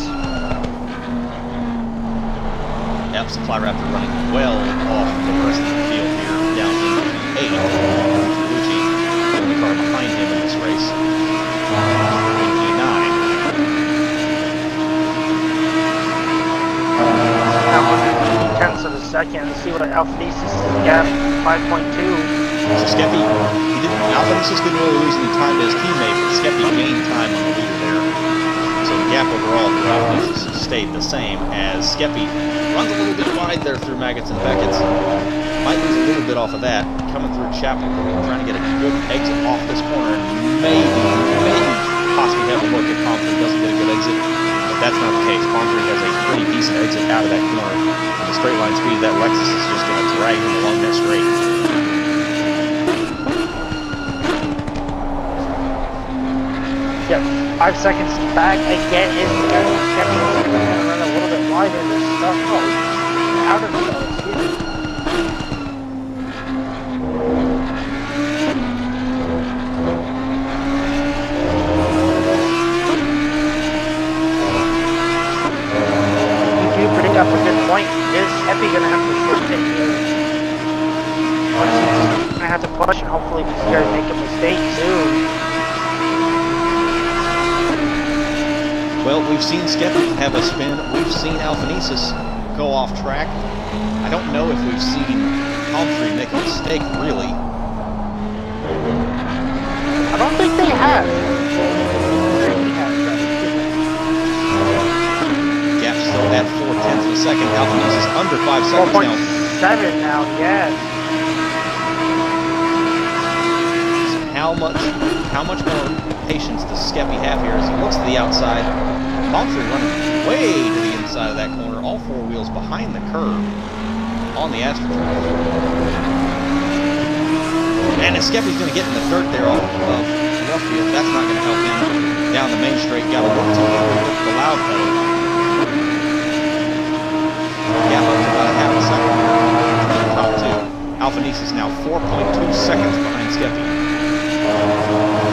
Yep, Supply Raptor running well off the rest of the field here, down into P8. Lucci, the only car behind him in this race. In P9. Now 10ths of a second. Let's see what Alphanesis gap 5.2. So Skeppy, Alphanesis didn't really lose any time to his teammate, but Skeppy gained time on the leader there. So the gap overall for Alphanesis stayed the same as Skeppy runs a little bit wide there through Maggots and Beckett's. Might lose a little bit off of that. Coming through Chapel, trying to get a good exit off this corner. Maybe possibly have a look if Pomfrey doesn't get a good exit. But that's not the case. Pomfrey has a pretty decent exit out of that corner. And the straight line speed, that Lexus is just going to drag him along that straight. Yep, 5 seconds back again. Is Skeppy going to run a little bit wide in this stuff? Oh, out of the zone. You do bring up a good point. Is Skeppy going to have to short take here? Or is he just going to have to push and hopefully these guys make a mistake soon? Well, we've seen Skeppy have a spin. We've seen Alphanesis go off track. I don't know if we've seen Pomfrey make a mistake, really. I don't think they have. Gap still at 4/10 of a second. Alphanesis under 5 seconds now. 4.7 now, yes. How much more patience does Skeppy have here as he looks to the outside? Pomfrey running way to the inside of that corner, all four wheels behind the curve on the AstroTurf. And if Skeppy's going to get in the dirt there off of left field, that's not going to help him down the main straight. Got to look to the loud pedal. Gap up to about a half a second from the top two. Alphanesis now 4.2 seconds behind Skeppy.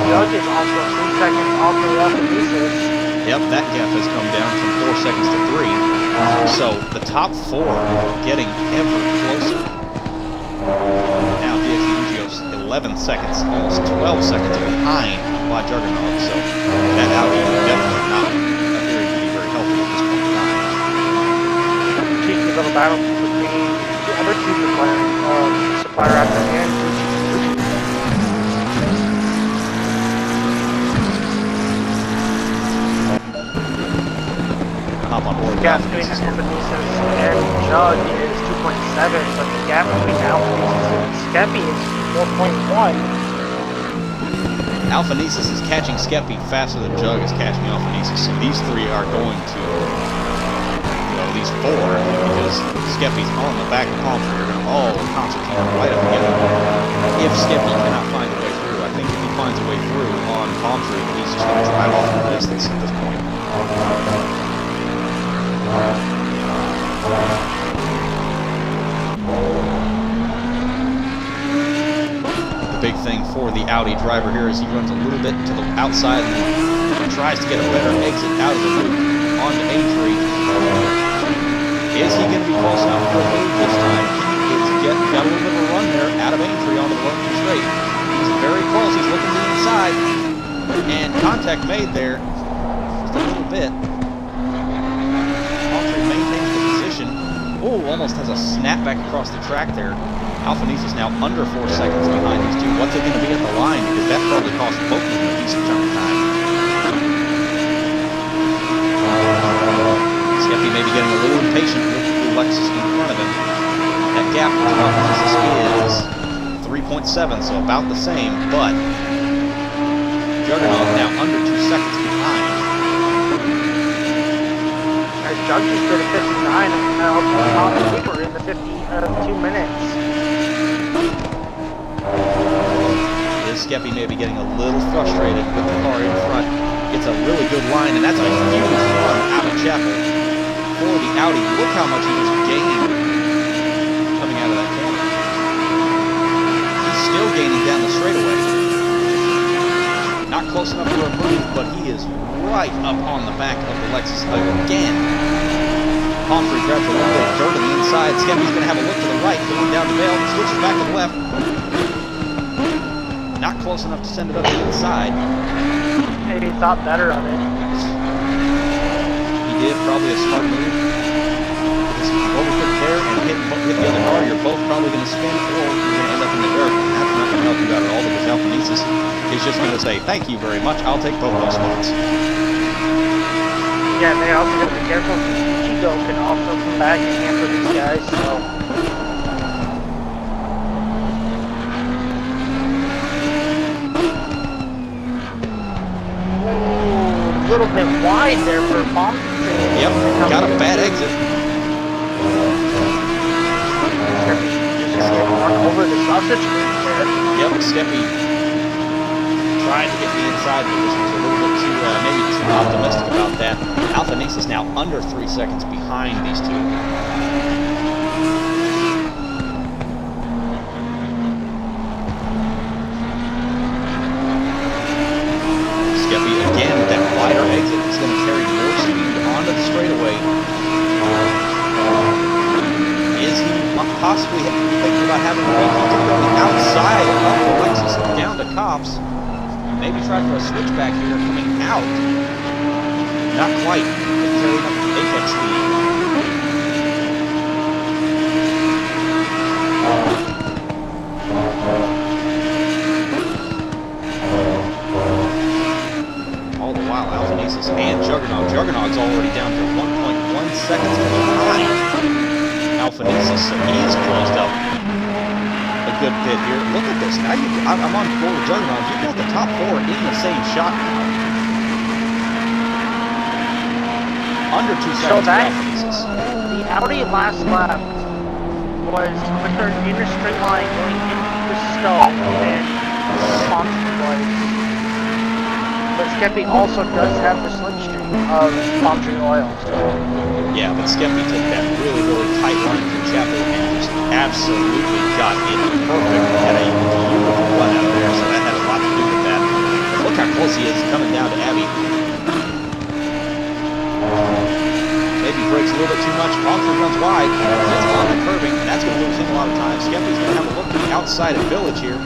Judge is also 3 seconds off the Alphanesis. Yep, that gap has come down from 4 seconds to 3. So the top four getting ever closer. Now DXE 11 seconds, almost 12 seconds behind by Juggernaut. So that Audi definitely not appearing to be very healthy at this point in time. Cheeky little battle between the other two Supply Raptor and Gucci. Hop on board. The gap between Alphanesis and Jug is 2.7, but the gap between Alphanesis and Skeppy is 4.1. Alphanesis is catching Skeppy faster than Jug is catching Alphanesis. So these three are going to, these four, because Skeppy's on the back of Pomfrey, are going to all concentrate right up together. If Skeppy cannot find a way through, I think if he finds a way through on Pomfrey, he's just going to drive off the distance at this point. The big thing for the Audi driver here is he runs a little bit to the outside and tries to get a better exit out of the loop onto A3. Is he going to be close enough for a move this time? Got a little bit of a run there out of A3 onto the London straight. He's very close. He's looking to the inside. And contact made there. Just a little bit. Maintains the position. Oh, almost has a snap back across the track there. Alphanesis now under 4 seconds behind these two. What's it going to be at the line? Because that probably cost both of them a decent chunk of time. Skeppy maybe getting a little impatient with the Lexus in front of him. That gap between Alphanesis is 3.7, so about the same, but Juggernaut now under 2 seconds behind. Jug just did a 59, and we were in the 52 minutes. Is Skeppy maybe getting a little frustrated with the car in front? It's a really good line, and that's a huge run out of Chapel for the Audi. Look how much he just gained coming out of that corner. He's still gaining down the straightaway. Not close enough for a move, but he is right up on the back of the Lexus again. Humphrey grabs a little bit of dirt on the inside. Skeppy's going to have a look to the right, going down the bail, switches back to the left. Not close enough to send it up the inside. Maybe thought better of it. He did, probably a smart move. Just overcook there and hit the other car. You're both probably going to spin, or you're going to end up in the dirt. And that's not going to help you out at all, because Alphanesis is just going to say, thank you very much, I'll take both those spots. Yeah, they also got to be careful because Chico can also come back and hamper these guys, so. A little bit wide there for Palm. Yep, got a bad exit. Just run over the sausage there. Yep, Skeppy trying to get the inside, but this was a little bit too, maybe too optimistic about that. Alphanesis now under 3 seconds behind these two. Skeppy again with that wider exit. He's going to carry more speed onto the straightaway. Is he possibly thinking about having a vehicle to go outside of the Lexus down to Cops? Maybe try for a switchback here coming out. Not quite. Carrying up the apex lead. All the while, Alphanesis and Juggernaut. Juggernaut's already down to 1.1 seconds behind Alphanesis, so he's closed up a good bit here. Look at this. Now I'm on board with Juggernaut. You've got the top four in the same shot now. Under 2 seconds So that, for Alphanesis. the Audi last lap was quicker in a straight line going into the snow than Monster was. But Skeppy also does have the slipstream of Monster Oil. So. Yeah, but Skeppy took that really, really tight line from Chapel and just absolutely got it perfect. Had a beautiful run out there, so that had a lot to do with that. But look how close he is coming down to Abby. Maybe brakes a little bit too much. Humphrey runs wide. Gets on the curbing, and that's going to lose him a lot of time. Skeppy's going to have a look to the outside of Village here.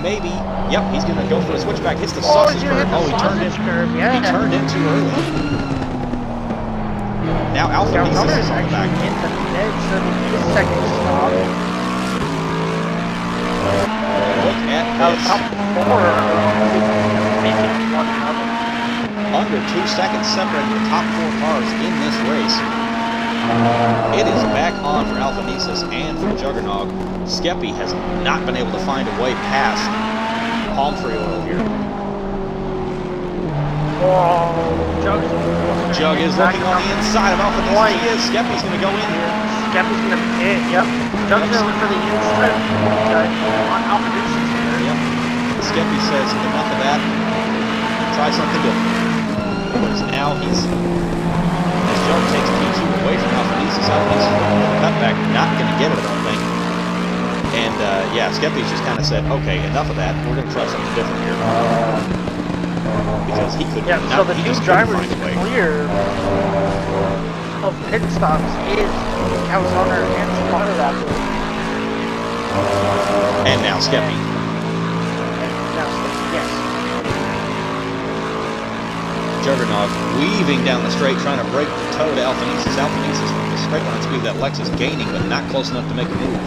Maybe. Yep, he's going to go for the switchback. Hits the sausage curve. Oh, he turned in. Yeah. He turned in too early. Now Alphanesis is on the back. In the mid, so the second stop. Look at this. Under 2 seconds separating the top four cars in this race. It is back on for Alphanesis and for Juggernaut. Skeppy has not been able to find a way past Humphrey Oil here. Jug is looking on the inside of Alphanesis. He is. Skeppy's going to go in here. Skeppy's going to hit, yep. Jug's going to look for the inside on Alphanesis here. Yep. Skeppy says, enough of that. Try something different. Because now as Jug takes P2 away from Alphanesis, Alphanesis with the cutback, not going to get it, I don't think. And yeah, Skeppy's just kind of said, okay, enough of that. We're going to try something different here. Because he could so the two drivers clear of pit stops is Calzone and Sparta. And now Skeppy. Yes. Juggernaut weaving down the straight, trying to break the toe to Alphanesis. Alphanesis with the straight line speed of that Lexus gaining, but not close enough to make a move.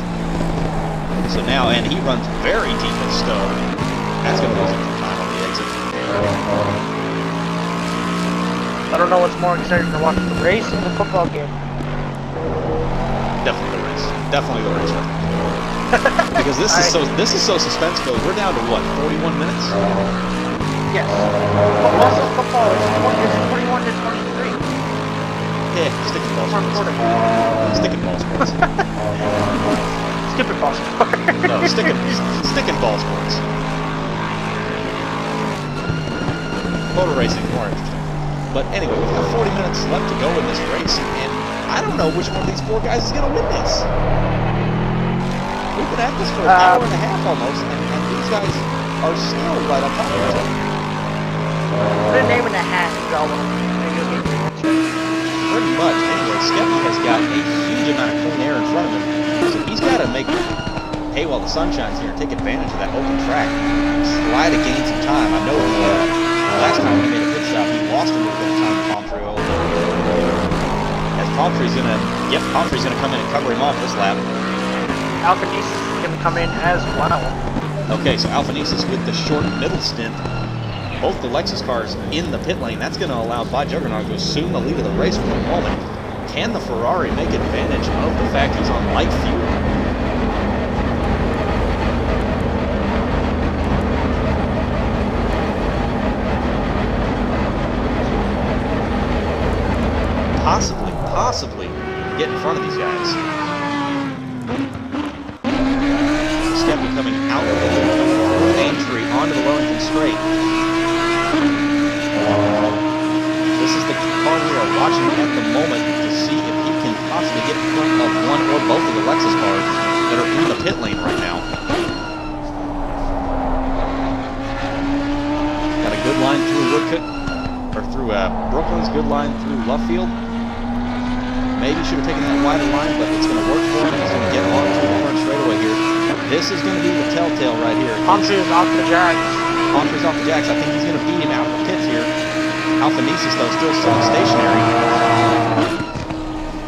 So now, and he runs very deep in Stowe. That's going to lose him some time on the exit. I don't know what's more exciting to watch, the race or the football game. Definitely the race. Definitely the race. Because this is so suspenseful. We're down to what, 41 minutes? Yes. But also football is 41 to 23. Yeah, stick in ball sports. Stick in ball sports. Skip it, ball sports. No, stick in ball sports. Motor racing is more interesting. But anyway, we've got 40 minutes left to go in this race, and I don't know which one of these four guys is going to win this. We've been at this for an hour and a half almost, and these guys are still right on top of each other. Put a name in the hat and go. Maybe you'll get your answer. Pretty much. Anyway, Skeppy has got a huge amount of clean air in front of him, so he's got to make hay while the sun shines here and take advantage of that open track. Try to gain some time. I know last time he made a pit stop, he lost a little bit of time to Palmtree. As Palmtree's gonna come in and cover him off this lap. Alphanesis is going to come in as well. Okay, so Alphanesis with the short middle stint. Both the Lexus cars in the pit lane. That's going to allow By Juggernaut to assume the lead of the race for the moment. Can the Ferrari make advantage of the fact he's on light fuel? Possibly get in front of these guys. Skeppy coming out of the entry onto the Wellington straight. This is the car we are watching at the moment to see if he can possibly get in front of one or both of the Lexus cars that are in the pit lane right now. Got a good line through Woodcote, or through Brooklyn's, good line through Lovefield. Maybe should have taken that wider line, but it's going to work for him. He's going to get onto the front straightaway here. This is going to be the telltale right here. Palmtree is off the jacks. Palmtree's off the jacks. I think he's going to beat him out of the pits here. Alphanesis, though, still stationary.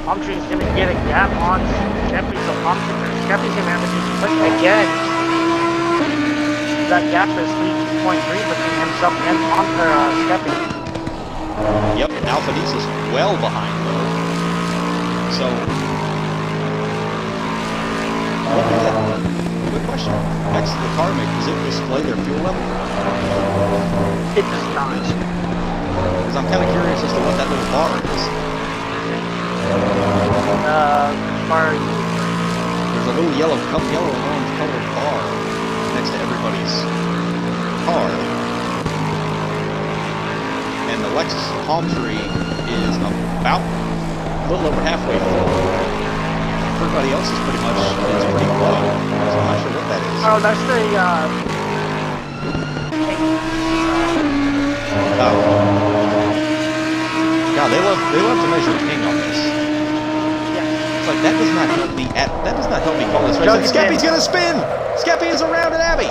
Palmtree is going to get a gap on Skeppy, so Skeppy's going to have to do some pushing again. That gap is 3.3 between himself and Skeppy. Yep, and Alphanesis well behind, though. So, quick question. Next to the car maker, does it display their fuel level? It does not. Because I'm kind of curious as to what that little bar is. There's a little yellow and orange colored bar next to everybody's car. And the Lexus Palmtree is about a little over halfway full. Everybody else is pretty much, it's pretty low, so I'm not sure what that is. Oh, that's the, God, they love to measure ping on this. yeah. It's like, that does not help me call this race. And Skeppy's gonna spin! Skeppy is around at Abbey!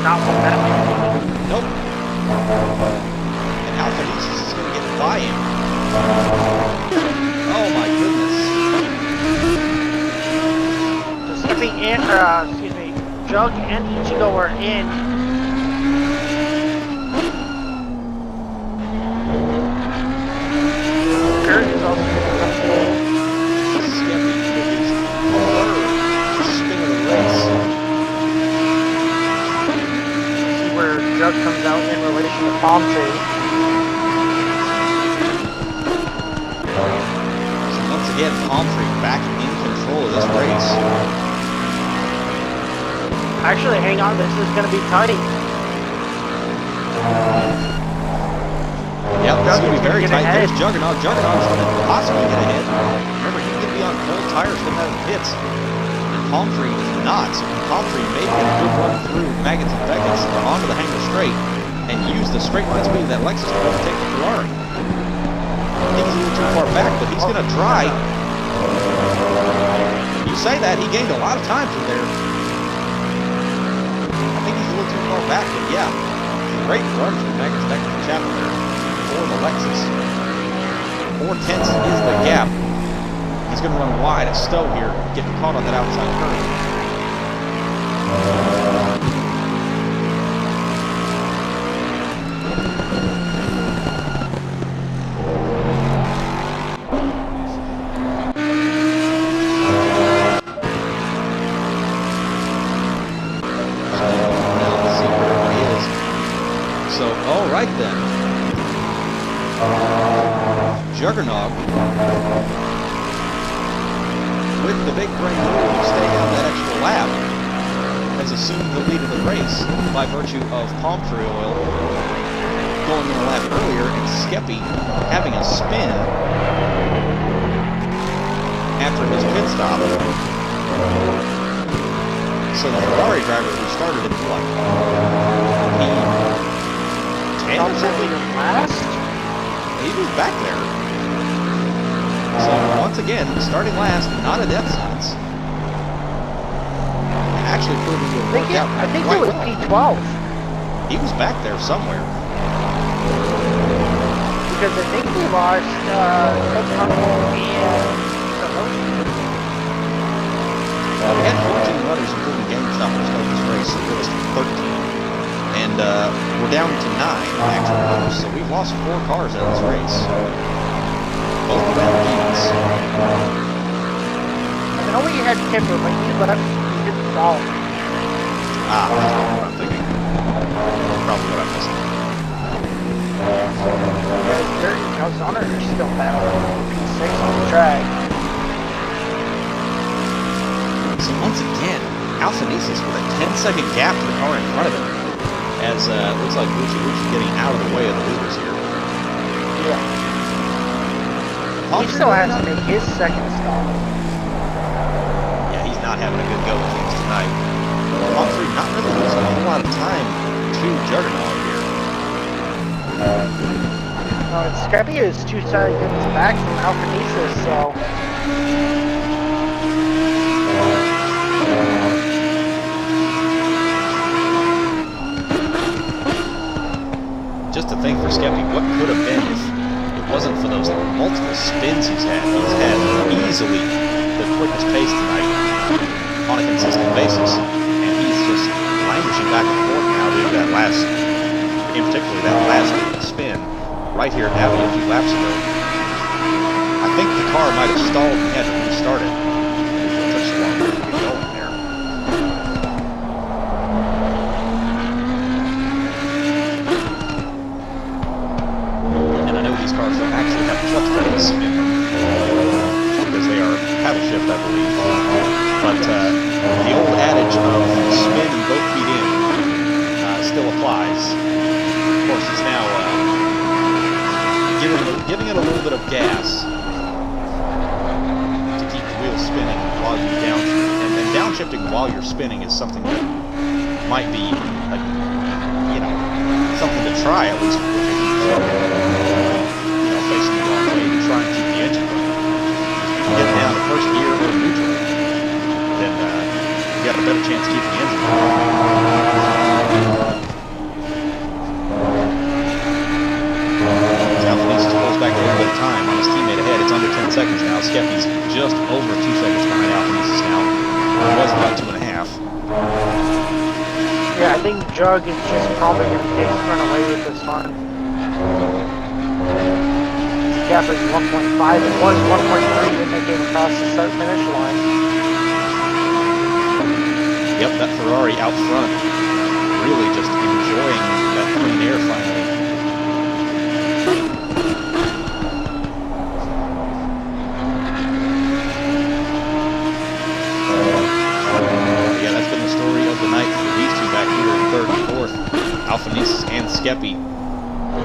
Not what that means. Nope. And Alphanesis is gonna get by him. Oh my goodness. Skeppy and, Jug and Ichigo are in. Kurt is also going to come in. Skeppy with his third spin of the race. See where Jug comes out in relation to Palmtree. So once again, Palmtree back in control of this race. Actually, hang on, this is going to be tight. Yep, this is going to be very tight. Ahead. There's Juggernaut. Juggernaut's going to possibly get ahead. Remember, he's going to be on cold tires coming out of the pits. And Palmtree is not. So Palmtree may get a good run through Maggots and Beckett's onto the hanger straight and use the straight line speed of that Lexus to overtake the Ferrari. I think he's a little too far back, but he's going to try. You say that, he gained a lot of time from there. I think he's a little too far back, but yeah, great run from Maggots, Beckett, and Chapel there for the Lexus. 4/10 is the gap. He's going to run wide at Stowe here, getting caught on that outside curve. So, all right then. Juggernaut with the big brain move to stay down that extra lap. has assumed the lead of the race by virtue of palm tree oil going in a lap earlier and Skeppy having a spin after his pit stop. So the Ferrari driver who started in what? P10 or something? Last? He was back there. So once again, starting last, not a death sentence. Actually proving to have worked out I think quite it was well. P12. He was back there somewhere. Because I think we lost We had 14 runners, including GameStop, to start this race, so it was 13. And we're down to 9 actual runners, so we've lost 4 cars out of this race. Both the Lamborghinis. I know you had Kimber, but he left. He didn't follow. Ah, that's what I'm thinking. Probably what I'm missing. Calzona are still battling P6 on the track. So once again, Alphanesis with a 10-second gap to the car in front of him, as looks like Lucci getting out of the way of the leaders here. Yeah. He still has to make his second stop. Yeah, he's not having a good go with things tonight. Palm Tree not really losing a whole lot of time to Juggernaut here. Skeppy is 2 seconds back from Alphanesis, so... Just to think for Skeppy, what could have been if it wasn't for those multiple spins he's had. He's had easily the quickest pace tonight on a consistent basis, and he's just languishing back and forth now due to that last, in particular that last spin right here at Abbey a few laps ago. I think the car might have stalled and had to restart it. It took so long to get going there. And I know these cars don't actually have clutch pedals in them because they are paddle shift, I believe. But the old adage of spin and both feet in still applies. Of course, it's now giving it a little bit of gas to keep the wheels spinning while you downshift. And downshifting while you're spinning is something that might be, something to try at least if you're facing the wrong way to try and keep the engine running. If you get down to first gear or neutral, then you got a better chance of keeping the engine running. Alphanesis pulls back a little bit of time on his teammate ahead. It's under 10 seconds now. Skeppy's just over 2 seconds behind Alphanesis now. It was about 2.5. Yeah, I think Jug is just probably going to run away with this one. The gap is 1.5. It was 1.3 when they came across the start-finish line. Yep, that Ferrari out front really just enjoying that clean air finally. Yeah, that's been the story of the night for these two back here in third and fourth. Alphanesis and Skeppy.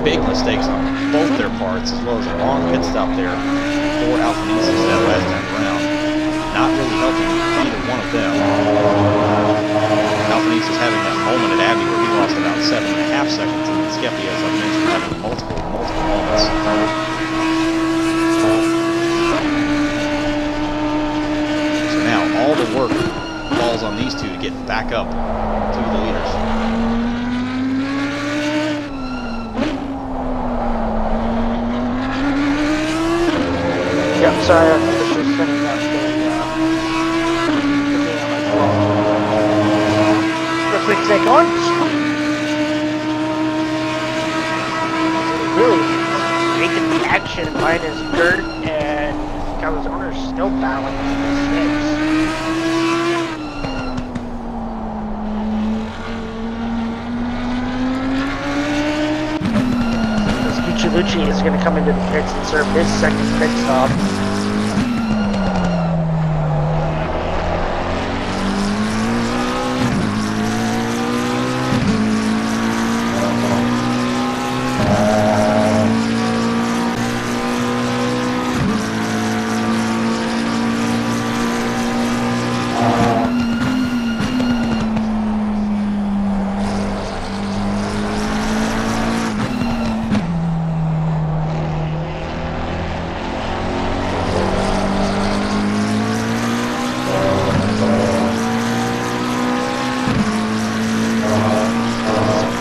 Big mistakes on both their parts, as well as a long pit stop there for Alphanesis that last time around. Not really helping either one of them. Alphanesis having that moment at Abbey where he lost about 7.5 seconds, and Skeppy, as I mentioned, having multiple moments. So now all the work falls on these two to get back up to the leaders. Yep, sorry, I was just spinning up the quick take on. Really making the action minus Gert and Calzona are still battling for the 6. Lucci is going to come into the pits and serve his second pit stop.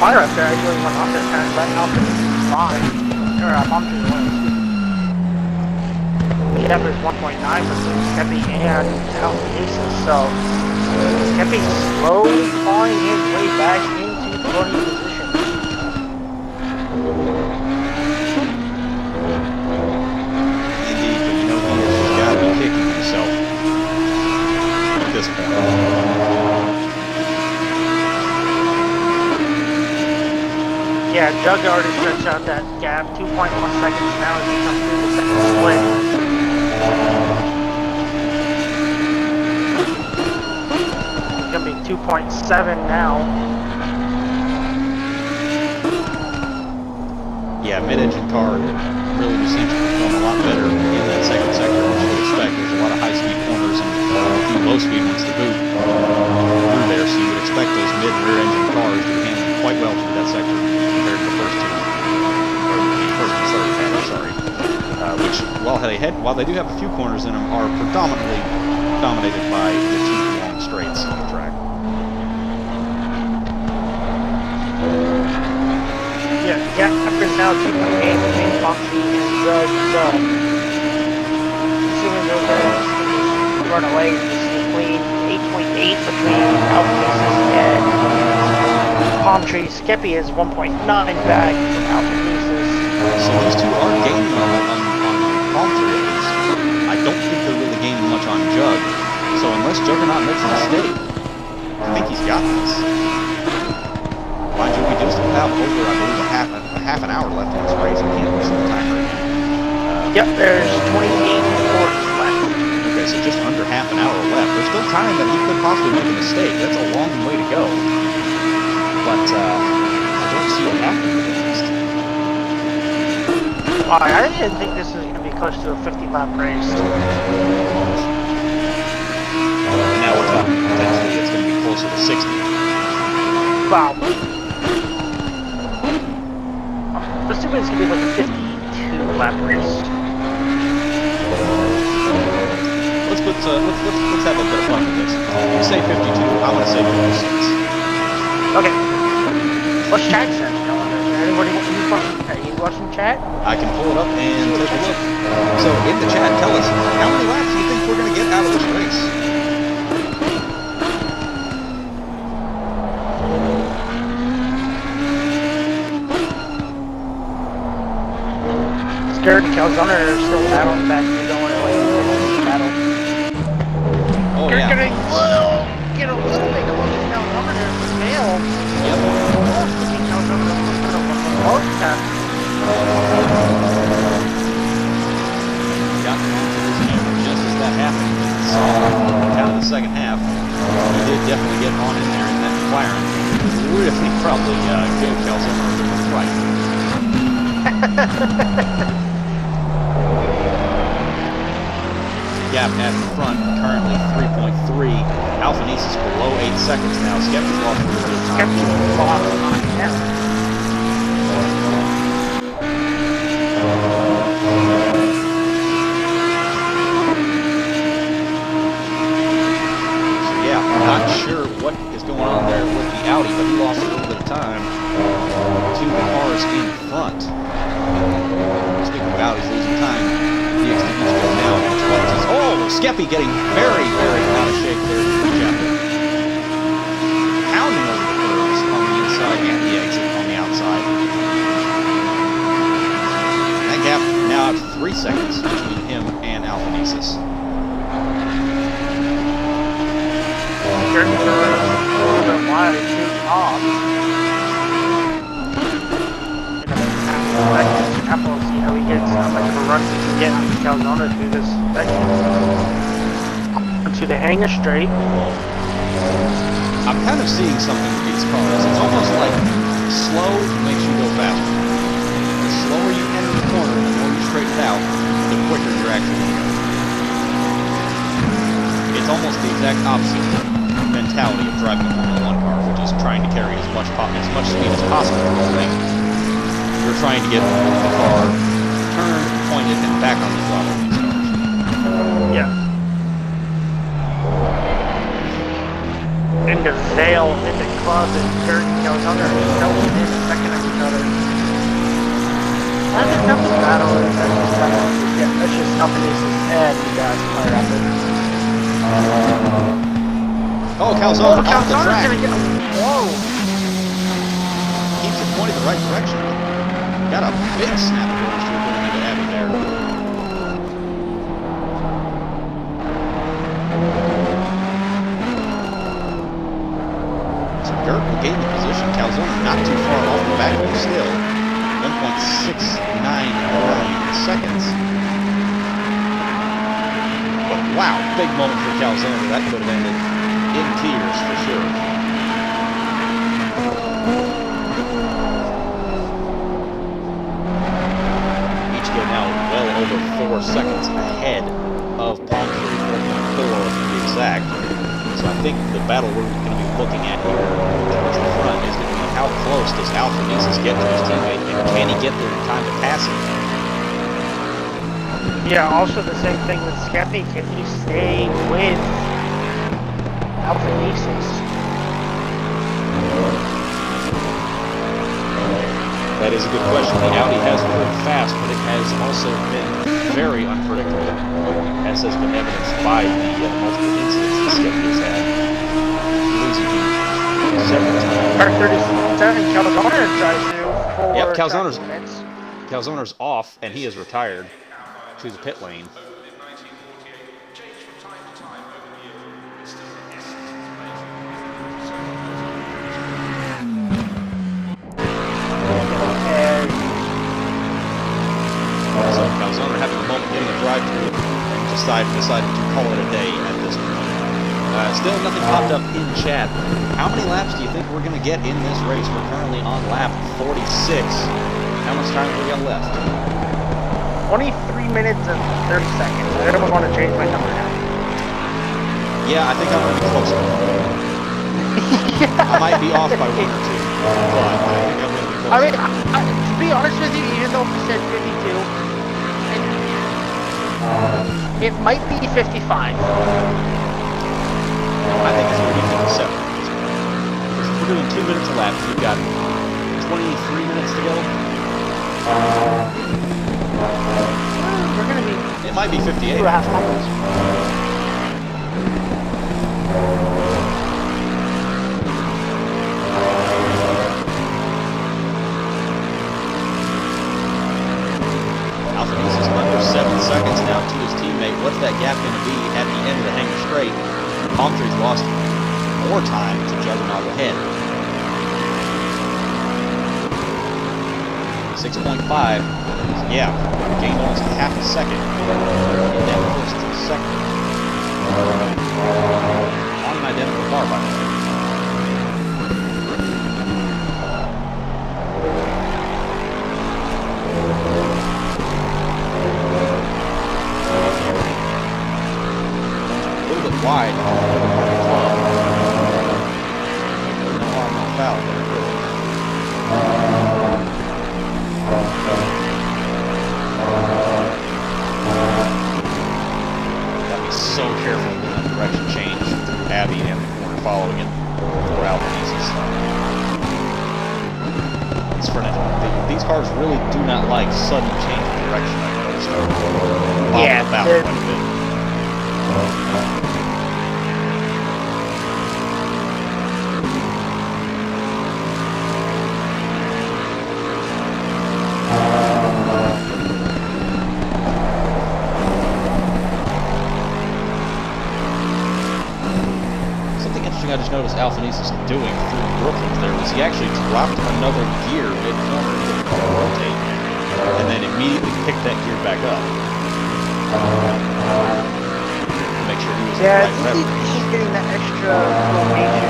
Fire up there actually went off there, kind of letting off the fine. Or bomb to the west. The gap is 1.9 between Skeppy and Aces, so Skeppy's slowly clawing his way back into podium position. Indeed, but you know he has just got to be kicking himself at this point. Yeah, Jug already stretched out that gap, 2.1 seconds now as he comes through the second split. It's going to be 2.7 now. Yeah, mid-engine car really just seems to perform a lot better in that second sector, which you would expect. There's a lot of high-speed corners and a few low-speed ones to boot through there, so you would expect those mid and rear-engine cars to be handling quite well through that sector compared to the first two, or the first and third rather, sorry. Which, while they do have a few corners in them, are predominantly dominated by the two long straights on the track. Yeah, gap is now 2.8 between Foxy and Jug, so assuming those guys run away, you see clean 8.8 between Alphanesis and Palm Tree. Skeppy is 1.9 back from Alphanesis. So those two are gaining on Palm Tree at least. I don't think they're really gaining much on Jug, so unless Juggernaut makes a mistake, I think he's got this. Mind you, we just have over, I believe, a half an hour left in this race. I can't see the timer. Yep, there's 28.40 left. Okay, so just under half an hour left. There's still time that he could possibly make a mistake. That's a long way to go. But I don't see it happening at least. I didn't think this is going to be close to a 50-lap race. Now we're talking potentially it's going to be closer to 60. Wow. I'm assuming it's going to be like a 52-lap race. Let's have a bit of fun with this. You say 52, I want to say 56. Okay. What's chat saying? Are you watching chat? I can pull it up and take a look. So in the chat, tell us, how many laps do you think we're going to get out of this race? Scared Calzone are still battling back. You're going away with the battle. Oh, You're yeah. gonna get a little bit close to Calzone to fail. Yep. Thinking Calzone was going to load test. Got onto his camera just as that happened. So, out of the second half, he did definitely get on in there in that McLaren. Really probably gave Calzone a bit of a fright. Gap at the front, currently 3.3. Alphanesis below 8 seconds now. Skeppy's lost a little bit of time. So yeah, not sure what is going on there with the Audi, but he lost a little bit of time to the cars in front. Speaking of Audi's losing time, the XDP's going down. Oh, Skeppy getting very, very out of shape there in the chapter. Pounding over the curves on the inside and the exit on the outside. That gap now at 3 seconds between him and Alphanesis. Getting a little bit wide, too off. Apple, see how he gets how much of a run he can get on Calzone through this section. To the hangar straight. I'm kind of seeing something with these cars. It's almost like slow makes you go faster. The slower you enter the corner, the more you straighten it out, the quicker you're actually going to go. It it's almost the exact opposite mentality of driving a Formula 1 car, which is trying to carry as much speed as possible through the thing. You're trying to get the car turned, pointed, and back on the throttle of these cars. Yeah. Into Vale, into Club, and Dirt and Calzona are still in second of each other. I think that's the battle is that's just Alphanesis and you guys fire up it. Oh, Calzona off the Calzona's track. gonna get. Whoa! Keeps it pointed the right direction. Got a big snap of doors to going into Abbey there. So Dirt will gain the position. Calzona not too far off the back of him still. 1.699 seconds. But wow, big moment for Calzona. That could have ended in tears for sure. Each go now well over 4 seconds ahead of Palm Tree, 4.4 to be exact. So I think the battle we're going to be looking at here towards the front is going to be how close does Alphanesis get to his teammate, and can he get there in time to pass him? Yeah, also the same thing with Skeppy. Can he stay with Alphanesis? That is a good question. The Audi has moved fast, but it has also been very unpredictable, as has been evidenced by the multiple incidents that Skeppy has had. Losing several times. Car 37, Calzona tries to. Yep, Calzona's off, and he is retired to the pit lane. So Calzona having a moment in the drive-thru and decided to call it a day at this point. Still nothing popped up in chat. How many laps do you think we're going to get in this race? We're currently on lap 46. How much time have we got left? 23 minutes and 30 seconds. I don't want to change my number now. Yeah, I think I'm going to be closer. I might be off by 1 or 2, but I think I'm going to be closer. I mean, to be honest with you, even though we said 52, it might be 55. I think it's going to be 57. Because if we're doing 2 minutes a lap, we've got 23 minutes to go. We're going to be... It might be 58. 2.5 miles. Alphanesis under 7 seconds now to his teammate. What's that gap going to be at the end of the Hanger Straight? Palm Tree's lost more time to Juggernaut ahead. 6.5. Yeah, gained almost half a second in that first sector. On an identical car, by the way. A little bit wide. No harm, no foul there, really. Gotta be so careful with that direction change through Abbey and the corner following it for Alphanesis. It's for these cars really do not like sudden change of direction. I noticed. Yeah, about quite a bit. I just noticed Alphanesis doing through Brooklands there was he actually dropped another gear mid-corner to get the car to rotate, and then immediately picked that gear back up. To make sure he was in the right rev. He's getting that extra rotation.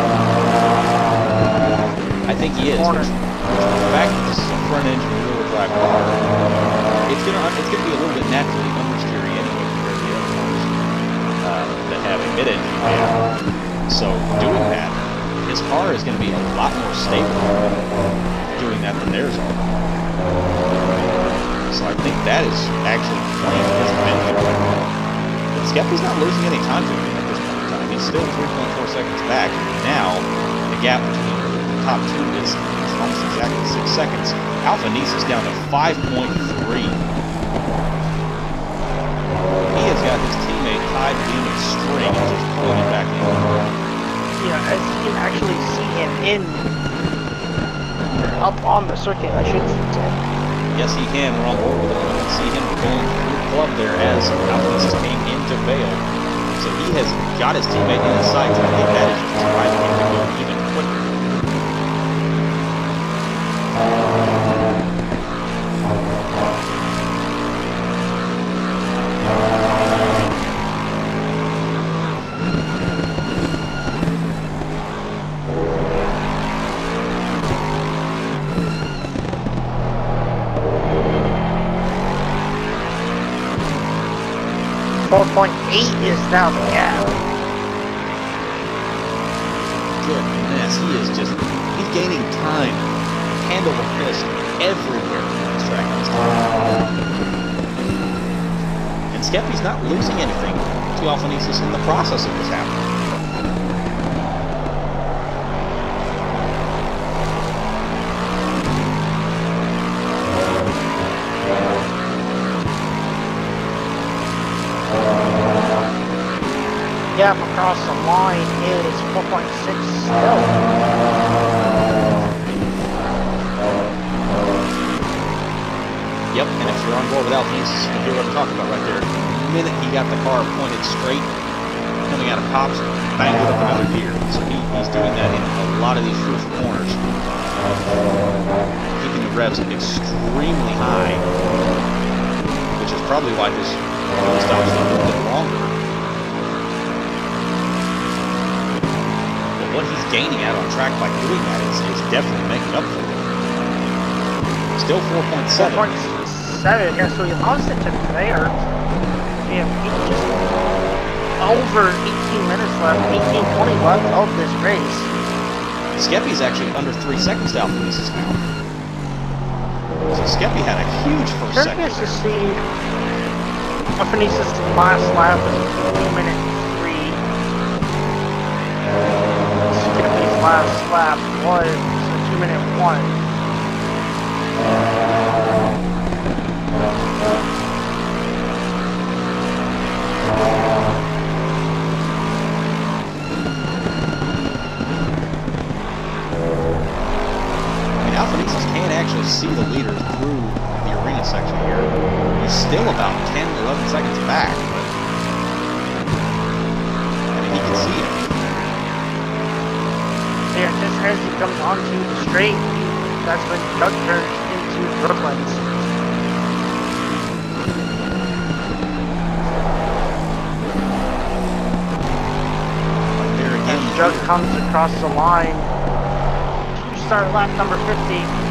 I think he is. Which the fact that this is a front-engine rear-wheel drive car, it's gonna be a little bit naturally understeery anyway compared to the other cars. that have a mid-engine gap. So doing that, his car is going to be a lot more stable doing that than theirs are. So I think that is actually playing to his advantage right now. But Skeppy's not losing any time to him at this point in time. He's still 3.4 seconds back. Now, the gap between the top two is almost exactly 6 seconds. Alpha Nice is down to 5.3. He has got his teammate tied to the end of the string and just pulling him back in. Yeah, as you can actually see him up on the circuit, I should say. Yes, he can. We're on board with him. You can see him going through the club there as Alpha came into Vale. So he has got his teammate in his sights, and I think that is just driving him to go even quicker. 4.8 is now the gap. Goodness, he's gaining time, handle assist everywhere on this track this time. And Skeppy's not losing anything to Alpha Nice in the process of this happening. Gap across the line is 4.6 still. Yep, and if you're on board with Alpha Nice, you hear what I'm talking about right there. The minute he got the car pointed straight, coming out of Pops, banged it up another gear. So he's doing that in a lot of these crucial corners. Keeping the revs extremely high, which is probably why his stops a little bit longer. But what he's gaining out on track by doing that is definitely making up for it. Still 4.7. 4.7, yeah, so he lost it to there. Yeah, just over 18 minutes left, 18-20 left of this race. Skeppy's actually under 3 seconds to Alpha Nice's now. So Skeppy had a huge first second. Curious to see Alpha Nice's last lap is 2-minute 3. Skeppy's last lap was a 2-minute 1. Alpha Nice can actually see the leader through the arena section here. He's still about 10, 11 seconds back, but I mean, he can see it. Yeah, just as he comes onto the straight, that's when Doug turns into Brooklands. There again, As Doug comes across the line, start lap number 50.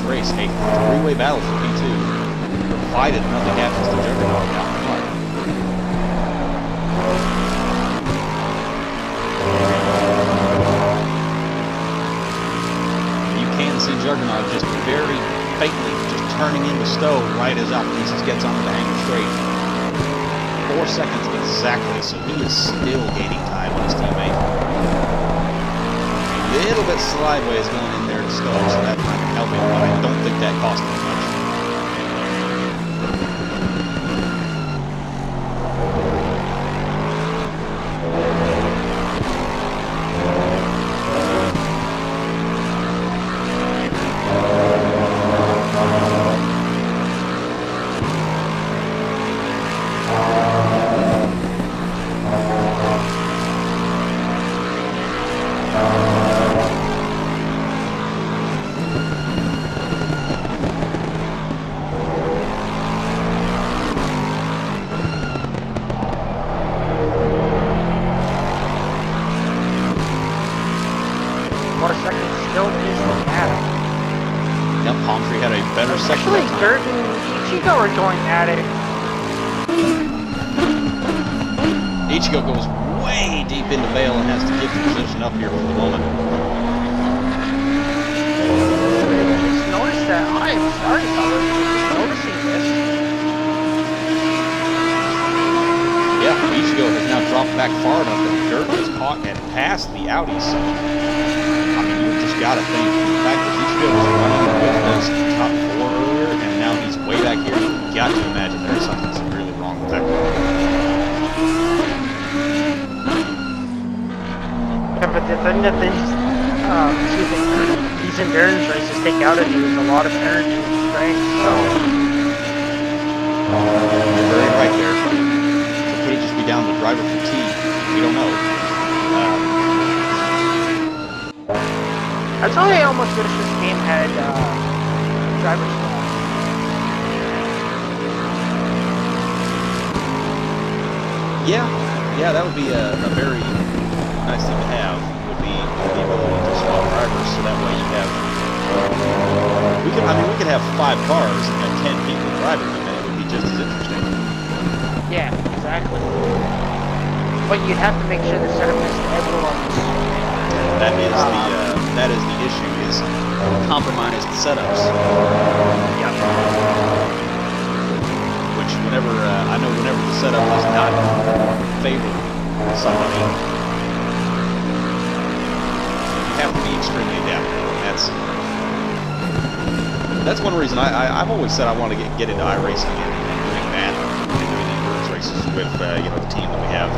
Race, a three-way battle for P2, provided nothing happens to Juggernaut out in front. You can see Juggernaut just very faintly just turning into Stowe right as Alpha Nice gets onto the hangar straight. 4 seconds exactly, so he is still gaining time on his teammate. A little bit sideways going in there to Stowe, so that's not going to help him, but I don't think that cost him much. Yeah, Palmtree had a better section Actually, that time. Dirt and Ichigo are going at it. Ichigo goes way deep into Vale and has to get the position up here for the moment. Just noticed that. I'm sorry, fellas, for just noticing this. Yeah, Ichigo has now dropped back far enough that Dirt has caught and passed the Audis. I mean, you just got to think the fact that Ichigo was running with those top 4 earlier, and now he's way back here. You've got to imagine there's something severely wrong with that car. Yeah, but the thing that these endurance races take out of you is a lot of energy and strength. So You're very right there. So could it just be down to driver fatigue? We don't know. that's why I almost wish this game had driver skill. Yeah, that would be a very nice thing to have. Would be the ability to swap drivers, so that way you have. We could have 5 cars and have 10 people driving them, and it would be just as interesting. Yeah, exactly. But you'd have to make sure the setup is everyone's. That is the issue, is compromised setups. Yeah. Which whenever the setup does not favor somebody, you have to be extremely adaptable. And that's one reason I've always said I want to get into iRacing and doing that and doing the endurance races with the team that we have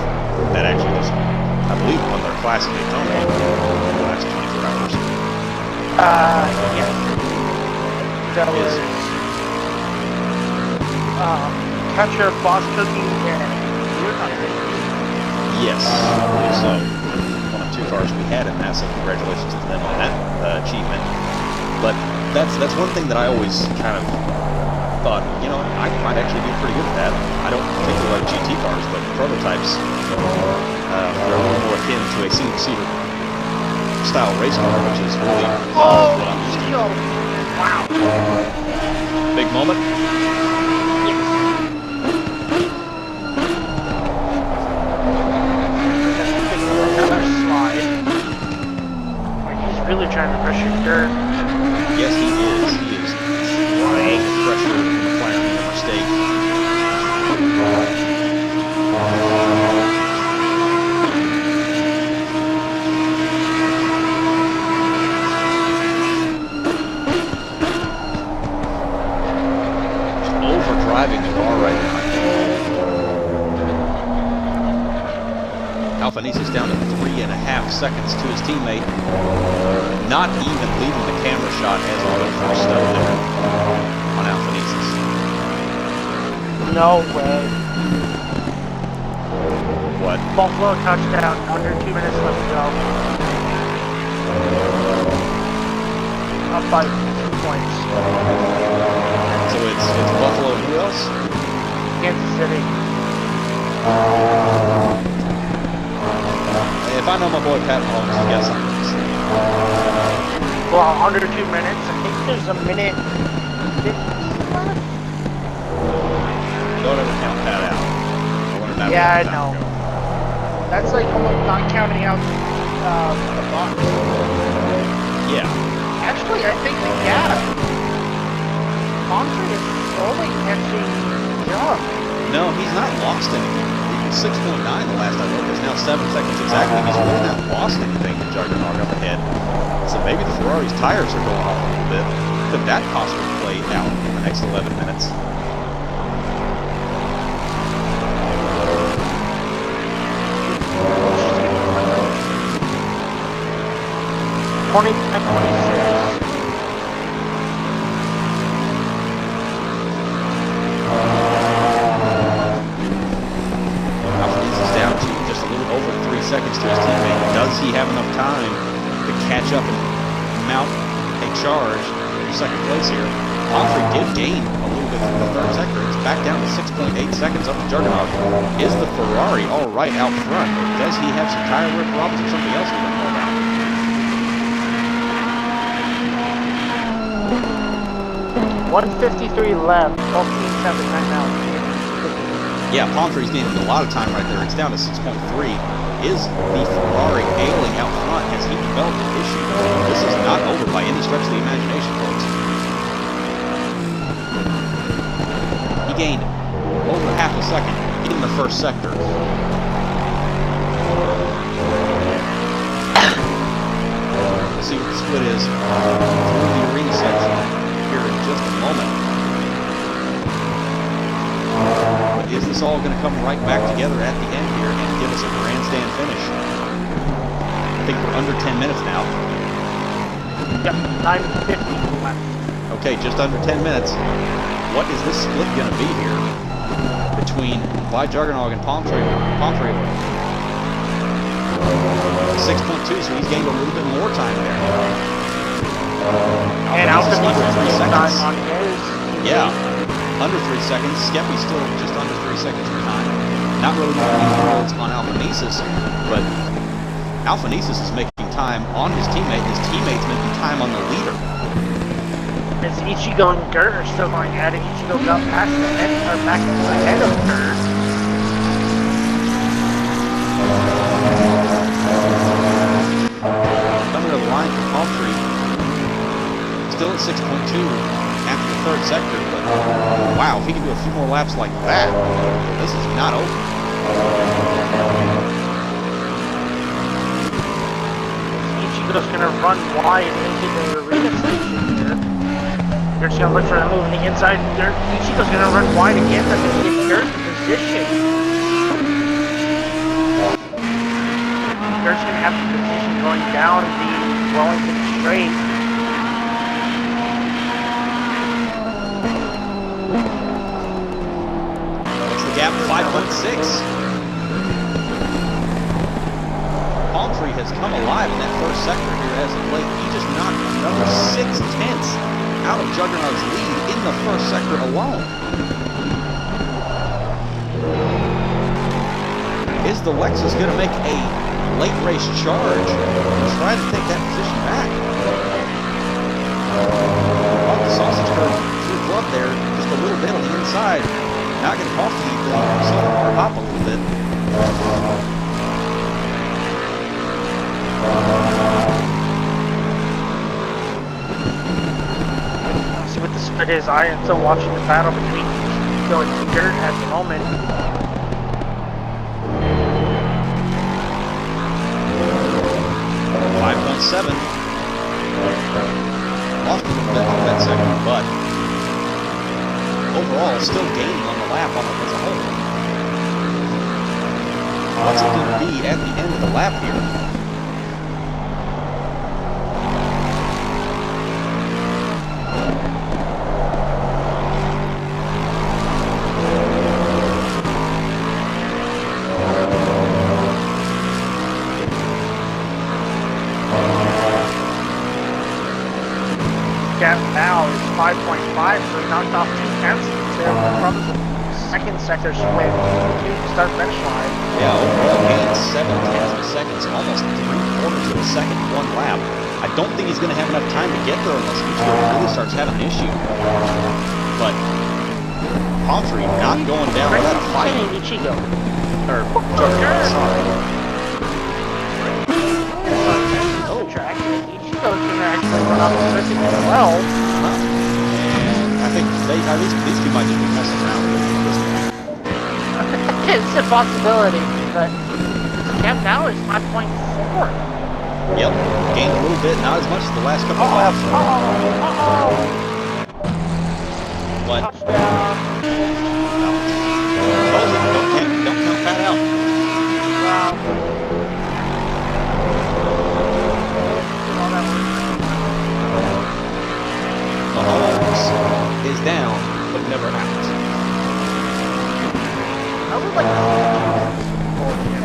that actually just, I believe, won their class in Daytona in the last 24 hours. Yeah. That was Catcher, Boss Cookie, and you're not there. Yes, I believe so. One of 2 cars we had in that, so congratulations to them on that achievement. But that's one thing that I always kind of thought, I might actually be pretty good at that. I don't particularly like GT cars, but prototypes, they're a little more akin to a single-seater style race car, which is really what I'm used to. Wow. Big moment. Yes. Another slide. Like he's really trying to pressure Dirt. Yes, he is. He is trying to pressure McLaren into a mistake. Driving the car right now, I think. Alphanesis down to 3.5 seconds to his teammate. Not even leaving the camera shot as auto first there on Alphanesis. No way. What? Buffalo touchdown, under 2 minutes left to go. Up by 2 points. So it's Buffalo and who else? Kansas City. If I know my boy Pat Mahomes, I guess I'm going to say. Well, under 2 minutes. I think there's a minute 50 left. Don't ever count Pat out. Yeah, I know. That's like almost not counting out the box. Yeah. Actually, I think the gap. Palmtree is slowly catching up. No, he's not lost anything. He was 6.9 the last I looked. It's now 7 seconds exactly. He's really not lost anything to Juggernaut up ahead. So maybe the Ferrari's tires are going off a little bit. Could that possibly play out in the next 11 minutes? Seconds to his teammate. Does he have enough time to catch up and mount a charge in second place here? Palmtree did gain a little bit from the third sector. It's back down to 6.8 seconds up to Juggernaut. Is the Ferrari all right out front, or does he have some tire wear problems or something else we don't know about? 1:53 left. Both teams have a timeout. Yeah, Palmtree's gaining a lot of time right there. It's down to 6.3. Is the Ferrari ailing out front? Has he developed an issue? This is not over by any stretch of the imagination, folks. He gained over half a second in the first sector. Let's see what the split is through the arena section here in just a moment. But is this all going to come right back together at the end here and give us a grandstand finish? I think we're under 10 minutes now. Yep, 9:50 left. Okay, just under 10 minutes. What is this split going to be here between Clyde Juggernog and Palmtree? 6.2, so he's gained a little bit more time there. And Alpha under 3 seconds. on his. Yeah, under 3 seconds. Skeppy's still just under 3 seconds behind. Not really making any inroads on Alphanesis, but Alphanesis is making time on his teammate. His teammate's making time on the leader. As Ichigo and Gert are still going at it. Ichigo got past the head, or back ahead of Gert. Coming to the line for Palmtree. Still at 6.2 after the third sector, but wow, if he can do a few more laps like that, this is not over. Ichigo's going to run wide into the arena station here. Gert's going to look for a move on the inside. Ichigo's going to run wide again. That's going to get Gert in position. Gert's going to have the position going down the Wellington straight. What's the gap? 5.6. Palmtree has come alive in that first sector here as of late. He just knocked another 6/10 out of Juggernaut's lead in the first sector alone. Is the Lexus going to make a late race charge and try to take that position back? Off the sausage curve through club there, just a little bit on the inside. Not going to cost anything, so hop a little bit. See what the split is. I am still watching the battle between Ichigo and Gert at the moment. .7. Lost a little bit on that second, but overall still gaining on the lap on it as a whole. What's it going to be at the end of the lap here? Gap now is 5.5, so he knocked off 2/10 there from the second sector split to the start finish line. Yeah, overall gained 7/10 seconds, almost 3/4 of a second in one lap. I don't think he's going to have enough time to get there unless Ichigo really starts having an issue. But Palmtree not going down without a fight. Ichigo. Or Juggernaut, sorry. Track. Ichigo's going to actually run off the circuit as well. And I think these two might just be messing around with it. It's a possibility, but the gap now is 5.4. Yep, gained a little bit, not as much as the last couple of laps. But Touchdown. don't count that out. Mahomes is down, but never out. I would like to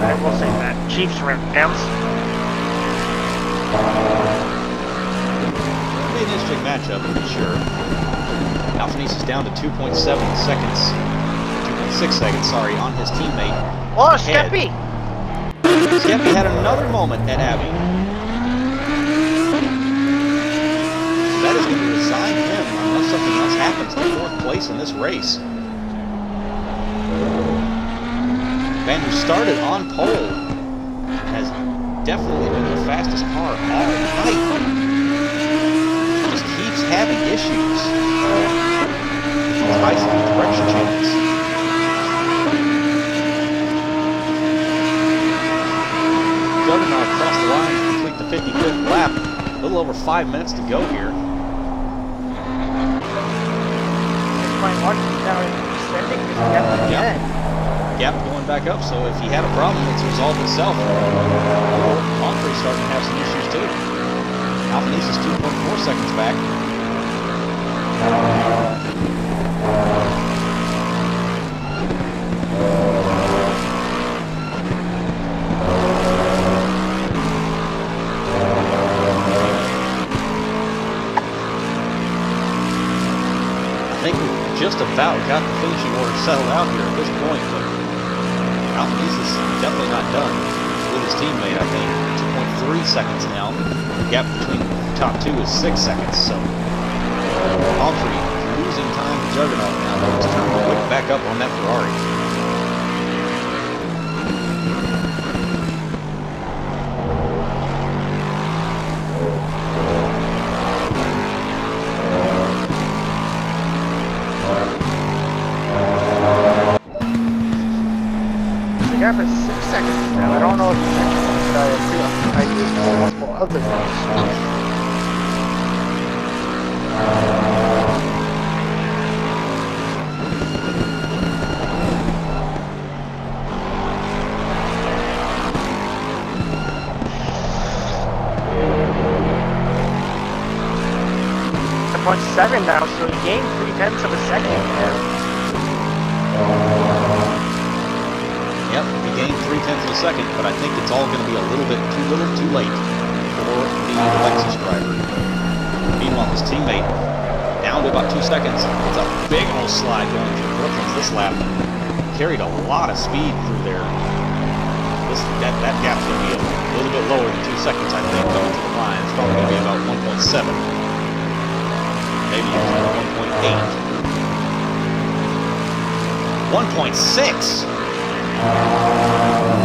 I will say that. Chiefs Rams. It'll be an interesting matchup, for sure. Alphanesis down to 2.7 seconds. 2.6 seconds, sorry, on his teammate. Oh, Skeppy! Skeppy had another moment at Abbey. That is going to resign him unless something else happens. happens to 4th place in this race. Man, who started on pole, has definitely been the fastest car all night. Just keeps having issues with high-speed direction changes. Juggernaut across the line to complete the 55th lap. A little over 5 minutes to go here. Gap going back up, so if he had a problem, it's resolved itself. Humphrey's starting to have some issues too. Alphanesis 2.4 seconds back. I think we've just about got the finishing order settled out here at this point, but Alphanesis definitely not done with his teammate, I think. 2.3 seconds now. The gap between the top two is 6 seconds, so Humphrey losing time to Juggernaut now. He's trying to whip back up on that Ferrari. The gap is 6 seconds now. I don't know if you mentioned that I used multiple other things. 0.7 now, so he gained 3/10 of a second there. Yep, he gained 3/10 of a second, but I think it's all going to be a little bit too late for the Lexus driver. Meanwhile, his teammate down to about 2 seconds. It's a big old slide going through Brooklands this lap. Carried a lot of speed through there. That gap's going to be a little bit lower than 2 seconds, I think, coming to the line. It's probably going to be about 1.7. Maybe even 1.8. 1.6!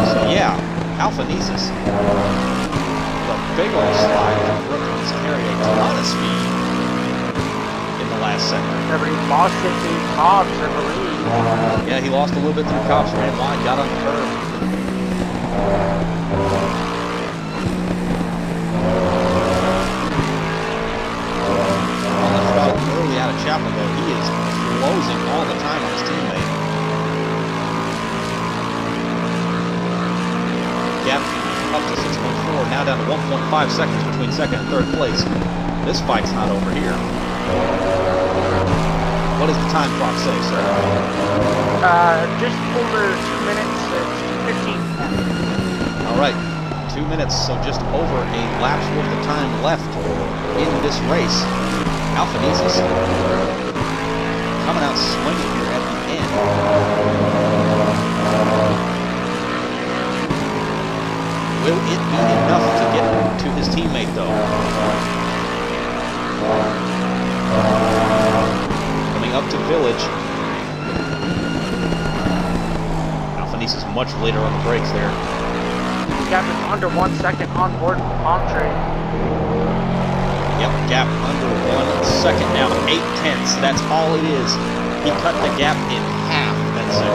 So yeah, Alphanesis. The big old slide from Brooklands carried a lot of speed in the last sector. Never even lost it to Cobbs, I believe. Yeah, he lost a little bit through Cobbs, ran wide, got on the curve. Early out of Chapel, though, he is closing all the time on his teammate. Gap up to 6.4, now down to 1.5 seconds between second and third place. This fight's not over here. What does the time clock say, sir? Just over 2 minutes, it's 2:15. All right, 2 minutes, so just over a lap's worth of time left in this race. Alphanesis coming out swinging here at the end. Will it be enough to get to his teammate, though? Coming up to Village. Alphanesis much later on the brakes there. Gap is under 1 second on board Palmtree. Yep, gap under 1 second now, 8/10. That's all it is. He cut the gap in half. That's it.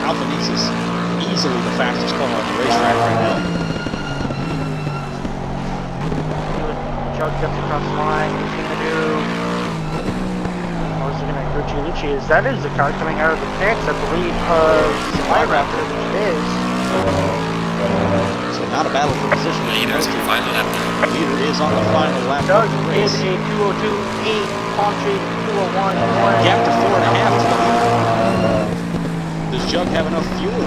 Alphanesis, easily the fastest car on the racetrack right now. Jug gets across the line. He's going to do... What is he going to do? Gucci is that is the car coming out of the pits, I believe, of Raptor, which it is. So not a battle for position. Leader's the final lap now. Leader is on the final lap Jug of the is race. a 202.8, Palmtree 201. Gap to 4.5 to the leader. Does Jug have enough fuel?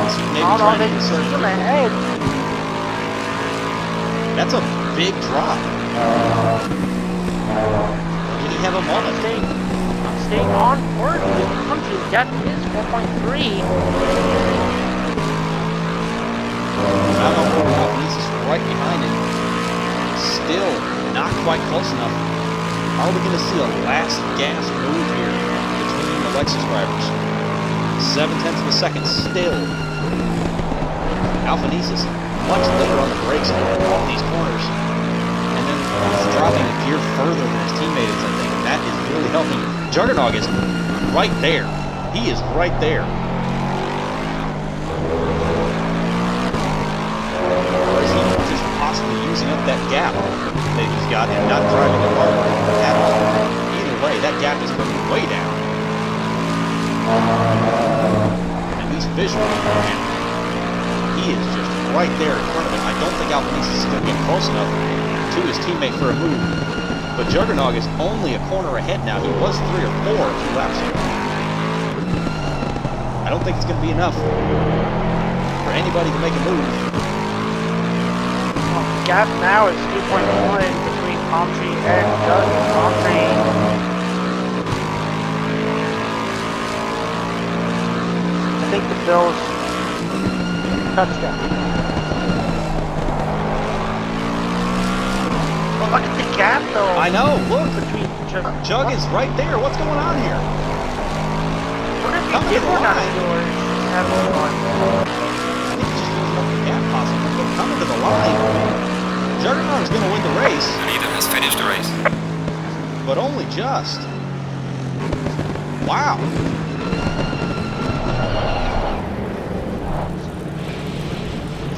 Is he maybe No, trying to they can conserve see him fuel? ahead. That's a big drop. Did he have a moment? Staying on board with Palmtree. Gap is 4.3. I'm on board with Alphanesis for not quite close enough. Are we going to see a last gas move here between the Lexus drivers? 0.7 of a second still. Alphanesis much later on the brakes on all these corners. And then he's dropping a gear further than his teammate is, I think. And that is really helping. Juggernog is right there. He is right there. Or is he just possibly using up that gap that he's got and not driving it hard at all? Either way, that gap is going way down. At least visually. And he is just right there in front of him. I don't think Alphanesis is going to get close enough to his teammate for a move. But Juggernog is only a corner ahead now. He was 3 or 4 a few laps ago. I don't think it's going to be enough for anybody to make a move. Well, the gap now is 2.1 between Palm Tree and Doug. Palm Tree. I think the Bills touchdown. Well, look at the gap though. I know, look. Between Jug is right there. What's going on here? What if Coming he to did the one out line. of yours? Have one. I think he's just using up the gap possibly. But coming to the line, Juggernog is going to win the race. Neither has finished the race. But only just. Wow.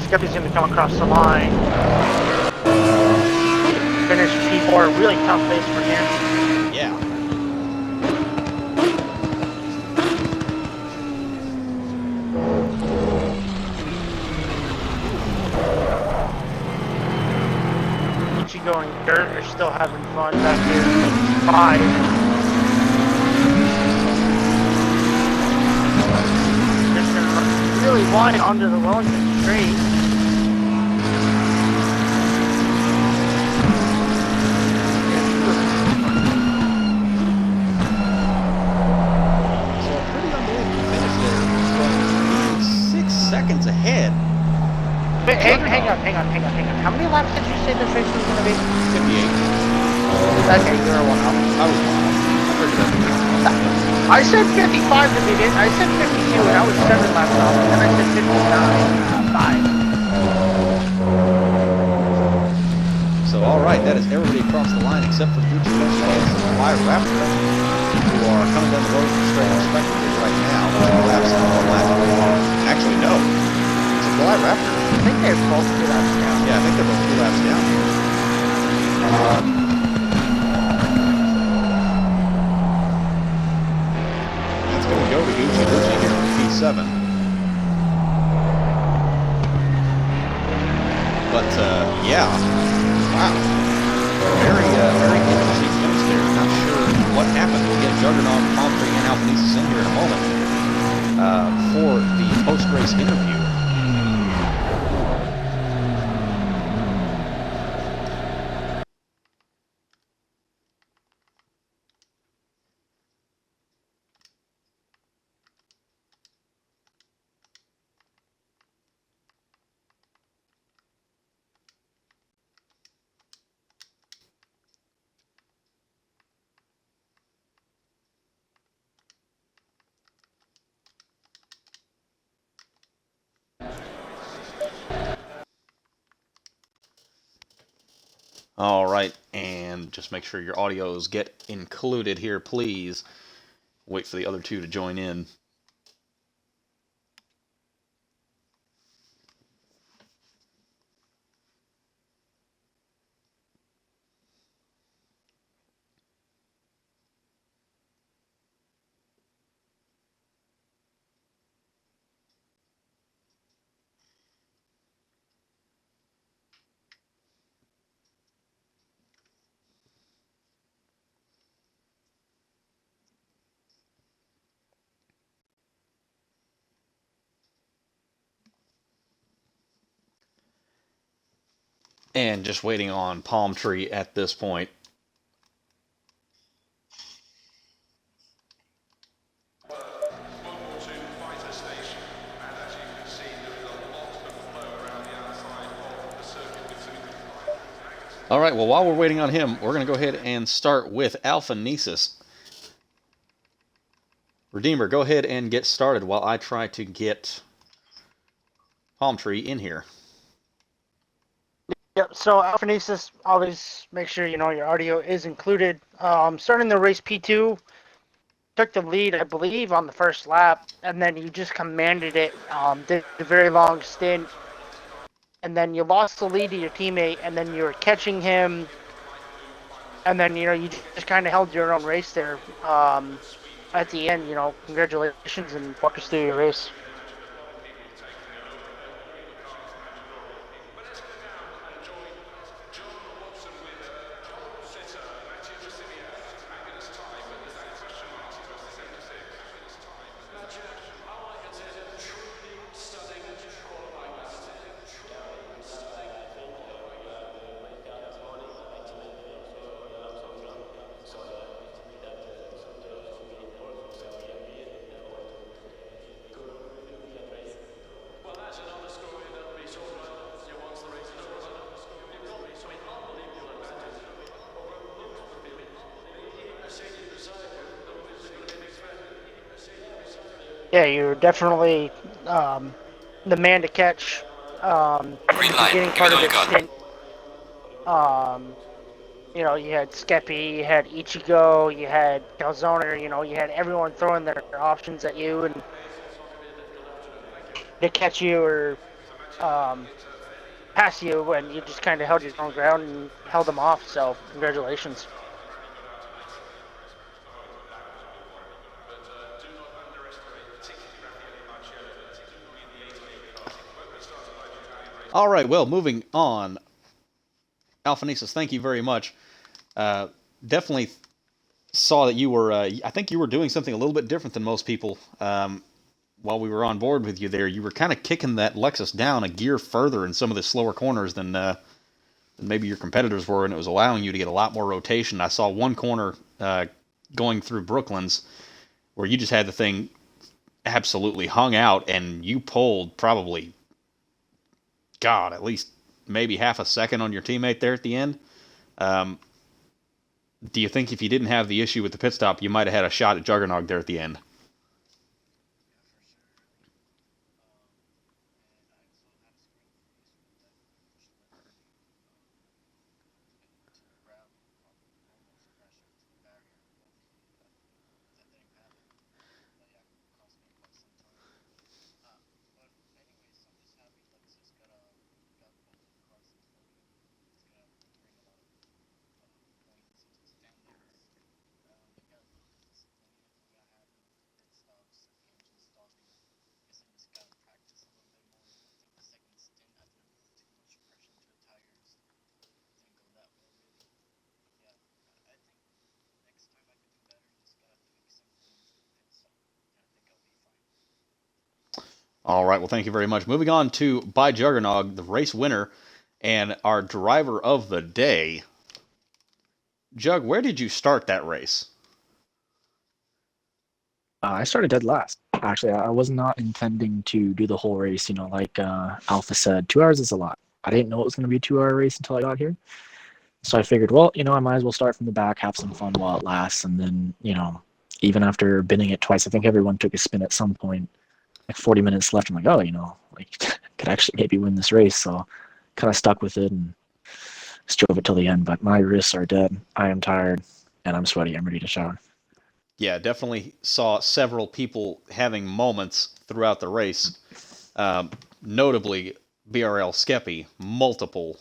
Skeppy's going to come across the line. Finish P4, really tough race for him. Yeah. Going dirt, they're still having fun back here. 5. Just gonna run really wide under the Wellington straight. So a pretty unbelievable finish there from 6 seconds ahead. Wait, hang on. How many laps did you say this race was going to be? 58. Okay, you're a 1 up. I was wrong. I figured that. I said 55 to begin. I said 52 and I was 7 laps off. And then I said 59. 5. So, alright, that is everybody across the line except for Gucci Gucci and Fly Raptor, who are coming down the road from straight respectively right now. 2 laps and 1 lap. Actually, no. It's a Fly Raptor. I think they're both 2 laps down. Yeah, I think they're both 2 laps down here. That's going to go to Gucci Gucci here for P7. But, yeah. Wow. Very interesting finish there. Not sure what happened. We'll get Juggernaut, Palm Tree, and Alphanesis in here in a moment for the post-race interview. All right, and just make sure your audios get included here, please. Wait for the other 2 to join in. And just waiting on Palm Tree at this point. All right, well, while we're waiting on him, we're going to go ahead and start with Alpha Nesis. Redeemer, go ahead and get started while I try to get Palm Tree in here. Yep, so Alphanesis, always make sure your audio is included. Starting the race P2, took the lead, I believe, on the first lap, and then you just commanded it, did a very long stint, and then you lost the lead to your teammate, and then you were catching him, and then, you just kind of held your own race there. At the end, congratulations and walk us through your race. Yeah, you're definitely the man to catch. Beginning part of the stint. You had Skeppy, you had Ichigo, you had Calzone, you had everyone throwing their options at you and to catch you or pass you, and you just kind of held your own ground and held them off. So congratulations. All right, well, moving on. Alphanesis, thank you very much. Definitely saw that you were, I think you were doing something a little bit different than most people while we were on board with you there. You were kind of kicking that Lexus down a gear further in some of the slower corners than maybe your competitors were, and it was allowing you to get a lot more rotation. I saw one corner going through Brooklands where you just had the thing absolutely hung out, and you pulled probably, God, at least maybe half a second on your teammate there at the end. Do you think if you didn't have the issue with the pit stop, you might have had a shot at Juggernog there at the end? All right, well, thank you very much. Moving on to By Juggernog, the race winner, and our driver of the day. Jug, where did you start that race? I started dead last. Actually, I was not intending to do the whole race. Like Alpha said, 2 hours is a lot. I didn't know it was going to be a 2-hour race until I got here. So I figured, well, I might as well start from the back, have some fun while it lasts. And then, even after binning it twice, I think everyone took a spin at some point. Like 40 minutes left. I'm like, oh, could actually maybe win this race. So kind of stuck with it and just drove it till the end. But my wrists are dead. I am tired and I'm sweaty. I'm ready to shower. Yeah, definitely saw several people having moments throughout the race. Notably, BRL Skeppy, multiple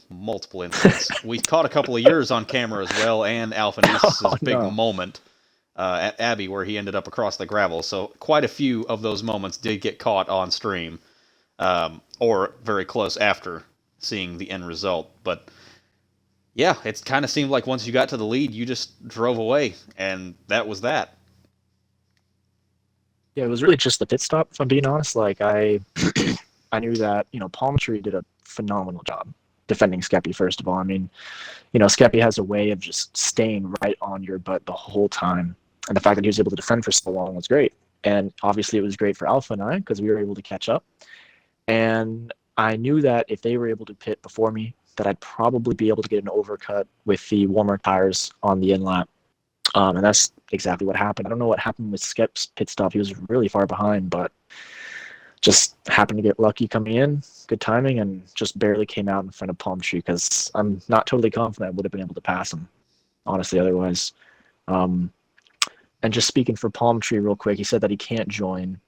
incidents. We caught a couple of yours on camera as well, and Alphanesis' big moment at Abbey where he ended up across the gravel. So quite a few of those moments did get caught on stream, or very close after seeing the end result. But yeah, it kind of seemed like once you got to the lead, you just drove away, and that was that. Yeah, it was really just the pit stop, if I'm being honest. Like, I knew that, Palm Tree did a phenomenal job defending Skeppy, first of all. I mean, Skeppy has a way of just staying right on your butt the whole time. And the fact that he was able to defend for so long was great. And obviously it was great for Alpha and I because we were able to catch up. And I knew that if they were able to pit before me, that I'd probably be able to get an overcut with the warmer tires on the in lap. And that's exactly what happened. I don't know what happened with Skip's pit stop. He was really far behind, but just happened to get lucky coming in, good timing, and just barely came out in front of Palm Tree because I'm not totally confident I would have been able to pass him, honestly, otherwise. And just speaking for Palm Tree real quick, he said that he can't join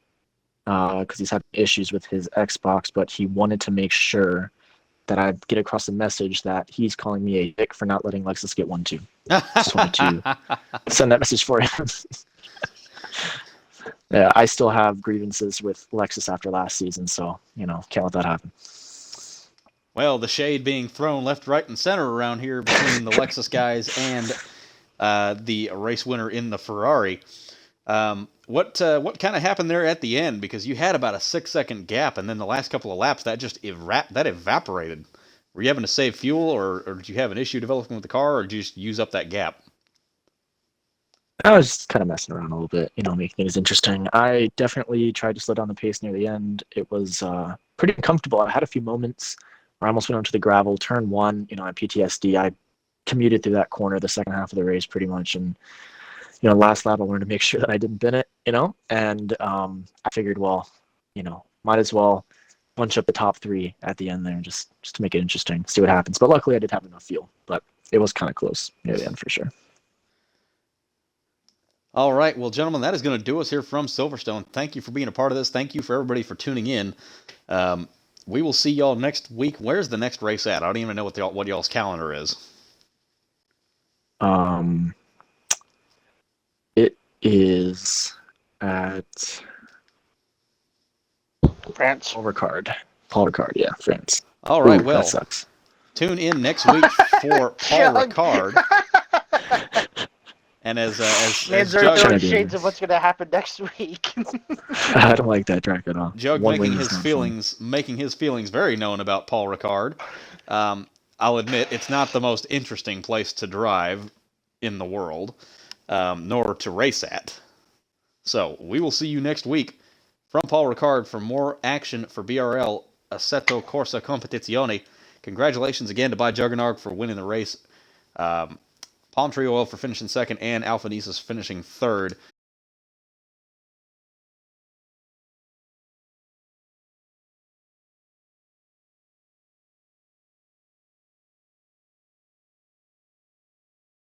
because he's having issues with his Xbox, but he wanted to make sure that I get across the message that he's calling me a dick for not letting Lexus get one too. Just wanted to send that message for him. Yeah, I still have grievances with Lexus after last season, so, can't let that happen. Well, the shade being thrown left, right, and center around here between the Lexus guys and the race winner in the Ferrari. What kind of happened there at the end? Because you had about a 6-second gap, and then the last couple of laps, that just evaporated. Were you having to save fuel, or did you have an issue developing with the car, or did you just use up that gap? I was just kind of messing around a little bit, making things interesting. I definitely tried to slow down the pace near the end. It was pretty uncomfortable. I had a few moments where I almost went onto the gravel. Turn 1, I had PTSD. I commuted through that corner the second half of the race pretty much, and last lap I wanted to make sure that I didn't bin it, and I figured, well, might as well bunch up the top 3 at the end there just to make it interesting, see what happens. But luckily I did have enough fuel, but it was kind of close near the end for sure. All right, well, gentlemen, that is going to do us here from Silverstone. Thank you for being a part of this. Thank you for everybody for tuning in. We will see y'all next week. Where's the next race at? I don't even know what y'all's calendar is. It is at France. Paul Ricard, yeah, France. All right, Ooh, well, that sucks. Tune in next week for Paul Ricard. And as Man's Jug, throwing shades of what's going to happen next week. I don't like that track at all. Jug making his feelings very known about Paul Ricard. I'll admit it's not the most interesting place to drive in the world, nor to race at. So we will see you next week from Paul Ricard for more action for BRL Assetto Corsa Competizione. Congratulations again to By Juggernaut for winning the race. Palm Tree Oil for finishing second, and Alpha Nisus finishing third.